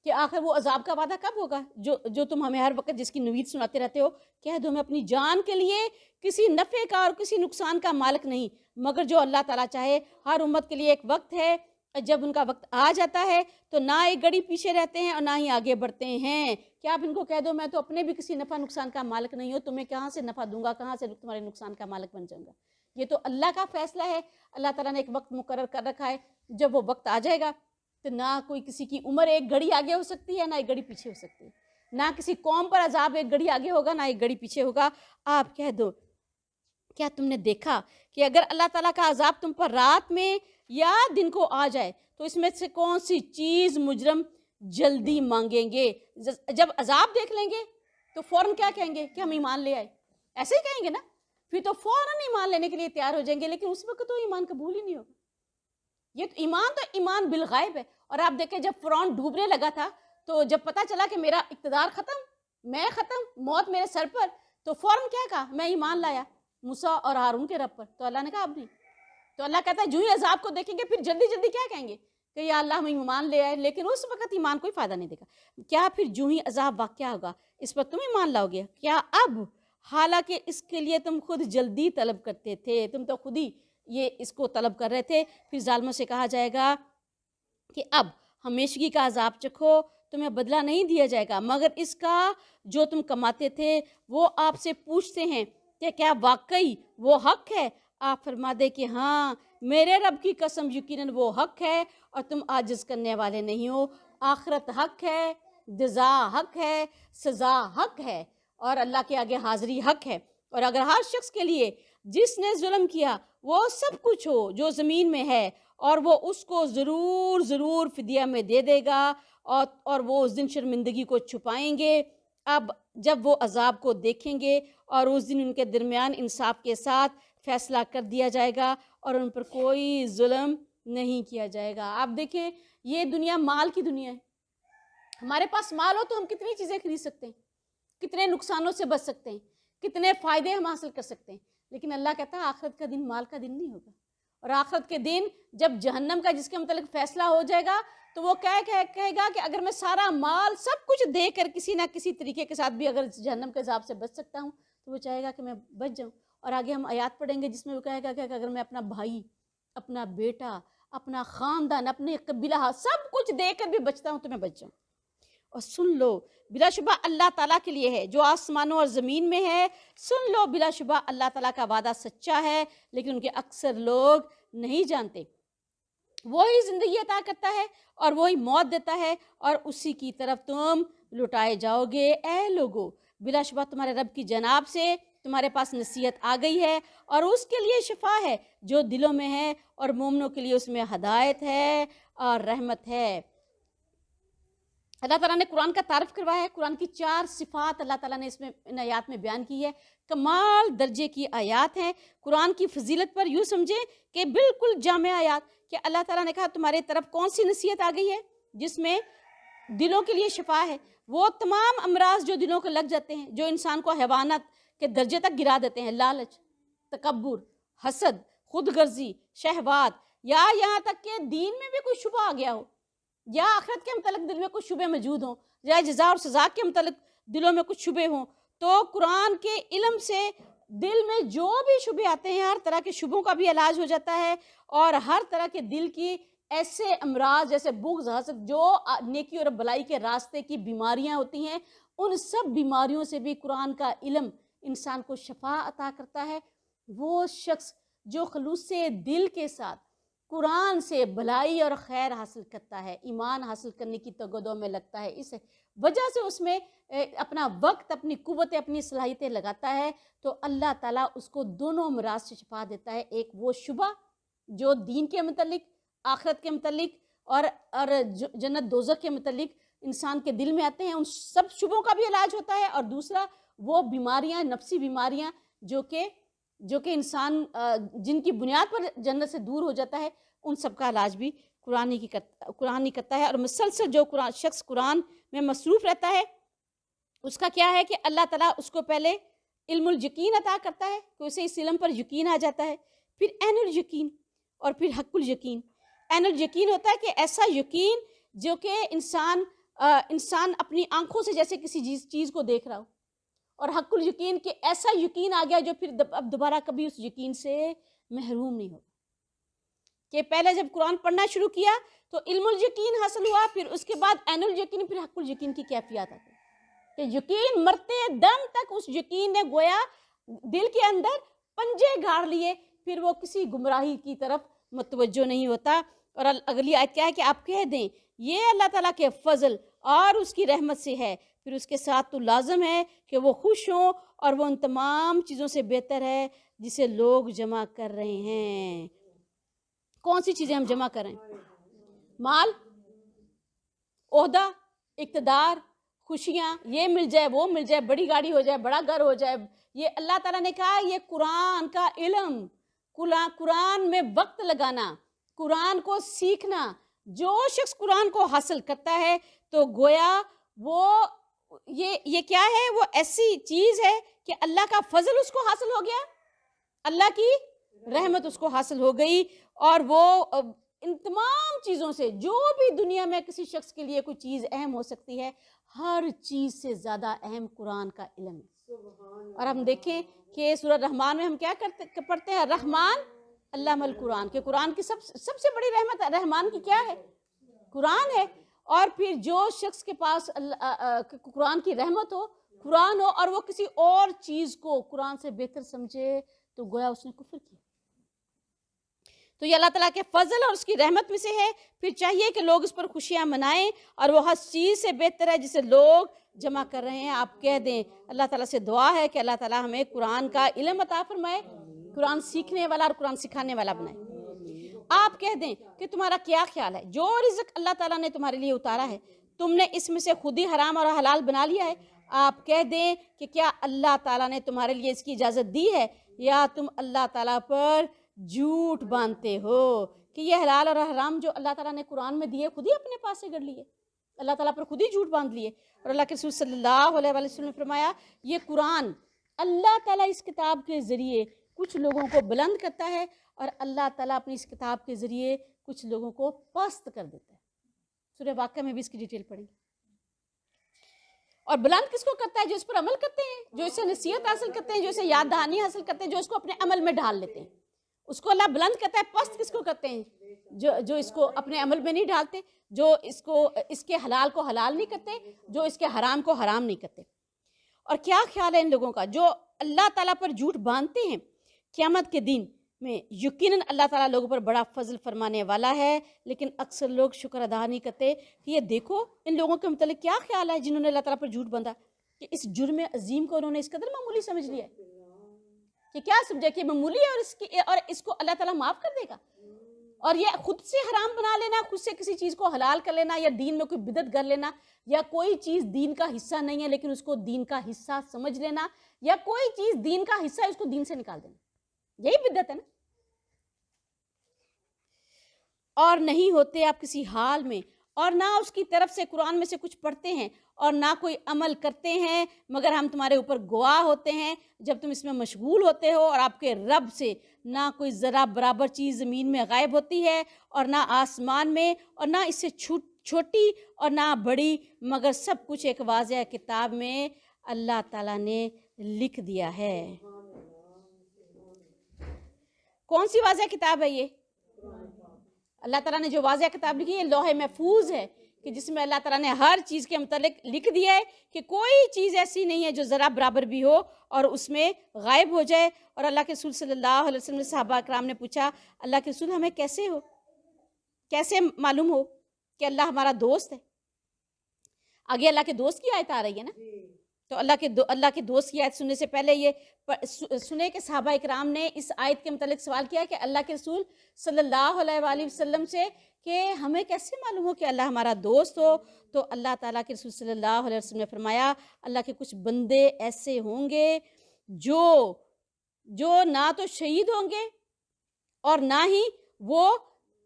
کہ آخر وہ عذاب کا وعدہ کب ہوگا جو تم ہمیں ہر وقت جس کی نوید سناتے رہتے ہو. کہہ دو میں اپنی جان کے لیے کسی نفع کا اور کسی نقصان کا مالک نہیں، مگر جو اللہ تعالیٰ چاہے. ہر امت کے لیے ایک وقت ہے، جب ان کا وقت آ جاتا ہے تو نہ ایک گھڑی پیچھے رہتے ہیں اور نہ ہی آگے بڑھتے ہیں. کیا آپ ان کو کہہ دو میں تو اپنے بھی کسی نفع نقصان کا مالک نہیں ہوں، تمہیں کہاں سے نفع دوں گا، کہاں سے تمہارے نقصان کا مالک بن جاؤں گا. یہ تو اللہ کا فیصلہ ہے. اللہ تعالیٰ نے ایک وقت مقرر کر رکھا ہے. جب وہ وقت آ جائے گا تو نہ کوئی کسی کی عمر ایک گھڑی آگے ہو سکتی ہے نہ ایک گھڑی پیچھے ہو سکتی ہے. نہ کسی قوم پر عذاب ایک گھڑی آگے ہوگا نہ ایک گھڑی پیچھے ہوگا. آپ کہہ دو کیا تم نے دیکھا کہ اگر اللہ تعالیٰ کا عذاب تم پر رات میں یا دن کو آ جائے تو اس میں سے کون سی چیز مجرم جلدی مانگیں گے؟ جب عذاب دیکھ لیں گے تو فوراً کیا کہیں گے کہ ہم ایمان لے آئے. ایسے ہی کہیں گے نا. پھر تو فوراً ایمان لینے کے لیے تیار ہو جائیں گے. لیکن اس وقت تو ایمان قبول ہی نہیں ہوگا. یہ تو ایمان بالغیب ہے. اور آپ دیکھیں جب فرعون ڈوبنے لگا تھا تو جب پتا چلا کہ میرا اقتدار ختم, میں ختم, موت میرے سر پر, تو فوراً کیا کہا؟ میں ایمان لایا موسیٰ اور ہارون کے رب پر. تو اللہ نے کہا اب نہیں. تو اللہ کہتا ہے جو ہی عذاب کو دیکھیں گے پھر جلدی جلدی کیا کہیں گے کہ یا اللہ ہم ایمان لے آئے. لیکن اس وقت ایمان کوئی فائدہ نہیں دے گا. کیا پھر جو ہی عذاب واقع ہوگا اس پر تم ایمان لاؤ گے؟ کیا اب حالانکہ اس کے لیے تم خود جلدی طلب کرتے تھے, تم تو خود ہی یہ اس کو طلب کر رہے تھے. پھر ظالموں سے کہا جائے گا کہ اب ہمیشگی کا عذاب چکھو, تمہیں بدلہ نہیں دیا جائے گا مگر اس کا جو تم کماتے تھے. وہ آپ سے پوچھتے ہیں کہ کیا واقعی وہ حق ہے؟ آپ فرما دے کہ ہاں میرے رب کی قسم یقیناً وہ حق ہے اور تم عاجز کرنے والے نہیں ہو. آخرت حق ہے, جزا حق ہے, سزا حق ہے اور اللہ کے آگے حاضری حق ہے. اور اگر ہر شخص کے لیے جس نے ظلم کیا وہ سب کچھ ہو جو زمین میں ہے اور وہ اس کو ضرور ضرور فدیہ میں دے دے گا اور وہ اس دن شرمندگی کو چھپائیں گے. اب جب وہ عذاب کو دیکھیں گے اور اس دن ان کے درمیان انصاف کے ساتھ فیصلہ کر دیا جائے گا اور ان پر کوئی ظلم نہیں کیا جائے گا. آپ دیکھیں یہ دنیا مال کی دنیا ہے. ہمارے پاس مال ہو تو ہم کتنی چیزیں خرید سکتے ہیں, کتنے نقصانوں سے بچ سکتے ہیں, کتنے فائدے ہم حاصل کر سکتے ہیں. لیکن اللہ کہتا ہے آخرت کا دن مال کا دن نہیں ہوگا. اور آخرت کے دن جب جہنم کا جس کے متعلق فیصلہ ہو جائے گا تو وہ کہے گا کہ اگر میں سارا مال سب کچھ دے کر کسی نہ کسی طریقے کے ساتھ بھی اگر جہنم کے عذاب سے بچ سکتا ہوں تو وہ چاہے گا کہ میں بچ جاؤں. اور آگے ہم آیات پڑھیں گے جس میں وہ کہے گا کہ اگر میں اپنا بھائی, اپنا بیٹا, اپنا خاندان, اپنے قبیلہ سب کچھ دے کر بھی بچتا ہوں تو میں بچ جاؤں. اور سن لو بلا شبہ اللہ تعالیٰ کے لیے ہے جو آسمانوں اور زمین میں ہے. سن لو بلا شبہ اللہ تعالیٰ کا وعدہ سچا ہے لیکن ان کے اکثر لوگ نہیں جانتے. وہی زندگی عطا کرتا ہے اور وہی موت دیتا ہے اور اسی کی طرف تم لٹائے جاؤ گے. اے لوگو بلا شبہ تمہارے رب کی جناب سے تمہارے پاس نصیحت آ گئی ہے اور اس کے لیے شفا ہے جو دلوں میں ہے اور مومنوں کے لیے اس میں ہدایت ہے اور رحمت ہے. اللہ تعالیٰ نے قرآن کا تعارف کروایا ہے. قرآن کی 4 صفات اللہ تعالیٰ نے اس میں ان آیات میں بیان کی ہے. کمال درجے کی آیات ہیں. قرآن کی فضیلت پر یوں سمجھیں کہ بالکل جامع آیات کہ اللہ تعالیٰ نے کہا تمہارے طرف کون سی نصیحت آ گئی ہے جس میں دلوں کے لیے شفا ہے. وہ تمام امراض جو دلوں کو لگ جاتے ہیں, جو انسان کو حیوانات کے درجے تک گرا دیتے ہیں, لالچ, تکبر, حسد, خود غرضی, شہوات, یا یہاں تک کہ دین میں بھی کوئی شبہ آ گیا ہو یا آخرت کے متعلق دل میں کچھ شبے موجود ہوں یا جزا اور سزا کے متعلق دلوں میں کچھ شبے ہوں, تو قرآن کے علم سے دل میں جو بھی شبے آتے ہیں ہر طرح کے شبوں کا بھی علاج ہو جاتا ہے. اور ہر طرح کے دل کی ایسے امراض جیسے بغض, حسد, جو نیکی اور بلائی کے راستے کی بیماریاں ہوتی ہیں, ان سب بیماریوں سے بھی قرآن کا علم انسان کو شفا عطا کرتا ہے. وہ شخص جو خلوص سے دل کے ساتھ قرآن سے بھلائی اور خیر حاصل کرتا ہے, ایمان حاصل کرنے کی تگودوں میں لگتا ہے, اس وجہ سے اس میں اپنا وقت, اپنی قوتیں, اپنی صلاحیتیں لگاتا ہے, تو اللہ تعالیٰ اس کو دونوں امراض سے شفا دیتا ہے. ایک وہ شبہ جو دین کے متعلق, آخرت کے متعلق اور جنت دوزخ کے متعلق انسان کے دل میں آتے ہیں, ان سب شبوں کا بھی علاج ہوتا ہے. اور دوسرا وہ بیماریاں, نفسی بیماریاں جو کہ انسان جن کی بنیاد پر جنت سے دور ہو جاتا ہے, ان سب کا علاج بھی قرآن ہی کرتا ہے. اور مسلسل جو شخص قرآن میں مصروف رہتا ہے اس کا کیا ہے کہ اللہ تعالیٰ اس کو پہلے علم الیقین عطا کرتا ہے کہ اسے اس علم پر یقین آ جاتا ہے, پھر عین الیقین اور پھر حق الیقین. عین الیقین ہوتا ہے کہ ایسا یقین جو کہ انسان اپنی آنکھوں سے جیسے کسی چیز کو دیکھ رہا ہو, اور حق الیقین کہ ایسا یقین آ گیا جو پھر اب دوبارہ کبھی اس یقین سے محروم نہیں ہوگا. کہ پہلے جب قرآن پڑھنا شروع کیا تو علم الیقین حاصل ہوا, پھر اس کے بعد عین الیقین, پھر حق الیقین کی کیفیات آتی کہ یقین مرتے دم تک اس یقین نے گویا دل کے اندر پنجے گاڑ لیے پھر وہ کسی گمراہی کی طرف متوجہ نہیں ہوتا۔ اور اگلی آیت کیا ہے کہ آپ کہہ دیں یہ اللہ تعالیٰ کے فضل اور اس کی رحمت سے ہے، پھر اس کے ساتھ تو لازم ہے کہ وہ خوش ہوں اور وہ ان تمام چیزوں سے بہتر ہے جسے لوگ جمع کر رہے ہیں۔ کون سی چیزیں ہم جمع کر رہے ہیں؟ مال، عہدہ، اقتدار، خوشیاں، یہ مل جائے وہ مل جائے، بڑی گاڑی ہو جائے، بڑا گھر ہو جائے۔ یہ اللہ تعالیٰ نے کہا یہ قرآن کا علم، قرآن میں وقت لگانا، قرآن کو سیکھنا۔ جو شخص قرآن کو حاصل کرتا ہے تو گویا وہ یہ کیا ہے، وہ ایسی چیز ہے کہ اللہ کا فضل اس کو حاصل ہو گیا، اللہ کی رحمت اس کو حاصل ہو گئی، اور وہ ان تمام چیزوں سے، جو بھی دنیا میں کسی شخص کے لیے کوئی چیز اہم ہو سکتی ہے، ہر چیز سے زیادہ اہم قرآن کا علم ہے۔ اور ہم دیکھیں کہ سورہ رحمان میں ہم کیا پڑھتے ہیں؟ رحمان علم القرآن، کہ قرآن کی سب سے بڑی رحمت رحمان کی کیا ہے؟ قرآن ہے۔ اور پھر جو شخص کے پاس قرآن کی رحمت ہو، قرآن ہو، اور وہ کسی اور چیز کو قرآن سے بہتر سمجھے تو گویا اس نے کفر کیا۔ تو یہ اللہ تعالیٰ کے فضل اور اس کی رحمت میں سے ہے۔ پھر چاہیے کہ لوگ اس پر خوشیاں منائیں، اور وہ ہر چیز سے بہتر ہے جسے لوگ جمع کر رہے ہیں۔ آپ کہہ دیں، اللہ تعالیٰ سے دعا ہے کہ اللہ تعالیٰ ہمیں قرآن کا علم عطا فرمائے، قرآن سیکھنے والا اور قرآن سکھانے والا بنائے۔ آپ کہہ دیں کہ تمہارا کیا خیال ہے، جو رزق اللہ تعالیٰ نے تمہارے لیے اتارا ہے تم نے اس میں سے خود ہی حرام اور حلال بنا لیا ہے؟ آپ کہہ دیں کہ کیا اللہ تعالیٰ نے تمہارے لیے اس کی اجازت دی ہے، یا تم اللہ تعالیٰ پر جھوٹ باندھتے ہو کہ یہ حلال اور حرام جو اللہ تعالیٰ نے قرآن میں دیے خود ہی اپنے پاس سے گڑھ لیے، اللہ تعالیٰ پر خود ہی جھوٹ باندھ لیے۔ اور اللہ کے رسول صلی اللہ علیہ وسلم نے فرمایا یہ قرآن اللہ تعالیٰ اس کتاب کے ذریعے کچھ لوگوں کو بلند کرتا ہے، اور اللہ تعالیٰ اپنی اس کتاب کے ذریعے کچھ لوگوں کو پست کر دیتا ہے۔ سورہ واقعہ میں بھی اس کی ڈیٹیل پڑھیں گے۔ اور بلند کس کو کرتا ہے؟ جو اس پر عمل کرتے ہیں، جو اسے نصیحت حاصل کرتے ہیں، جو اسے یاد دہانی حاصل کرتے ہیں، جو اس کو اپنے عمل میں ڈھال لیتے ہیں، اس کو اللہ بلند کرتا ہے۔ پست کس کو کرتے ہیں؟ جو اس کو اپنے عمل میں نہیں ڈھالتے، جو اس کے حلال کو حلال نہیں کرتے، جو اس کے حرام کو حرام نہیں کرتے۔ اور کیا خیال ہے ان لوگوں کا جو اللہ تعالیٰ پر جھوٹ باندھتے ہیں؟ قیامت کے دن میں یقیناً اللہ تعالیٰ لوگوں پر بڑا فضل فرمانے والا ہے، لیکن اکثر لوگ شکر ادا نہیں کرتے۔ کہ یہ دیکھو ان لوگوں کے متعلق کیا خیال ہے جنہوں نے اللہ تعالیٰ پر جھوٹ باندھا، کہ اس جرم عظیم کو انہوں نے اس قدر معمولی سمجھ لیا ہے کہ کیا سمجھا کہ معمولی ہے، اور اس کو اللہ تعالیٰ معاف کر دے گا۔ اور یہ خود سے حرام بنا لینا، خود سے کسی چیز کو حلال کر لینا، یا دین میں کوئی بدعت کر لینا، یا کوئی چیز دین کا حصہ نہیں ہے لیکن اس کو دین کا حصہ سمجھ لینا، یا کوئی چیز دین کا حصہ ہے اس کو دین سے نکال دینا، یہی بدعت ہے نا۔ اور نہیں ہوتے آپ کسی حال میں، اور نہ اس کی طرف سے قرآن میں سے کچھ پڑھتے ہیں اور نہ کوئی عمل کرتے ہیں، مگر ہم تمہارے اوپر گواہ ہوتے ہیں جب تم اس میں مشغول ہوتے ہو، اور آپ کے رب سے نہ کوئی ذرا برابر چیز زمین میں غائب ہوتی ہے اور نہ آسمان میں، اور نہ اس سے چھوٹی اور نہ بڑی، مگر سب کچھ ایک واضح کتاب میں اللہ تعالیٰ نے لکھ دیا ہے۔ کون سی واضح کتاب ہے یہ؟ اللہ تعالیٰ نے جو واضح کتاب لکھی ہے لوح محفوظ ہے، کہ جس میں اللہ تعالیٰ نے ہر چیز کے متعلق لکھ دیا ہے کہ کوئی چیز ایسی نہیں ہے جو ذرا برابر بھی ہو اور اس میں غائب ہو جائے۔ اور اللہ کے رسول صلی اللہ علیہ وسلم صحابہ اکرام نے پوچھا اللہ کے رسول ہمیں کیسے معلوم ہو کہ اللہ ہمارا دوست ہے؟ آگے اللہ کے دوست کی آیت آ رہی ہے نا، تو اللہ کے دوست کی آیت سننے سے پہلے یہ سنے کہ صحابہ اکرام نے اس آیت کے متعلق سوال کیا کہ اللہ کے رسول صلی اللہ علیہ وآلہ وسلم سے کہ ہمیں کیسے معلوم ہو کہ اللہ ہمارا دوست ہو؟ تو اللہ تعالیٰ کے رسول صلی اللہ علیہ وسلم نے فرمایا اللہ کے کچھ بندے ایسے ہوں گے جو نہ تو شہید ہوں گے اور نہ ہی وہ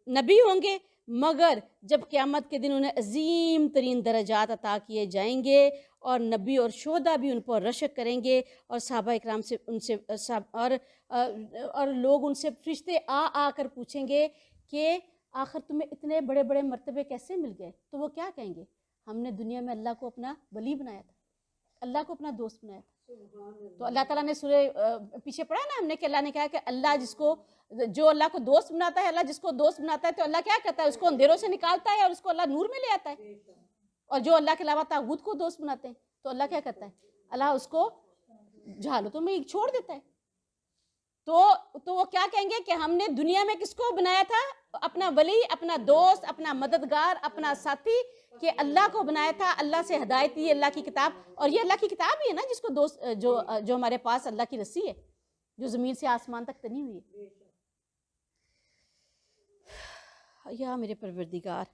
نبی ہوں گے، مگر جب قیامت کے دن انہیں عظیم ترین درجات عطا کیے جائیں گے، اور نبی اور شہداء بھی ان پر رشک کریں گے، اور صحابہ اکرام سے اور لوگ ان سے فرشتے آ کر پوچھیں گے کہ آخر تمہیں اتنے بڑے بڑے مرتبے کیسے مل گئے؟ تو وہ کیا کہیں گے؟ ہم نے دنیا میں اللہ کو اپنا ولی بنایا تھا، اللہ کو اپنا دوست بنایا تھا۔ تو اللہ تعالیٰ نے سورہ پیچھے پڑھا نا ہم نے کہ اللہ نے کہا کہ اللہ جو اللہ کو دوست بناتا ہے، اللہ جس کو دوست بناتا ہے تو اللہ کیا کرتا ہے؟ اس کو اندھیروں سے نکالتا ہے اور اس کو اللہ نور میں لے آتا ہے۔ اور جو اللہ کے علاوہ طاغوت کو دوست بناتے ہیں تو اللہ کیا کرتا ہے؟ اللہ اس کو جہالتوں میں چھوڑ دیتا ہے۔ تو وہ کیا کہیں گے کہ ہم نے دنیا میں کس کو بنایا تھا؟ اپنا ولی، اپنا دوست، اپنا مددگار، اپنا ساتھی، کہ اللہ کو بنایا تھا، اللہ سے ہدایت دی، اللہ کی کتاب. اور یہ اللہ کی کتاب ہی ہے نا جس کو دوست جو ہمارے پاس اللہ کی رسی ہے جو زمین سے آسمان تک تنی ہوئی ہے. یا میرے پروردگار،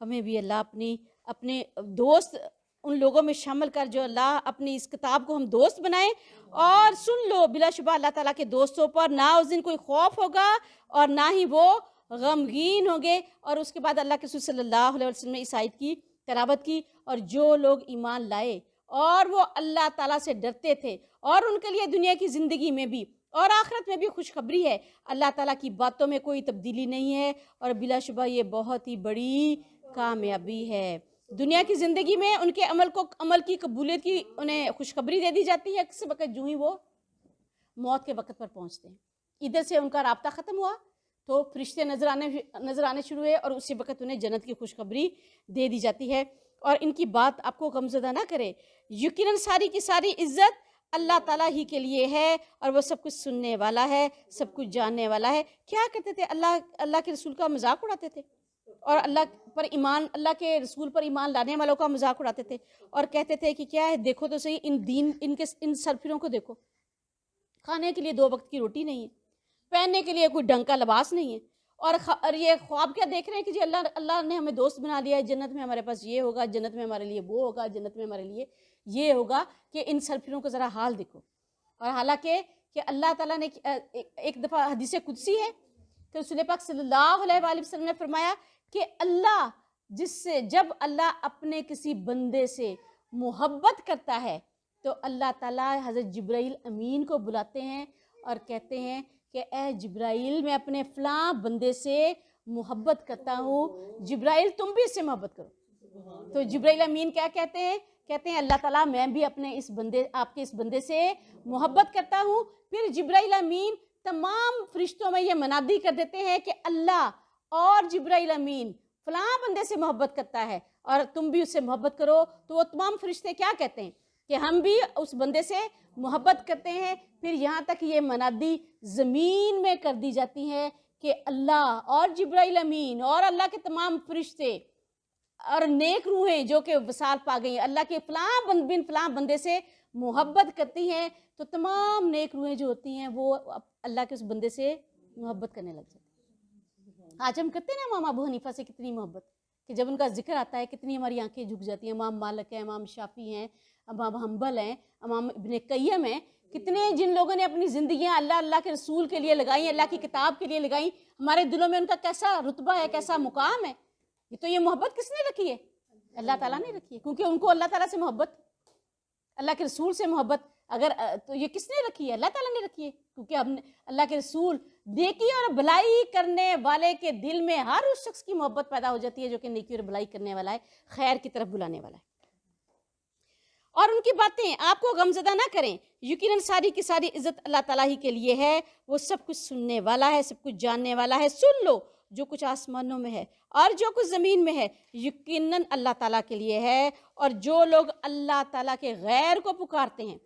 ہمیں بھی اللہ اپنے دوست ان لوگوں میں شامل کر جو اللہ اپنی اس کتاب کو ہم دوست بنائیں. اور سن لو، بلا شبہ اللہ تعالیٰ کے دوستوں پر نہ اس دن کوئی خوف ہوگا اور نہ ہی وہ غمگین ہوں گے. اور اس کے بعد اللہ کے رسول صلی اللہ علیہ وسلم نے اس آیت کی تلاوت کی. اور جو لوگ ایمان لائے اور وہ اللہ تعالیٰ سے ڈرتے تھے اور ان کے لیے دنیا کی زندگی میں بھی اور آخرت میں بھی خوشخبری ہے، اللہ تعالیٰ کی باتوں میں کوئی تبدیلی نہیں ہے. اور بلا شبہ یہ بہت ہی بڑی کامیابی ہے. دنیا کی زندگی میں ان کے عمل کی قبولیت کی انہیں خوشخبری دے دی جاتی ہے کس وقت جو ہی وہ موت کے وقت پر پہنچتے ہیں. ادھر سے ان کا رابطہ ختم ہوا تو فرشتے نظر آنے شروع ہوئے اور اسی وقت انہیں جنت کی خوشخبری دے دی جاتی ہے. اور ان کی بات آپ کو غمزدہ نہ کرے. یقیناً ساری کی ساری عزت اللہ تعالیٰ ہی کے لیے ہے اور وہ سب کچھ سننے والا ہے، سب کچھ جاننے والا ہے. کیا کرتے تھے؟ اللہ کے رسول کا مذاق اڑاتے تھے اور اللہ کے رسول پر ایمان لانے والوں کا مذاق اڑاتے تھے اور کہتے تھے کہ کیا ہے، دیکھو تو صحیح ان سرفروں کو دیکھو، کھانے کے لیے 2 وقت کی روٹی نہیں ہے، پہننے کے لیے کوئی ڈھنگ کا لباس نہیں ہے، اور یہ خواب کیا دیکھ رہے ہیں کہ جی اللہ نے ہمیں دوست بنا لیا ہے، جنت میں ہمارے پاس یہ ہوگا، جنت میں ہمارے لیے وہ ہوگا، جنت میں ہمارے لیے یہ ہوگا. کہ ان سرفروں کو ذرا حال دیکھو. اور حالانکہ کہ اللہ تعالیٰ نے ایک دفعہ حدیث قدسی ہے کہ رسول پاک صلی اللہ علیہ وآلہ وسلم نے فرمایا کہ جب اللہ اپنے کسی بندے سے محبت کرتا ہے تو اللہ تعالیٰ حضرت جبرائیل امین کو بلاتے ہیں اور کہتے ہیں کہ اے جبرائیل، میں اپنے فلاں بندے سے محبت کرتا ہوں، جبرائیل تم بھی اس سے محبت کرو. تو جبرائیل امین کیا کہتے ہیں اللہ تعالیٰ میں بھی آپ کے اس بندے سے محبت کرتا ہوں. پھر جبرائیل امین تمام فرشتوں میں یہ منادی کر دیتے ہیں کہ اللہ اور جبرائیل امین فلاں بندے سے محبت کرتا ہے اور تم بھی اس سے محبت کرو. تو وہ تمام فرشتے کیا کہتے ہیں کہ ہم بھی اس بندے سے محبت کرتے ہیں. پھر یہاں تک یہ منادی زمین میں کر دی جاتی ہے کہ اللہ اور جبرائیل امین اور اللہ کے تمام فرشتے اور نیک روحیں جو کہ وصال پا گئی ہیں، اللہ کے فلاں بندے سے محبت کرتی ہیں، تو تمام نیک روحیں جو ہوتی ہیں وہ اللہ کے اس بندے سے محبت کرنے لگ جاتی ہیں. آج ہم کرتے ہیں نا امام ابو حنیفہ سے کتنی محبت، کہ جب ان کا ذکر آتا ہے کتنی ہماری آنکھیں جھک جاتی ہیں. امام مالک ہیں، امام شافعی ہیں، امام حنبل ہیں، امام ابن قیم ہیں، کتنے جن لوگوں نے اپنی زندگیاں اللہ کے رسول کے لیے لگائیں، اللہ کی کتاب کے لیے لگائیں. ہمارے دلوں میں ان کا کیسا رتبہ ہے، کیسا مقام ہے. تو یہ محبت کس نے رکھی ہے؟ اللہ تعالیٰ نے رکھی ہے، کیونکہ ان کو اللہ تعالیٰ سے محبت، اللہ کے رسول سے محبت تو یہ کس نے رکھی ہے؟ اللہ تعالیٰ نے رکھی ہے. کیونکہ ہم نے اللہ کے رسول، نیکی اور بھلائی کرنے والے کے دل میں ہر اس شخص کی محبت پیدا ہو جاتی ہے جو کہ نیکی اور بھلائی کرنے والا ہے، خیر کی طرف بلانے والا ہے. اور ان کی باتیں آپ کو غمزدہ نہ کریں. یقیناً ساری کی ساری عزت اللہ تعالیٰ ہی کے لیے ہے، وہ سب کچھ سننے والا ہے، سب کچھ جاننے والا ہے. سن لو، جو کچھ آسمانوں میں ہے اور جو کچھ زمین میں ہے یقیناً اللہ تعالیٰ کے لیے ہے. اور جو لوگ اللہ تعالیٰ کے غیر کو پکارتے ہیں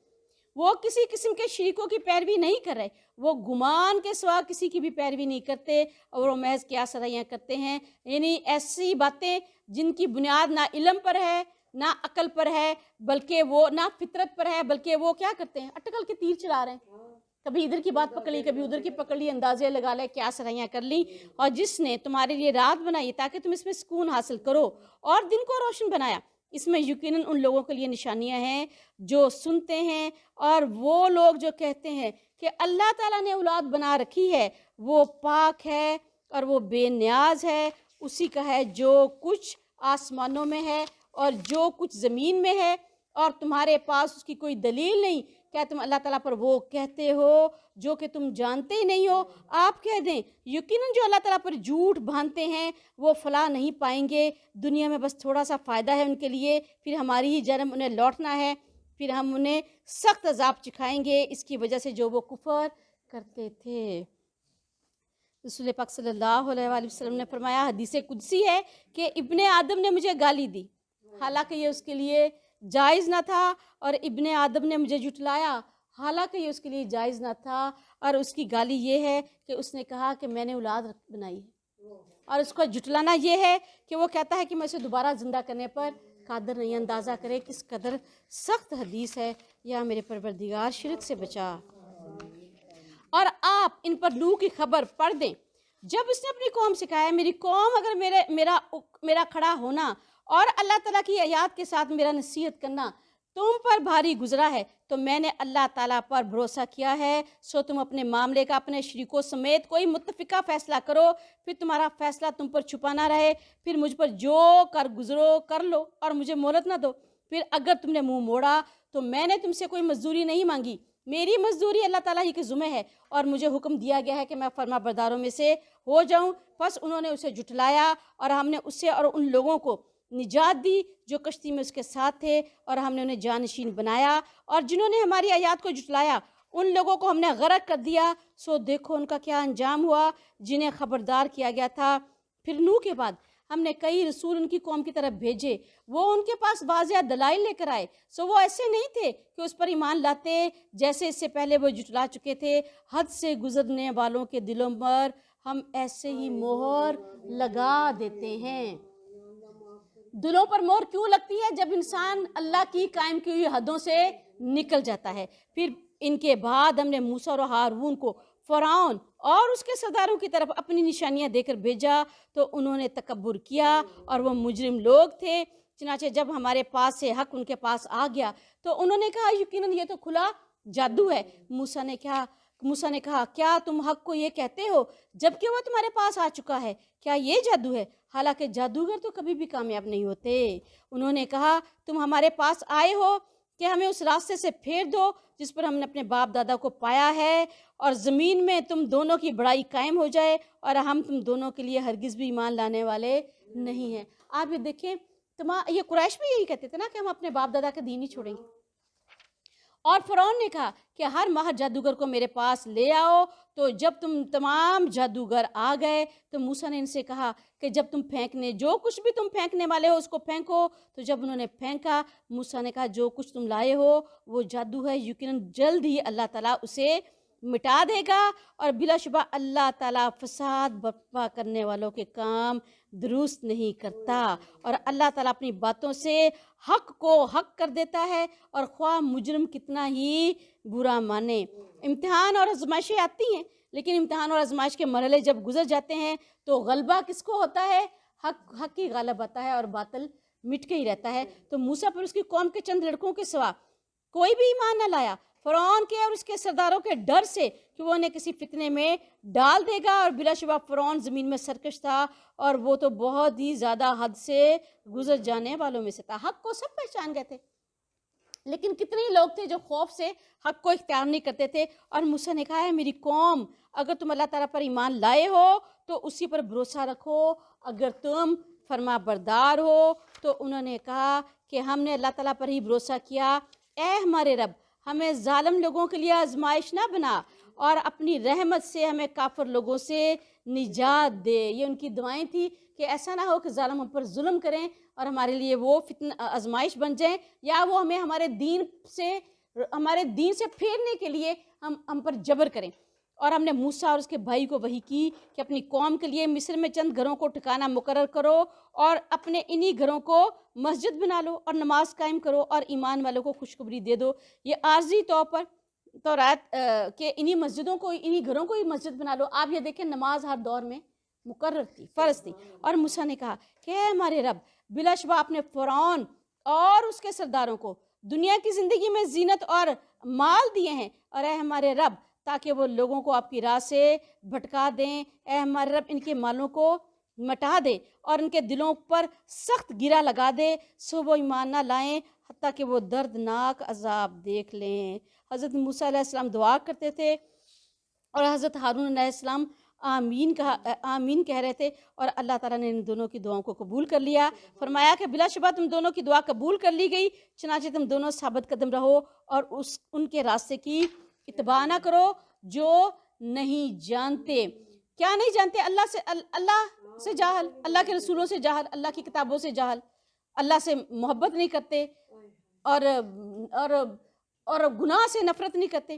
وہ کسی قسم کے شریکوں کی پیروی نہیں کر رہے، وہ گمان کے سوا کسی کی بھی پیروی نہیں کرتے اور وہ محض قیاس رائیاں کرتے ہیں. یعنی ایسی باتیں جن کی بنیاد نہ علم پر ہے، نہ عقل پر ہے، بلکہ وہ نہ فطرت پر ہے، بلکہ وہ کیا کرتے ہیں؟ اٹکل کے تیر چلا رہے ہیں. کبھی ادھر کی بات پکڑ لی، کبھی ادھر کی پکڑ لی، اندازے لگا لے، کیا سرائیاں کر لی. اور جس نے تمہارے لیے رات بنائی تاکہ تم اس میں سکون حاصل کرو اور دن کو روشن بنایا، اس میں یقیناً ان لوگوں کے لیے نشانیاں ہیں جو سنتے ہیں. اور وہ لوگ جو کہتے ہیں کہ اللہ تعالیٰ نے اولاد بنا رکھی ہے، وہ پاک ہے اور وہ بے نیاز ہے. اسی کا ہے جو کچھ آسمانوں میں ہے اور جو کچھ زمین میں ہے، اور تمہارے پاس اس کی کوئی دلیل نہیں. کیا تم اللہ تعالیٰ پر وہ کہتے ہو جو کہ تم جانتے ہی نہیں ہو؟ آپ کہہ دیں یقیناً جو اللہ تعالیٰ پر جھوٹ باندھتے ہیں وہ فلاح نہیں پائیں گے. دنیا میں بس تھوڑا سا فائدہ ہے ان کے لیے، پھر ہماری ہی جنم انہیں لوٹنا ہے، پھر ہم انہیں سخت عذاب چکھائیں گے اس کی وجہ سے جو وہ کفر کرتے تھے. رسول پاک صلی اللہ علیہ وآلہ وسلم نے فرمایا، حدیث قدسی ہے کہ ابن آدم نے مجھے گالی دی، حالانکہ یہ اس کے لیے جائز نہ تھا، اور ابن آدم نے مجھے جھٹلایا، حالانکہ یہ اس کے لیے جائز نہ تھا، اور اس کی گالی یہ ہے کہ اس نے کہا کہ میں نے اولاد بنائی ہے، اور اس کو جھٹلانا یہ ہے کہ وہ کہتا ہے کہ میں اسے دوبارہ زندہ کرنے پر قادر نہیں۔ اندازہ کرے کس قدر سخت حدیث ہے، یا میرے پروردگار شرک سے بچا۔ اور آپ ان پر لوح کی خبر پڑھ دیں، جب اس نے اپنی قوم سے کہا ہے میری قوم اگر میرا کھڑا ہونا اور اللہ تعالیٰ کی آیات کے ساتھ میرا نصیحت کرنا تم پر بھاری گزرا ہے، تو میں نے اللہ تعالیٰ پر بھروسہ کیا ہے، سو تم اپنے معاملے کا اپنے شریکوں سمیت کوئی متفقہ فیصلہ کرو، پھر تمہارا فیصلہ تم پر چھپا نہ رہے، پھر مجھ پر جو کر گزرو کر لو اور مجھے مہلت نہ دو۔ پھر اگر تم نے منہ موڑا تو میں نے تم سے کوئی مزدوری نہیں مانگی، میری مزدوری اللہ تعالیٰ ہی کے ذمہ ہے، اور مجھے حکم دیا گیا ہے کہ میں فرما برداروں میں سے ہو جاؤں۔ پس انہوں نے اسے جھٹلایا، اور ہم نے اسے اور ان لوگوں کو نجات دی جو کشتی میں اس کے ساتھ تھے، اور ہم نے انہیں جانشین بنایا، اور جنہوں نے ہماری آیات کو جھٹلایا ان لوگوں کو ہم نے غرق کر دیا۔ سو دیکھو ان کا کیا انجام ہوا جنہیں خبردار کیا گیا تھا۔ پھر نوح کے بعد ہم نے کئی رسول ان کی قوم کی طرف بھیجے، وہ ان کے پاس واضح دلائل لے کر آئے، سو وہ ایسے نہیں تھے کہ اس پر ایمان لاتے جیسے اس سے پہلے وہ جھٹلا چکے تھے۔ حد سے گزرنے والوں کے دلوں پر ہم ایسے ہی مہر لگا دیتے ہیں۔ دلوں پر مہر کیوں لگتی ہے؟ جب انسان اللہ کی قائم کی ہوئی حدوں سے نکل جاتا ہے۔ پھر ان کے بعد ہم نے موسیٰ اور ہارون کو فرعون اور اس کے سرداروں کی طرف اپنی نشانیاں دے کر بھیجا، تو انہوں نے تکبر کیا اور وہ مجرم لوگ تھے۔ چنانچہ جب ہمارے پاس سے حق ان کے پاس آ گیا تو انہوں نے کہا یقیناً یہ تو کھلا جادو ہے۔ موسیٰ نے کہا کیا تم حق کو یہ کہتے ہو جبکہ وہ تمہارے پاس آ چکا ہے؟ کیا یہ جادو ہے؟ حالانکہ جادوگر تو کبھی بھی کامیاب نہیں ہوتے۔ انہوں نے کہا تم ہمارے پاس آئے ہو کہ ہمیں اس راستے سے پھیر دو جس پر ہم نے اپنے باپ دادا کو پایا ہے، اور زمین میں تم دونوں کی بڑائی قائم ہو جائے، اور ہم تم دونوں کے لیے ہرگز بھی ایمان لانے والے نہیں ہیں۔ آپ یہ دیکھیں، یہ قریش بھی یہی کہتے تھے نا کہ ہم اپنے باپ دادا کا دین ہی چھوڑیں گے۔ اور فرعون نے کہا کہ ہر ماہر جادوگر کو میرے پاس لے آؤ۔ تو جب تمام جادوگر آ گئے تو موسیٰ نے ان سے کہا کہ جب تم جو کچھ بھی تم پھینکنے والے ہو اس کو پھینکو۔ تو جب انہوں نے پھینکا، موسیٰ نے کہا جو کچھ تم لائے ہو وہ جادو ہے، یقیناً جلد ہی اللہ تعالیٰ اسے مٹا دے گا، اور بلا شبہ اللہ تعالیٰ فساد برپا کرنے والوں کے کام درست نہیں کرتا، اور اللہ تعالیٰ اپنی باتوں سے حق کو حق کر دیتا ہے، اور خواہ مجرم کتنا ہی برا مانے۔ امتحان اور آزمائشیں آتی ہیں، لیکن امتحان اور آزمائش کے مرحلے جب گزر جاتے ہیں تو غلبہ کس کو ہوتا ہے؟ حق ہی غالب آتا ہے، اور باطل مٹ کے ہی رہتا ہے۔ تو موسیٰ پر اس کی قوم کے چند لڑکوں کے سوا کوئی بھی ایمان نہ لایا، فرعون کے اور اس کے سرداروں کے ڈر سے کہ وہ انہیں کسی فتنے میں ڈال دے گا، اور بلا شبہ فرعون زمین میں سرکش تھا، اور وہ تو بہت ہی زیادہ حد سے گزر جانے والوں میں سے تھا۔ حق کو سب پہچان گئے تھے، لیکن کتنے لوگ تھے جو خوف سے حق کو اختیار نہیں کرتے تھے۔ اور موسیٰ نے کہا ہے میری قوم اگر تم اللہ تعالیٰ پر ایمان لائے ہو تو اسی پر بھروسہ رکھو، اگر تم فرما بردار ہو۔ تو انہوں نے کہا کہ ہم نے اللہ تعالیٰ پر ہی بھروسہ کیا، اے ہمارے رب ہمیں ظالم لوگوں کے لیے آزمائش نہ بنا، اور اپنی رحمت سے ہمیں کافر لوگوں سے نجات دے۔ یہ ان کی دعائیں تھیں کہ ایسا نہ ہو کہ ظالم ہم پر ظلم کریں اور ہمارے لیے وہ آزمائش بن جائیں، یا وہ ہمیں ہمارے دین سے پھیرنے کے لیے ہم پر جبر کریں۔ اور ہم نے موسیٰ اور اس کے بھائی کو وحی کی کہ اپنی قوم کے لیے مصر میں چند گھروں کو ٹھکانہ مقرر کرو، اور اپنے انہی گھروں کو مسجد بنا لو، اور نماز قائم کرو، اور ایمان والوں کو خوشخبری دے دو۔ یہ عارضی طور پر تورات کہ انہی مسجدوں کو انہی گھروں کو ہی مسجد بنا لو۔ آپ یہ دیکھیں نماز ہر دور میں مقرر تھی، فرض تھی۔ اور موسیٰ نے کہا کہ اے ہمارے رب بلا شبہ آپ نے فرعون اور اس کے سرداروں کو دنیا کی زندگی میں زینت اور مال دیے ہیں، اور اے ہمارے رب تاکہ وہ لوگوں کو آپ کی راہ سے بھٹکا دیں، اے ہمارے رب ان کے مالوں کو مٹا دے اور ان کے دلوں پر سخت گرہ لگا دے، سو وہ ایمان نہ لائیں حتیٰ کہ وہ دردناک عذاب دیکھ لیں۔ حضرت موسیٰ علیہ السلام دعا کرتے تھے، اور حضرت ہارون علیہ السلام آمین کہہ رہے تھے، اور اللہ تعالیٰ نے ان دونوں کی دعاؤں کو قبول کر لیا۔ فرمایا کہ بلا شبہ تم دونوں کی دعا قبول کر لی گئی، چنانچہ تم دونوں ثابت قدم رہو اور ان کے راستے کی اتباع نہ کرو جو نہیں جانتے۔ کیا نہیں جانتے؟ اللہ سے جاہل، اللہ کے رسولوں سے جاہل، اللہ کی کتابوں سے جاہل، اللہ سے محبت نہیں کرتے، اور گناہ سے نفرت نہیں کرتے۔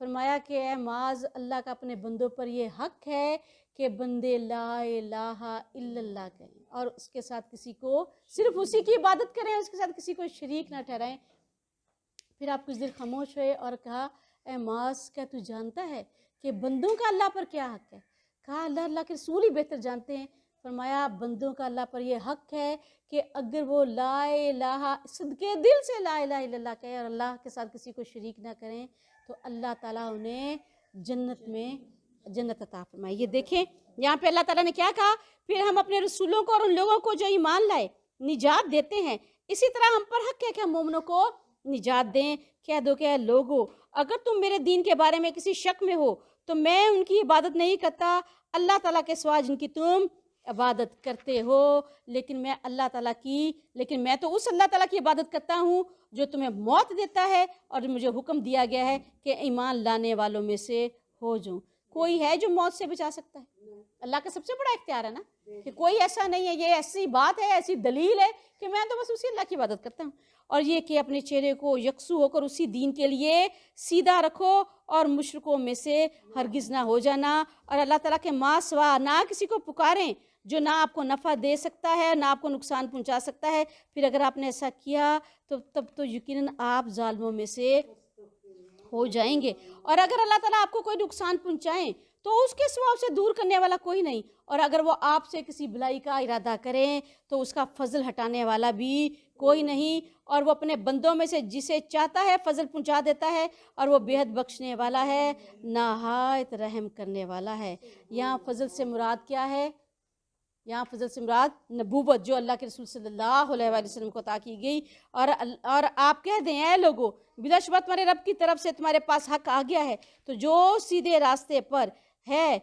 فرمایا کہ اے معاذ اللہ کا اپنے بندوں پر یہ حق ہے کہ بندے لا الہ الا اللہ کہیں اور اس کے ساتھ کسی کو صرف اسی کی عبادت کریں، اس کے ساتھ کسی کو شریک نہ ٹھہرائیں۔ پھر آپ کچھ دیر خاموش ہوئے اور کہا اے معاذ کیا تو جانتا ہے کہ بندوں کا اللہ پر کیا حق ہے؟ کہا اللہ کے رسول ہی بہتر جانتے ہیں۔ فرمایا بندوں کا اللہ پر یہ حق ہے کہ اگر وہ لا الہ صدقے دل سے لا الہ الا اللہ کہے اور اللہ کے ساتھ کسی کو شریک نہ کریں تو اللہ تعالیٰ انہیں جنت میں جنت عطا فرمائے۔ یہ دیکھیں یہاں پہ اللہ تعالیٰ نے کیا کہا، پھر ہم اپنے رسولوں کو اور ان لوگوں کو جو ایمان لائے نجات دیتے ہیں، اسی طرح ہم پر حق ہے کہ ہم مومنوں کو نجات دیں۔ کہہ دو کہ اے لوگو اگر تم میرے دین کے بارے میں کسی شک میں ہو تو میں ان کی عبادت نہیں کرتا، اللہ تعالیٰ کے سوا جن کی تم عبادت کرتے ہو، لیکن میں تو اس اللہ تعالیٰ کی عبادت کرتا ہوں جو تمہیں موت دیتا ہے اور مجھے حکم دیا گیا ہے کہ ایمان لانے والوں میں سے ہو جاؤں۔ کوئی ہے جو موت سے بچا سکتا ہے؟ اللہ کا سب سے بڑا اختیار ہے نا کہ کوئی ایسا نہیں ہے، یہ ایسی بات ہے، ایسی دلیل ہے کہ میں تو بس اسی اللہ کی عبادت کرتا ہوں۔ اور یہ کہ اپنے چہرے کو یکسو ہو کر اسی دین کے لیے سیدھا رکھو اور مشرکوں میں سے ہرگز نہ ہو جانا، اور اللہ تعالیٰ کے ماں سوا نہ کسی کو پکاریں جو نہ آپ کو نفع دے سکتا ہے نہ آپ کو نقصان پہنچا سکتا ہے۔ پھر اگر آپ نے ایسا کیا تو تب تو یقیناً آپ ظالموں میں سے ہو جائیں گے، اور اگر اللہ تعالیٰ آپ کو کوئی نقصان پہنچائیں تو اس کے سوا اسے دور کرنے والا کوئی نہیں، اور اگر وہ آپ سے کسی بلائی کا ارادہ کریں تو اس کا فضل ہٹانے والا بھی کوئی نہیں، اور وہ اپنے بندوں میں سے جسے چاہتا ہے فضل پہنچا دیتا ہے، اور وہ بے حد بخشنے والا ہے، نہایت رحم کرنے والا ہے۔ یہاں فضل سے مراد کیا ہے؟ یہاں فضل سے مراد نبوت جو اللہ کے رسول صلی اللہ علیہ وآلہ وسلم کو عطا کی گئی، اور آپ کہہ دیں اے لوگو بلا شبہ تمہارے رب کی طرف سے تمہارے پاس حق آ گیا ہے، تو جو سیدھے راستے پر ہے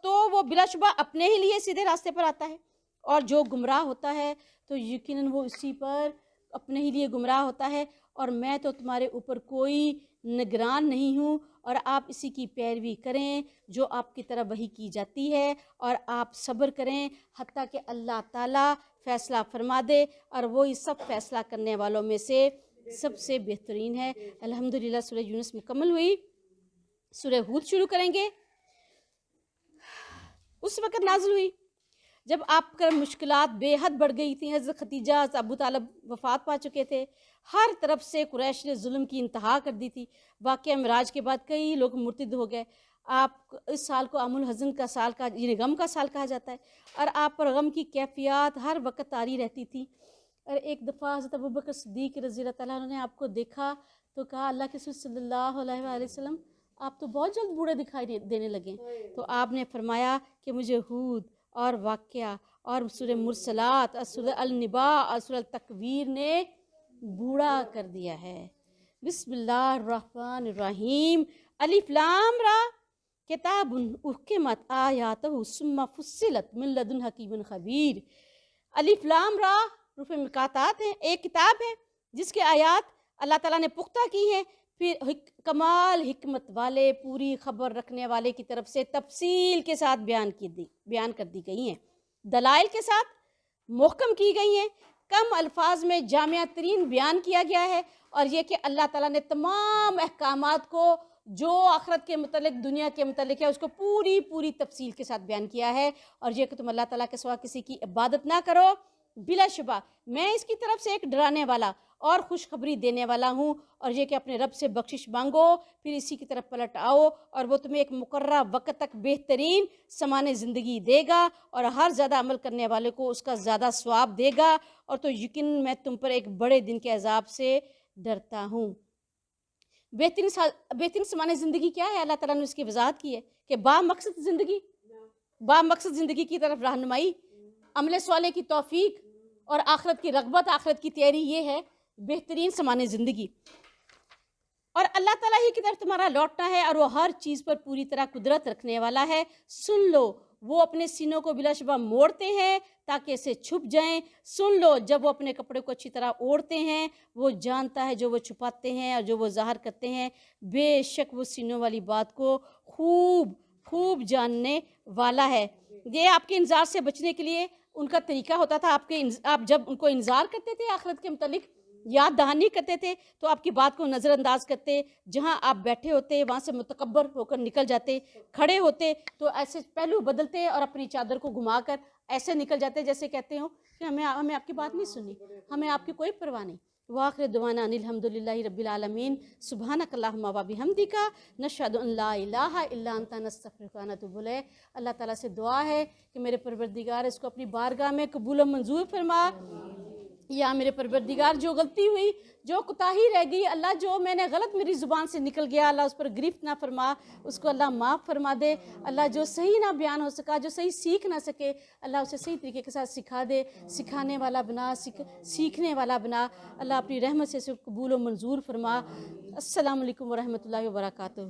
تو وہ بلا شبہ اپنے ہی لیے سیدھے راستے پر آتا ہے، اور جو گمراہ ہوتا ہے تو یقیناً وہ اسی پر اپنے ہی لیے گمراہ ہوتا ہے، اور میں تو تمہارے اوپر کوئی نگران نہیں ہوں، اور آپ اسی کی پیروی کریں جو آپ کی طرف وحی کی جاتی ہے، اور آپ صبر کریں حتیٰ کہ اللہ تعالیٰ فیصلہ فرما دے، اور وہی سب فیصلہ کرنے والوں میں سے سب سے بہترین ہے۔ الحمدللہ سورہ یونس مکمل ہوئی، سورہ ہود شروع کریں گے۔ اس وقت نازل ہوئی جب آپ کا مشکلات بے حد بڑھ گئی تھیں، حضرت خدیجہ ابو طالب وفات پا چکے تھے، ہر طرف سے قریش نے ظلم کی انتہا کر دی تھی، واقعہ معراج کے بعد کئی لوگ مرتد ہو گئے، آپ اس سال کو عام الحزن کا سال یعنی غم کا سال کہا جاتا ہے، اور آپ پر غم کی کیفیات ہر وقت طاری رہتی تھی۔ اور ایک دفعہ حضرت ابوبکر صدیق رضی اللہ تعالیٰ عنہ نے آپ کو دیکھا تو کہا اللہ کے رسول صلی اللہ علیہ وآلہ وسلم آپ تو بہت جلد بوڑھے دکھائی دینے لگے، تو آپ نے فرمایا کہ مجھے ہود اور واقعہ اور سورہ مرسلات اور سورہ النبا اور سورہ التکویر نے بوڑھا کر دیا ہے۔ بسم اللہ الرحمن الرحیم، الف لام را کتاب احکمت آیاتہ ثم فصلت من لدن حکیم خبیر۔ الف لام را حروف مقاطعات ہیں، ایک کتاب ہے جس کے آیات اللہ تعالیٰ نے پختہ کی ہیں، پھر کمال حکمت والے پوری خبر رکھنے والے کی طرف سے تفصیل کے ساتھ بیان کر دی گئی ہیں، دلائل کے ساتھ محکم کی گئی ہیں، کم الفاظ میں جامع ترین بیان کیا گیا ہے، اور یہ کہ اللہ تعالیٰ نے تمام احکامات کو جو آخرت کے متعلق دنیا کے متعلق ہے اس کو پوری تفصیل کے ساتھ بیان کیا ہے، اور یہ کہ تم اللہ تعالیٰ کے سوا کسی کی عبادت نہ کرو، بلا شبہ میں اس کی طرف سے ایک ڈرانے والا اور خوشخبری دینے والا ہوں، اور یہ کہ اپنے رب سے بخشش مانگو پھر اسی کی طرف پلٹ آؤ، اور وہ تمہیں ایک مقررہ وقت تک بہترین سمان زندگی دے گا، اور ہر زیادہ عمل کرنے والے کو اس کا زیادہ ثواب دے گا، اور تو یقیناً میں تم پر ایک بڑے دن کے عذاب سے ڈرتا ہوں۔ بہترین سمان زندگی کیا ہے؟ اللہ تعالیٰ نے اس کی وضاحت کی ہے کہ با مقصد زندگی کی طرف رہنمائی، عمل صالح کی توفیق اور آخرت کی رغبت، آخرت کی تیاری، یہ ہے بہترین سمان زندگی، اور اللہ تعالیٰ ہی کی طرف تمہارا لوٹنا ہے، اور وہ ہر چیز پر پوری طرح قدرت رکھنے والا ہے۔ سن لو وہ اپنے سینوں کو بلا شبہ موڑتے ہیں تاکہ اسے چھپ جائیں، سن لو جب وہ اپنے کپڑے کو اچھی طرح اوڑھتے ہیں، وہ جانتا ہے جو وہ چھپاتے ہیں اور جو وہ ظاہر کرتے ہیں، بے شک وہ سینوں والی بات کو خوب جاننے والا ہے۔ یہ آپ کے انذار سے بچنے کے لیے ان کا طریقہ ہوتا تھا، آپ جب ان کو انذار کرتے تھے آخرت کے متعلق یاد دہانی کرتے تھے تو آپ کی بات کو نظر انداز کرتے، جہاں آپ بیٹھے ہوتے وہاں سے متکبر ہو کر نکل جاتے، کھڑے ہوتے تو ایسے پہلو بدلتے اور اپنی چادر کو گھما کر ایسے نکل جاتے جیسے کہتے ہوں کہ ہمیں آپ کی بات نہیں سنی، ہمیں آپ کی کوئی پرواہ نہیں۔ وآخر دعوانا ان الحمدللہ رب العالمین، سبحانک اللہم و بحمدک، نشہد ان لا الہ الا انت، نستغفرک و نتوب الیک۔ اللہ تعالیٰ سے دعا ہے کہ میرے پروردگار اس کو اپنی بارگاہ میں قبول و منظور فرما۔ یا میرے پروردگار جو غلطی ہوئی، جو کوتاہی رہ گئی، اللہ جو میں نے غلط میری زبان سے نکل گیا، اللہ اس پر گرفت نہ فرما، اس کو اللہ معاف فرما دے۔ اللہ جو صحیح نہ بیان ہو سکا، جو صحیح سیکھ نہ سکے، اللہ اسے صحیح طریقے کے ساتھ سکھا دے، سکھانے والا بنا، سیکھنے والا بنا۔ اللہ اپنی رحمت سے اسے قبول و منظور فرما۔ السلام علیکم ورحمۃ اللہ وبرکاتہ۔